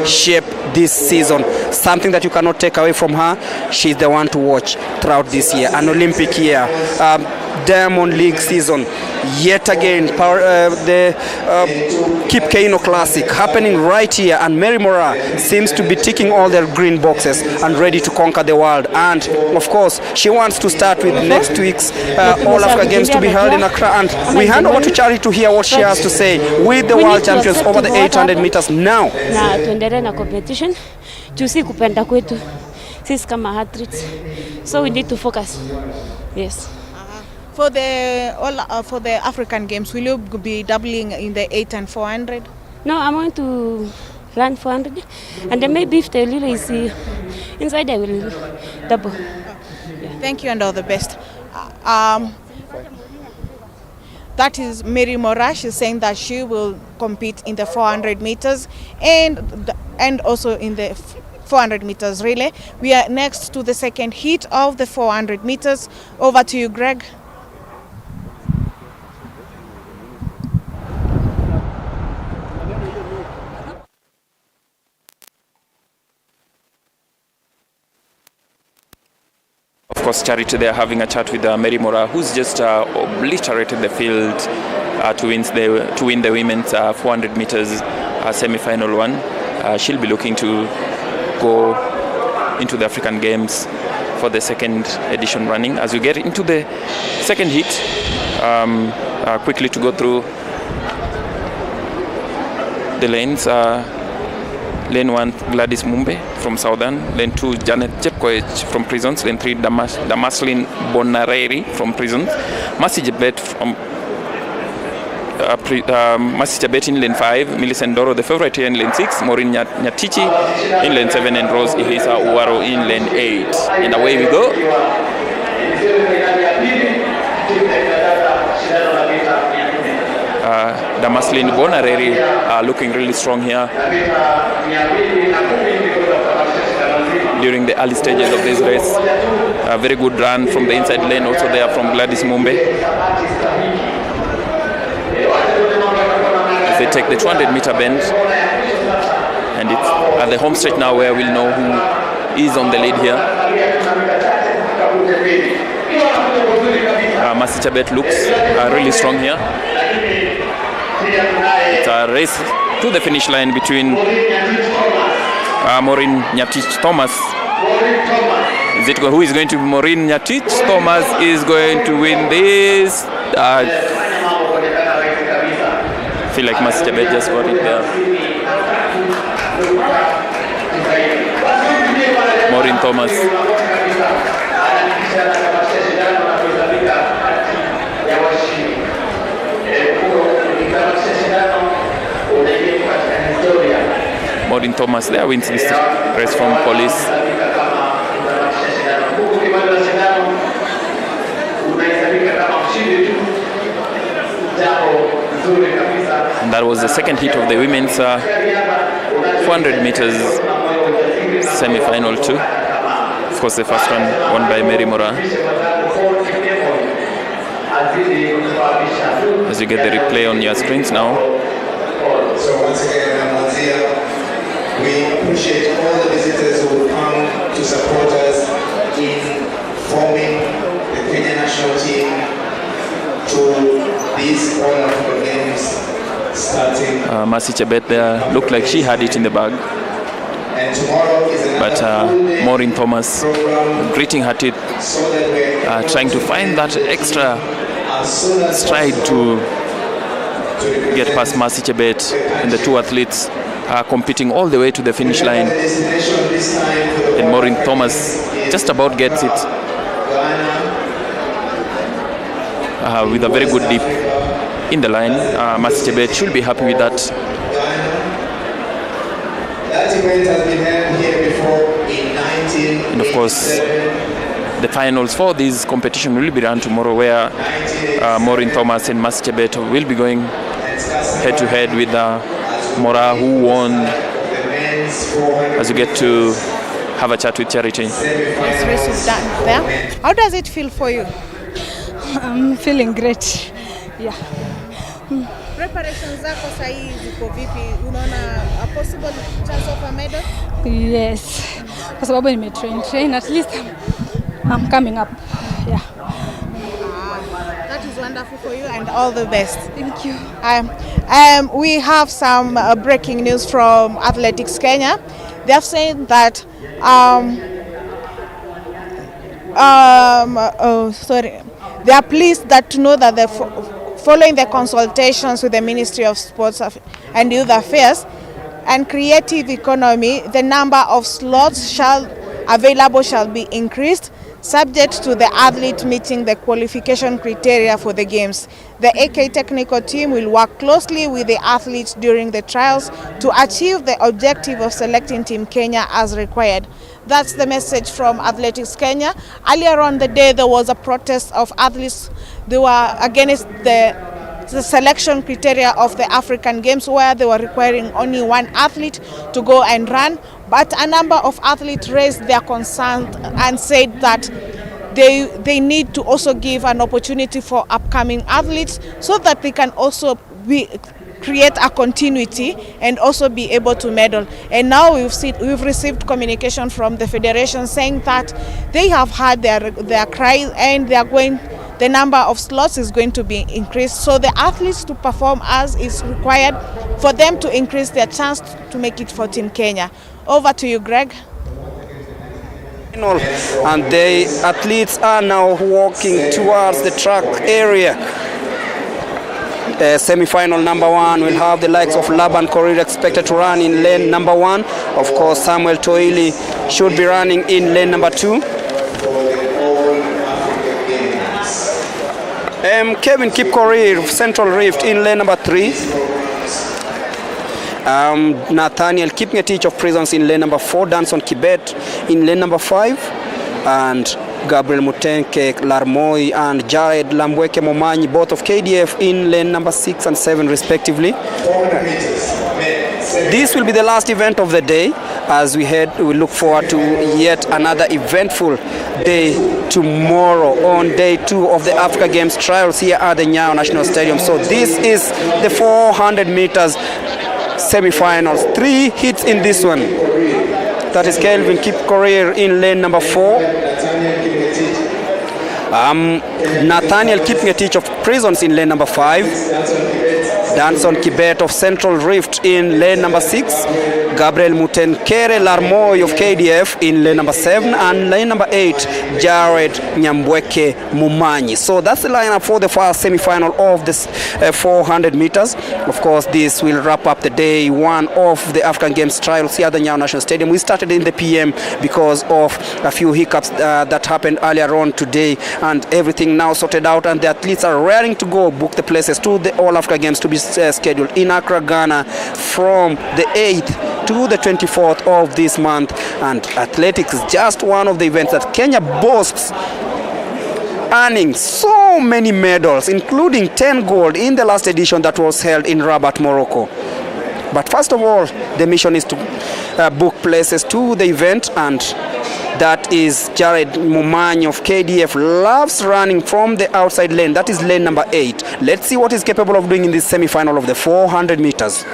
shape this season. Something that you cannot take away from her. She's the one to watch throughout this year, an Olympic year, Diamond League season. Yet again, the Kip Keino Classic happening right here, and Mary Mora seems to be ticking all the green boxes and ready to conquer the world. And of course, she wants to start with next week's All Africa Games to be held in Accra. And we hand over to Charity to hear what she has to say with the world champions over the 800 meters now. Na tuendelee na competition, tusi kupenda kwetu sisi kama athletes, so we need to focus. Yes. For the African Games, will you be doubling in the 8 and 400? No, I'm going to run 400, and then maybe if the relay is inside, I will double. Yeah. Thank you and all the best. That is Mary Mora. She's saying that she will compete in the 400 meters and also in the 400 meters relay. We are next to the second heat of the 400 meters. Over to you, Greg. Of course, Charity, they are having a chat with Mary Mora, who's just obliterated the field to win the women's 400 meters semi-final one. She'll be looking to go into the African Games for the second edition running. As we get into the second heat, quickly to go through the lanes. Lane 1, Gladys Mumbe from Southern. Lane 2, Janet Chepkoech from Prisons. Lane 3, Damaslin Bonareri from Prisons. Mercy Jebet from Mercy Jebet in Lane 5. Millicent Doro, the favorite here in Lane 6. Maureen Nyatichi in Lane 7. And Rose Ihisa Uwaro in Lane 8. And away we go. Damaslin Bonareri looking really strong here during the early stages of this race. A very good run from the inside lane also there from Gladys Mumbe. As they take the 200 meter bend, and it's at the home stretch now where we'll know who is on the lead here. Mercy Jebet looks really strong here. It's a race to the finish line between Maureen Nyatich Thomas. Who is going to be Maureen Nyatich Thomas is going to win this? feel like Mercy Chebet just got it there. Maureen Thomas. Maureen Thomas there wins this race from Police. And that was the second heat of the women's 400 meters semi-final too. Of course, the first one won by Mary Moran. As you get the replay on your screens now. So once again, we appreciate all the visitors who will come to support us in forming the Kenya national team to these All Africa Games starting. Mercy Chebet there looked like she had it in the bag. And tomorrow is but Maureen Thomas gritting her teeth, trying to find that extra stride to get past Mercy Chebet, and the two athletes are competing all the way to the finish line. And Maureen Thomas just about gets it with a very good dip in the line. Mercy Chebet should be happy with that. That event has been held here before in 1987. And of course, the finals for this competition will be run tomorrow, where Maureen Thomas and Mercy Chebet will be going head-to-head with Mora, who won. As you get to have a chat with Charity. This race is done there. How does it feel for you? I'm feeling great. Yeah. Preparations zako sahi ziko vipi? Unaona a possible chance of a medal? Yes. Kwa sababu train at least I'm coming up. Yeah. That is wonderful for you, and all the best. Thank you. We have some breaking news from Athletics Kenya. They have said that they are pleased that to know that following the consultations with the Ministry of Sports and Youth Affairs and Creative Economy, the number of slots available shall be increased, subject to the athlete meeting the qualification criteria for the games. The AK technical team will work closely with the athletes during the trials to achieve the objective of selecting Team Kenya as required. That's the message from Athletics Kenya. Earlier on the day, there was a protest of athletes. They were against the selection criteria of the African Games, where they were requiring only one athlete to go and run. But a number of athletes raised their concerns and said that they need to also give an opportunity for upcoming athletes so that they can also create a continuity and also be able to medal. And now we've received communication from the federation saying that they have had their cries, and the number of slots is going to be increased. So the athletes to perform as is required for them to increase their chance to make it for Team Kenya. Over to you, Greg. And the athletes are now walking towards the track area. Semi-final number 1 will have the likes of Laban Korir expected to run in lane number 1. Of course, Samuel Toili should be running in lane number 2. Kevin Kipkorir, Central Rift, in lane number 3. Nathaniel Kipngetich of Prisons in lane number 4. Danson Kibet in lane number 5. And Gabriel Mutenke Larmoi and Jared Lambweke Momanyi, both of KDF, in lane number 6 and 7 respectively. This will be the last event of the day. As we look forward to yet another eventful day tomorrow on day 2 of the Africa Games trials here at the Nyayo National Stadium. So this is the 400 meters semi-finals. 3 hits in this one. That is Kelvin Kipkorir in lane number 4. Nathaniel Kipngetich of Prisons in lane number 5. Danson Kibet of Central Rift in lane number 6, Gabriel Mutenkere Larmoy of KDF in lane number 7, and lane number 8, Jared Nyambweke Mumanyi. So that's the lineup for the first semi-final of this 400 meters. Of course, this will wrap up the day 1 of the African Games trials here at the Nyayo National Stadium. We started in the PM because of a few hiccups that happened earlier on today, and everything now sorted out, and the athletes are raring to go book the places to the All Africa Games to be scheduled in Accra, Ghana from the 8th to the 24th of this month. And athletics is just one of the events that Kenya boasts, earning so many medals, including 10 gold in the last edition that was held in Rabat, Morocco. But first of all, the mission is to book places to the event, and that is Jared Mumanyi of KDF. Loves running from the outside lane. That is lane number 8. Let's see what he's capable of doing in this semi-final of the 400 meters.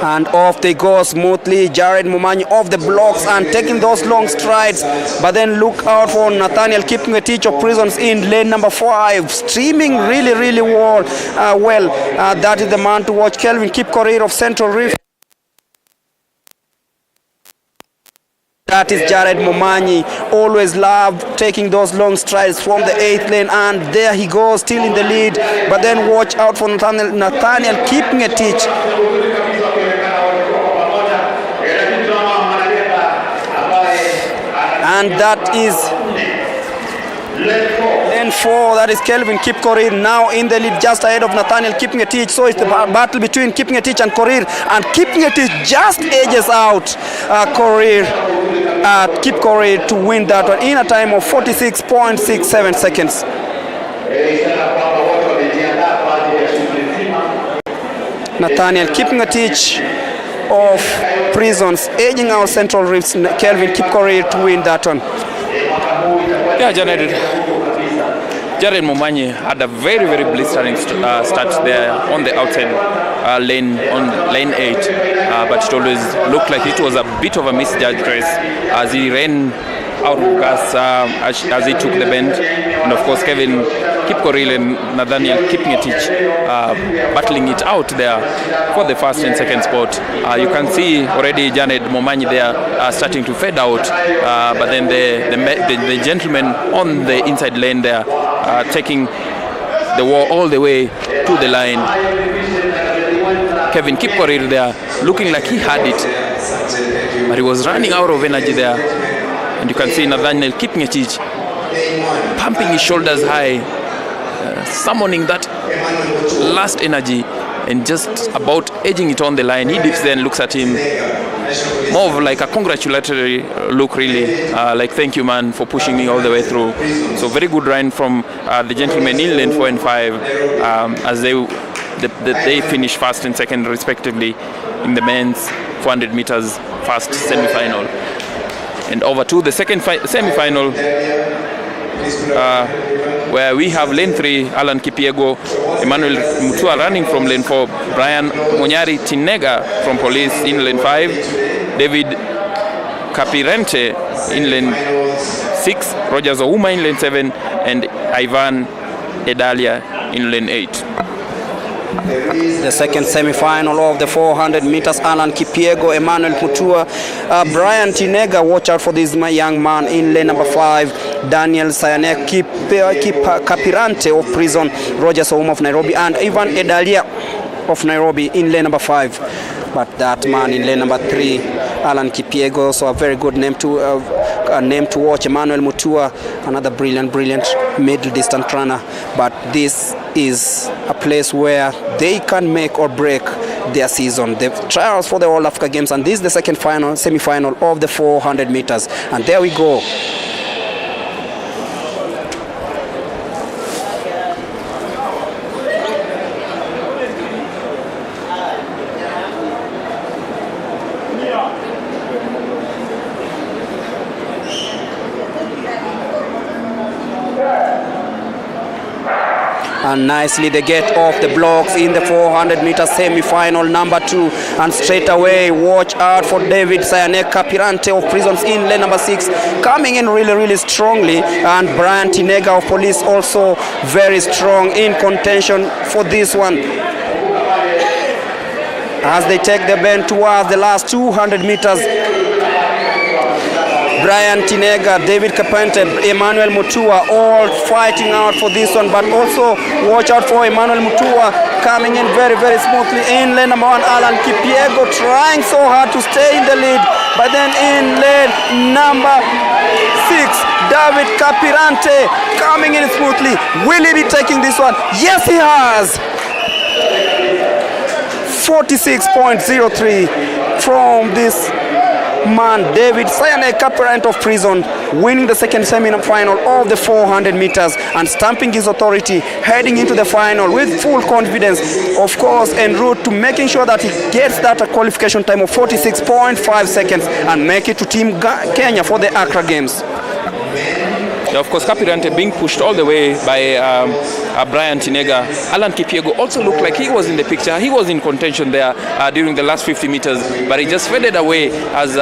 And off they go smoothly. Jared Mumanyi off the blocks and taking those long strides. But then look out for Nathaniel Kipngetich of Prisons in lane number 5. Streaming really well. That is the man to watch. Kelvin Kipkorir of Central Rift. That is Jared Mumanyi. Always loved taking those long strides from the 8th lane, and there he goes, still in the lead. But then watch out for Nathaniel Kipngetich. And that is lane 4, that is Kelvin Kipkorir now in the lead, just ahead of Nathaniel Kipngetich. So it's the battle between Kipngetich and Korir, and Kipngetich just edges out Kipkorir to win that one in a time of 46.67 seconds. Nathaniel Kipngetich of Prisons edging out Central Rifts, Kelvin Kipkorir to win that one. Yeah, Jared Mumanyi had a very blistering start there on the outside lane, on lane 8, but it always looked like it was a bit of a misjudged race as he ran out of gas as he took the bend. And of course Kevin Kipkorir and Nathaniel Kipngetich battling it out there for the first and second spot. You can see already Jared Mumanyi there starting to fade out, but then the gentleman on the inside lane there taking the war all the way to the line. Kevin Kipkorir there looking like he had it, but he was running out of energy there. And you can see Nathaniel Kipngetich pumping his shoulders high, summoning that last energy and just about edging it on the line. He dips there and looks at him, more of like a congratulatory look really, like thank you man for pushing me all the way through. So very good run from the gentlemen in lane 4 and 5 as they finish first and second respectively in the men's 400 meters first semi-final. And over to the second semi-final, where we have lane 3, Alan Kipiego, Emmanuel Mutua running from lane 4, Brian Monyari Tinega from Police in lane 5, David Capirente in lane 6, Roger Zouma in lane 7, and Ivan Edalia in lane 8. The second semi-final of the 400 meters, Alan Kipiego, Emmanuel Mutua, Brian Tinega, watch out for this young man in lane number 5, Daniel Sayanek Capirante of Prison, Roger Souma of Nairobi, and Ivan Edalia of Nairobi in lane number 5. But that man in lane number 3, Alan Kipiego, also a very good name to watch. Emmanuel Mutua, another brilliant middle distance runner. But this is a place where they can make or break their season. The trials for the All Africa Games, and this is the second semi-final of the 400 meters. And there we go. and nicely they get off the blocks in the 400 meter semi-final number 2, and straight away watch out for David Sayane-Kapirante of Prisons in lane number 6, coming in really strongly, and Brian Tinega of Police also very strong in contention for this one as they take the bend towards the last 200 meters. Brian Tinega, David Kapante, Emmanuel Mutua all fighting out for this one, but also watch out for Emmanuel Mutua coming in very smoothly in lane number 1. Alan Kipiego trying so hard to stay in the lead, but then in lane number 6, David Kapirante coming in smoothly. Will he be taking this one? Yes, he has. 46.03 from this man, David Sayane-Kapirante of Prison, winning the second semi-final of the 400 meters and stamping his authority, heading into the final with full confidence, of course, en route to making sure that he gets that qualification time of 46.5 seconds and make it to Team Kenya for the Accra Games. Yeah, of course, Kapirante being pushed all the way by Brian Tinega. Alan Kipiego also looked like he was in the picture. He was in contention there during the last 50 meters, but he just faded away as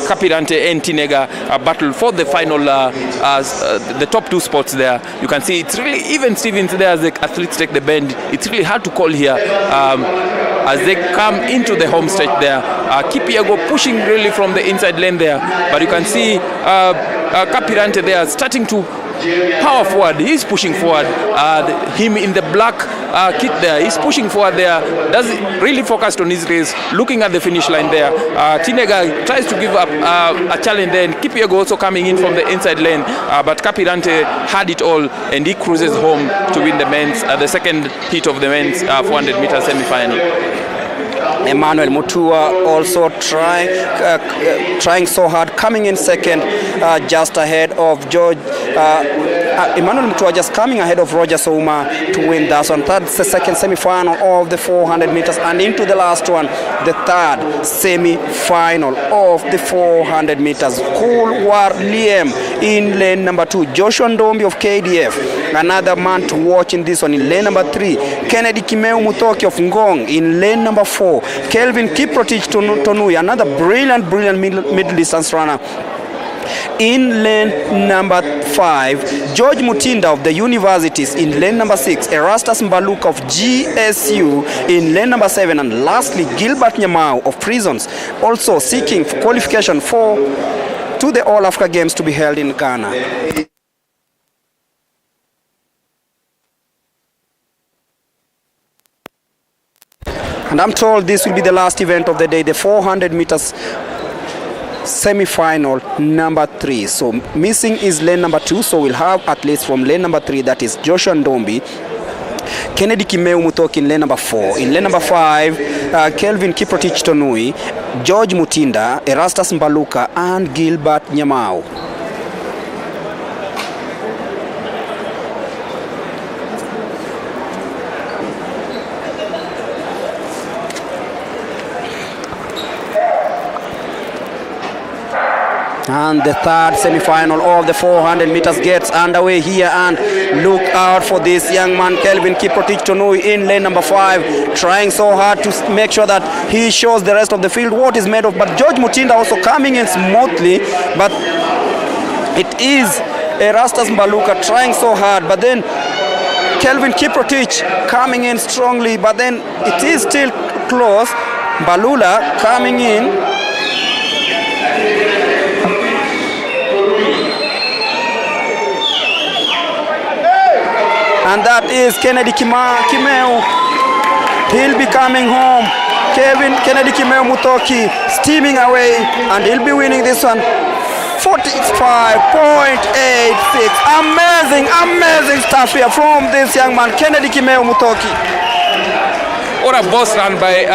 Kapirante and Tinega battled for the final, the top 2 spots there. You can see it's really, even Stevens there as the athletes take the bend, it's really hard to call here as they come into the home stretch there. Kipiego pushing really from the inside lane there, but you can see Kapirante there starting to power forward. He's pushing forward. Him in the black kit there, he's pushing forward there. Does really focused on his race, looking at the finish line there. Tinega tries to give up a challenge then. Kipiego also coming in from the inside lane, but Kapirante had it all and he cruises home to win the men's, the second heat of the men's 400 meter semi-final. Emmanuel Mutua also trying so hard, coming in second, just ahead of George. Emmanuel Mutua just coming ahead of Roger Souma to win that one. That's the second semi-final of the 400 meters, and into the last one, the third semi-final of the 400 meters. Kulwar Liam in lane number 2, Joshua Ndombi of KDF, another man to watch in this one. In lane number 3, Kennedy Kimeu Muthoki of Ngong. In lane number 4, Kelvin Kiprotich Tonui, another brilliant middle distance runner. In lane number 5, George Mutinda of the Universities. In lane number 6, Erastus Mbaluka of GSU. In lane number 7, and lastly, Gilbert Nyamau of Prisons, also seeking qualification to the All Africa Games to be held in Ghana. And I'm told this will be the last event of the day, the 400 meters semi-final number 3. So missing is lane number 2, so we'll have athletes from lane number 3, that is Joshua Ndombi, Kennedy Kimeu Muthoki in lane number 4. In lane number 5, Kelvin Kiprotich Tonui, George Mutinda, Erastus Mbaluka, and Gilbert Nyamau. And the third semi-final of the 400 meters gets underway here, and look out for this young man, Kelvin Kiprotich Tonui, in lane number 5, trying so hard to make sure that he shows the rest of the field what is made of. But George Mutinda also coming in smoothly, but it is Erastus Mbaluka trying so hard, but then Kelvin Kiprotich coming in strongly, but then it is still close. Balula coming in. And that is Kennedy Kimeu. He'll be coming home. Kennedy Kimeu Muthoki steaming away, and he'll be winning this one. 45.86. Amazing stuff here from this young man, Kennedy Kimeu Muthoki. What a boss run by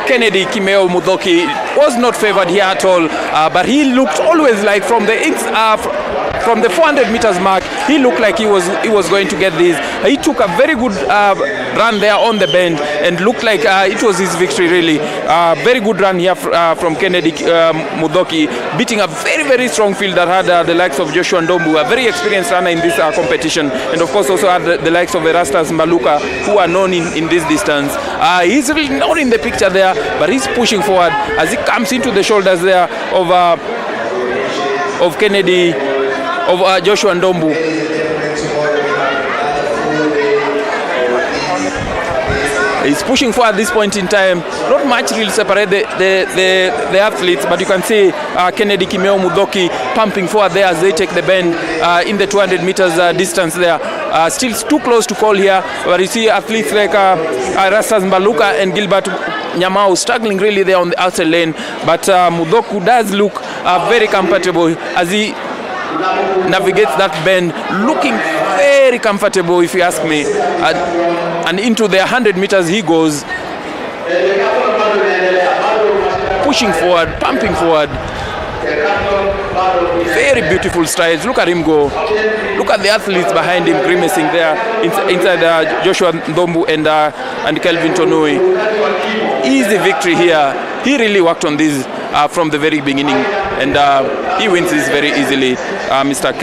Kennedy Kimeu Muthoki. Was not favored here at all, but he looked always like from the 400 meters mark, he looked like he was going to get this. He took a very good run there on the bend and looked like it was his victory really. Very good run here from Kennedy Mudhoki, beating a very, very strong field that had the likes of Joshua Ndombu, a very experienced runner in this competition, and of course also had the likes of Erastus Mbaluka, who are known in this distance. He's really not in the picture there, but he's pushing forward as he comes into the shoulders there of Kennedy, of Joshua Ndombu. He's pushing forward at this point in time. Not much will separate the athletes, but you can see Kennedy Kimeo Mudhoki pumping forward there as they take the bend in the 200 meters distance there. Still too close to call here, but you see athletes like Rastas Mbaluka and Gilbert Nyamau struggling really there on the outside lane, but Mudhoku does look very comfortable as he navigates that bend, looking very comfortable if you ask me, and into the 100 meters he goes, pushing forward, pumping forward. Very beautiful strides. Look at him go. Look at the athletes behind him grimacing there inside Joshua Ndombu and Kelvin Tonui. Easy victory here. He really worked on this from the very beginning, and he wins this very easily. Mr.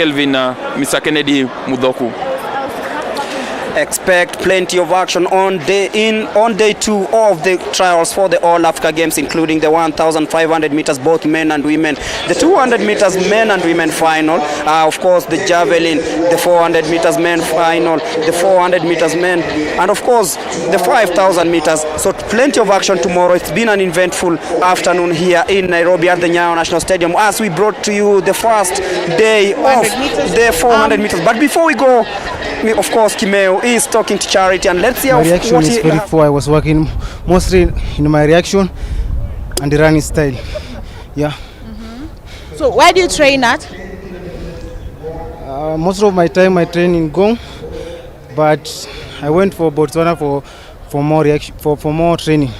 Kennedy Mudhoku. Expect plenty of action on day 2 of the trials for the All Africa Games, including the 1,500 meters, both men and women, the 200 meters men and women final, of course the javelin, the 400 meters men final, the 400 meters men, and of course the 5,000 meters. So plenty of action tomorrow. It's been an eventful afternoon here in Nairobi at the Nyayo National Stadium as we brought to you the first day of the 400 meters. But before we go, of course, Kimeo is talking to Charity, and let's see how my reaction is very poor. I was working mostly in my reaction and the running style. Yeah. So where do you train at? Most of my time I train in Gong, but I went for Botswana for more reaction, for more training.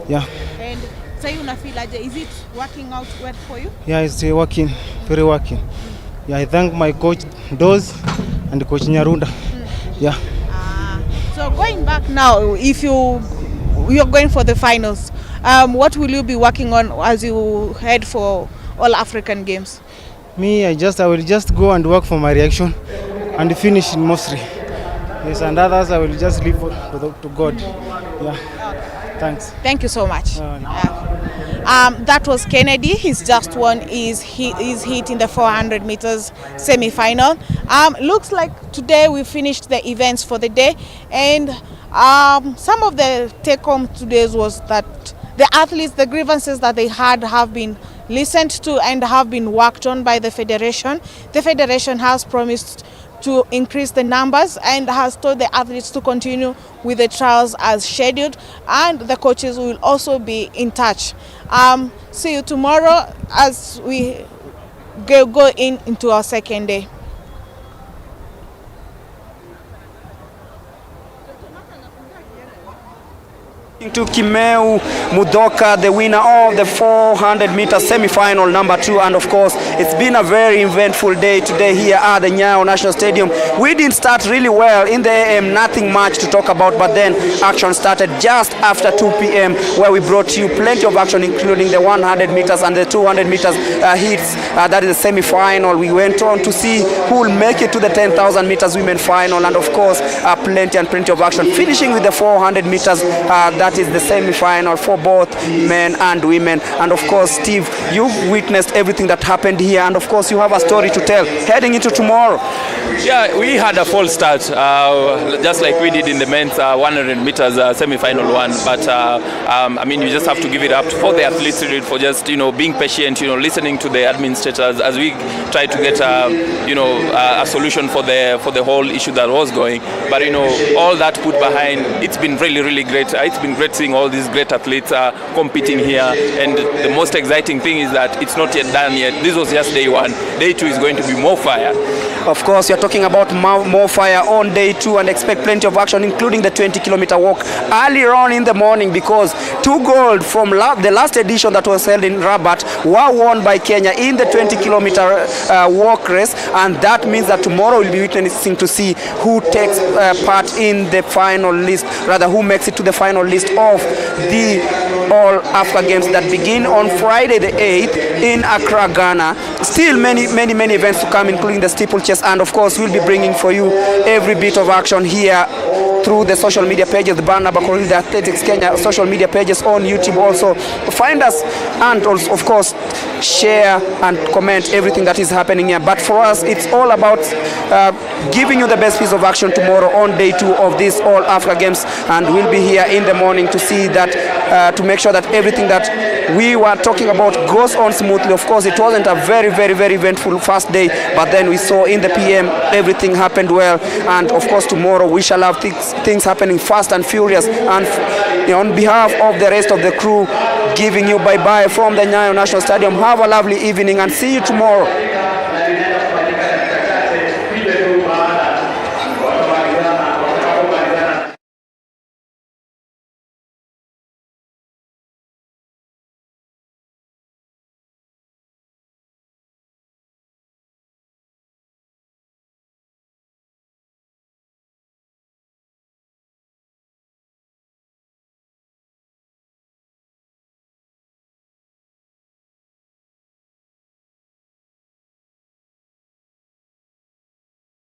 Yeah. And so you feel like, is it working out well for you? Yeah, it's working, very working. Yeah, I thank my coach Doz and Coach Nyarunda. Yeah. So going back now, if you're going for the finals, what will you be working on as you head for All African Games? Me, I will just go and work for my reaction and finish in mostly. Yes, and others I will just leave to God. Yeah. Thanks. Thank you so much. That was Kennedy. He's just won his heat in the 400 meters semi-final. Looks like today we finished the events for the day, and some of the take-home today was that the athletes, the grievances that they had have been listened to and have been worked on by the federation. The federation has promised to increase the numbers and has told the athletes to continue with the trials as scheduled, and the coaches will also be in touch. See you tomorrow as we go into our second day. To Kimeu Mudhoka, the winner of the 400 meter semi-final number 2, and of course it's been a very eventful day today here at the Nyayo National Stadium. We didn't start really well in the AM, nothing much to talk about, but then action started just after 2 p.m. where we brought you plenty of action, including the 100 meters and the 200 meters heats. That is the semi-final. We went on to see who will make it to the 10,000 meters women final, and of course plenty of action, finishing with the 400 meters that is the semi-final for both men and women. And of course, Steve, you've witnessed everything that happened here, and of course you have a story to tell heading into tomorrow. Yeah, we had a false start, just like we did in the men's 100 meters semi-final one. But I mean, you just have to give it up for the athletes for just being patient, listening to the administrators as we try to get a solution for the whole issue that was going. But all that put behind, it's been really great. It's been great seeing all these great athletes competing here, and the most exciting thing is that it's not yet done yet. This was just day 1. Day 2 is going to be more fire. Of course, you're talking about more fire on day 2 and expect plenty of action, including the 20-kilometer walk earlier on in the morning, because 2 gold from the last edition that was held in Rabat were won by Kenya in the 20-kilometer walk race, and that means that tomorrow we'll be witnessing to see who takes part in the final list, rather who makes it to the final list of the All Africa Games that begin on Friday the 8th in Accra, Ghana. Still many events to come, including the steeplechase, and of course we'll be bringing for you every bit of action here through the social media pages, the Barnaba the Athletics Kenya social media pages on YouTube. Also find us and also, of course, share and comment everything that is happening here. But for us, it's all about giving you the best piece of action tomorrow on day 2 of this All Africa Games, and we'll be here in the morning to see that, to make sure that everything that we were talking about goes on smoothly. Of course, it wasn't a very eventful first day, but then we saw in the PM everything happened well, and of course tomorrow we shall have things happening fast and furious. And on behalf of the rest of the crew, giving you bye-bye from the Nyayo National Stadium. Have a lovely evening and see you tomorrow.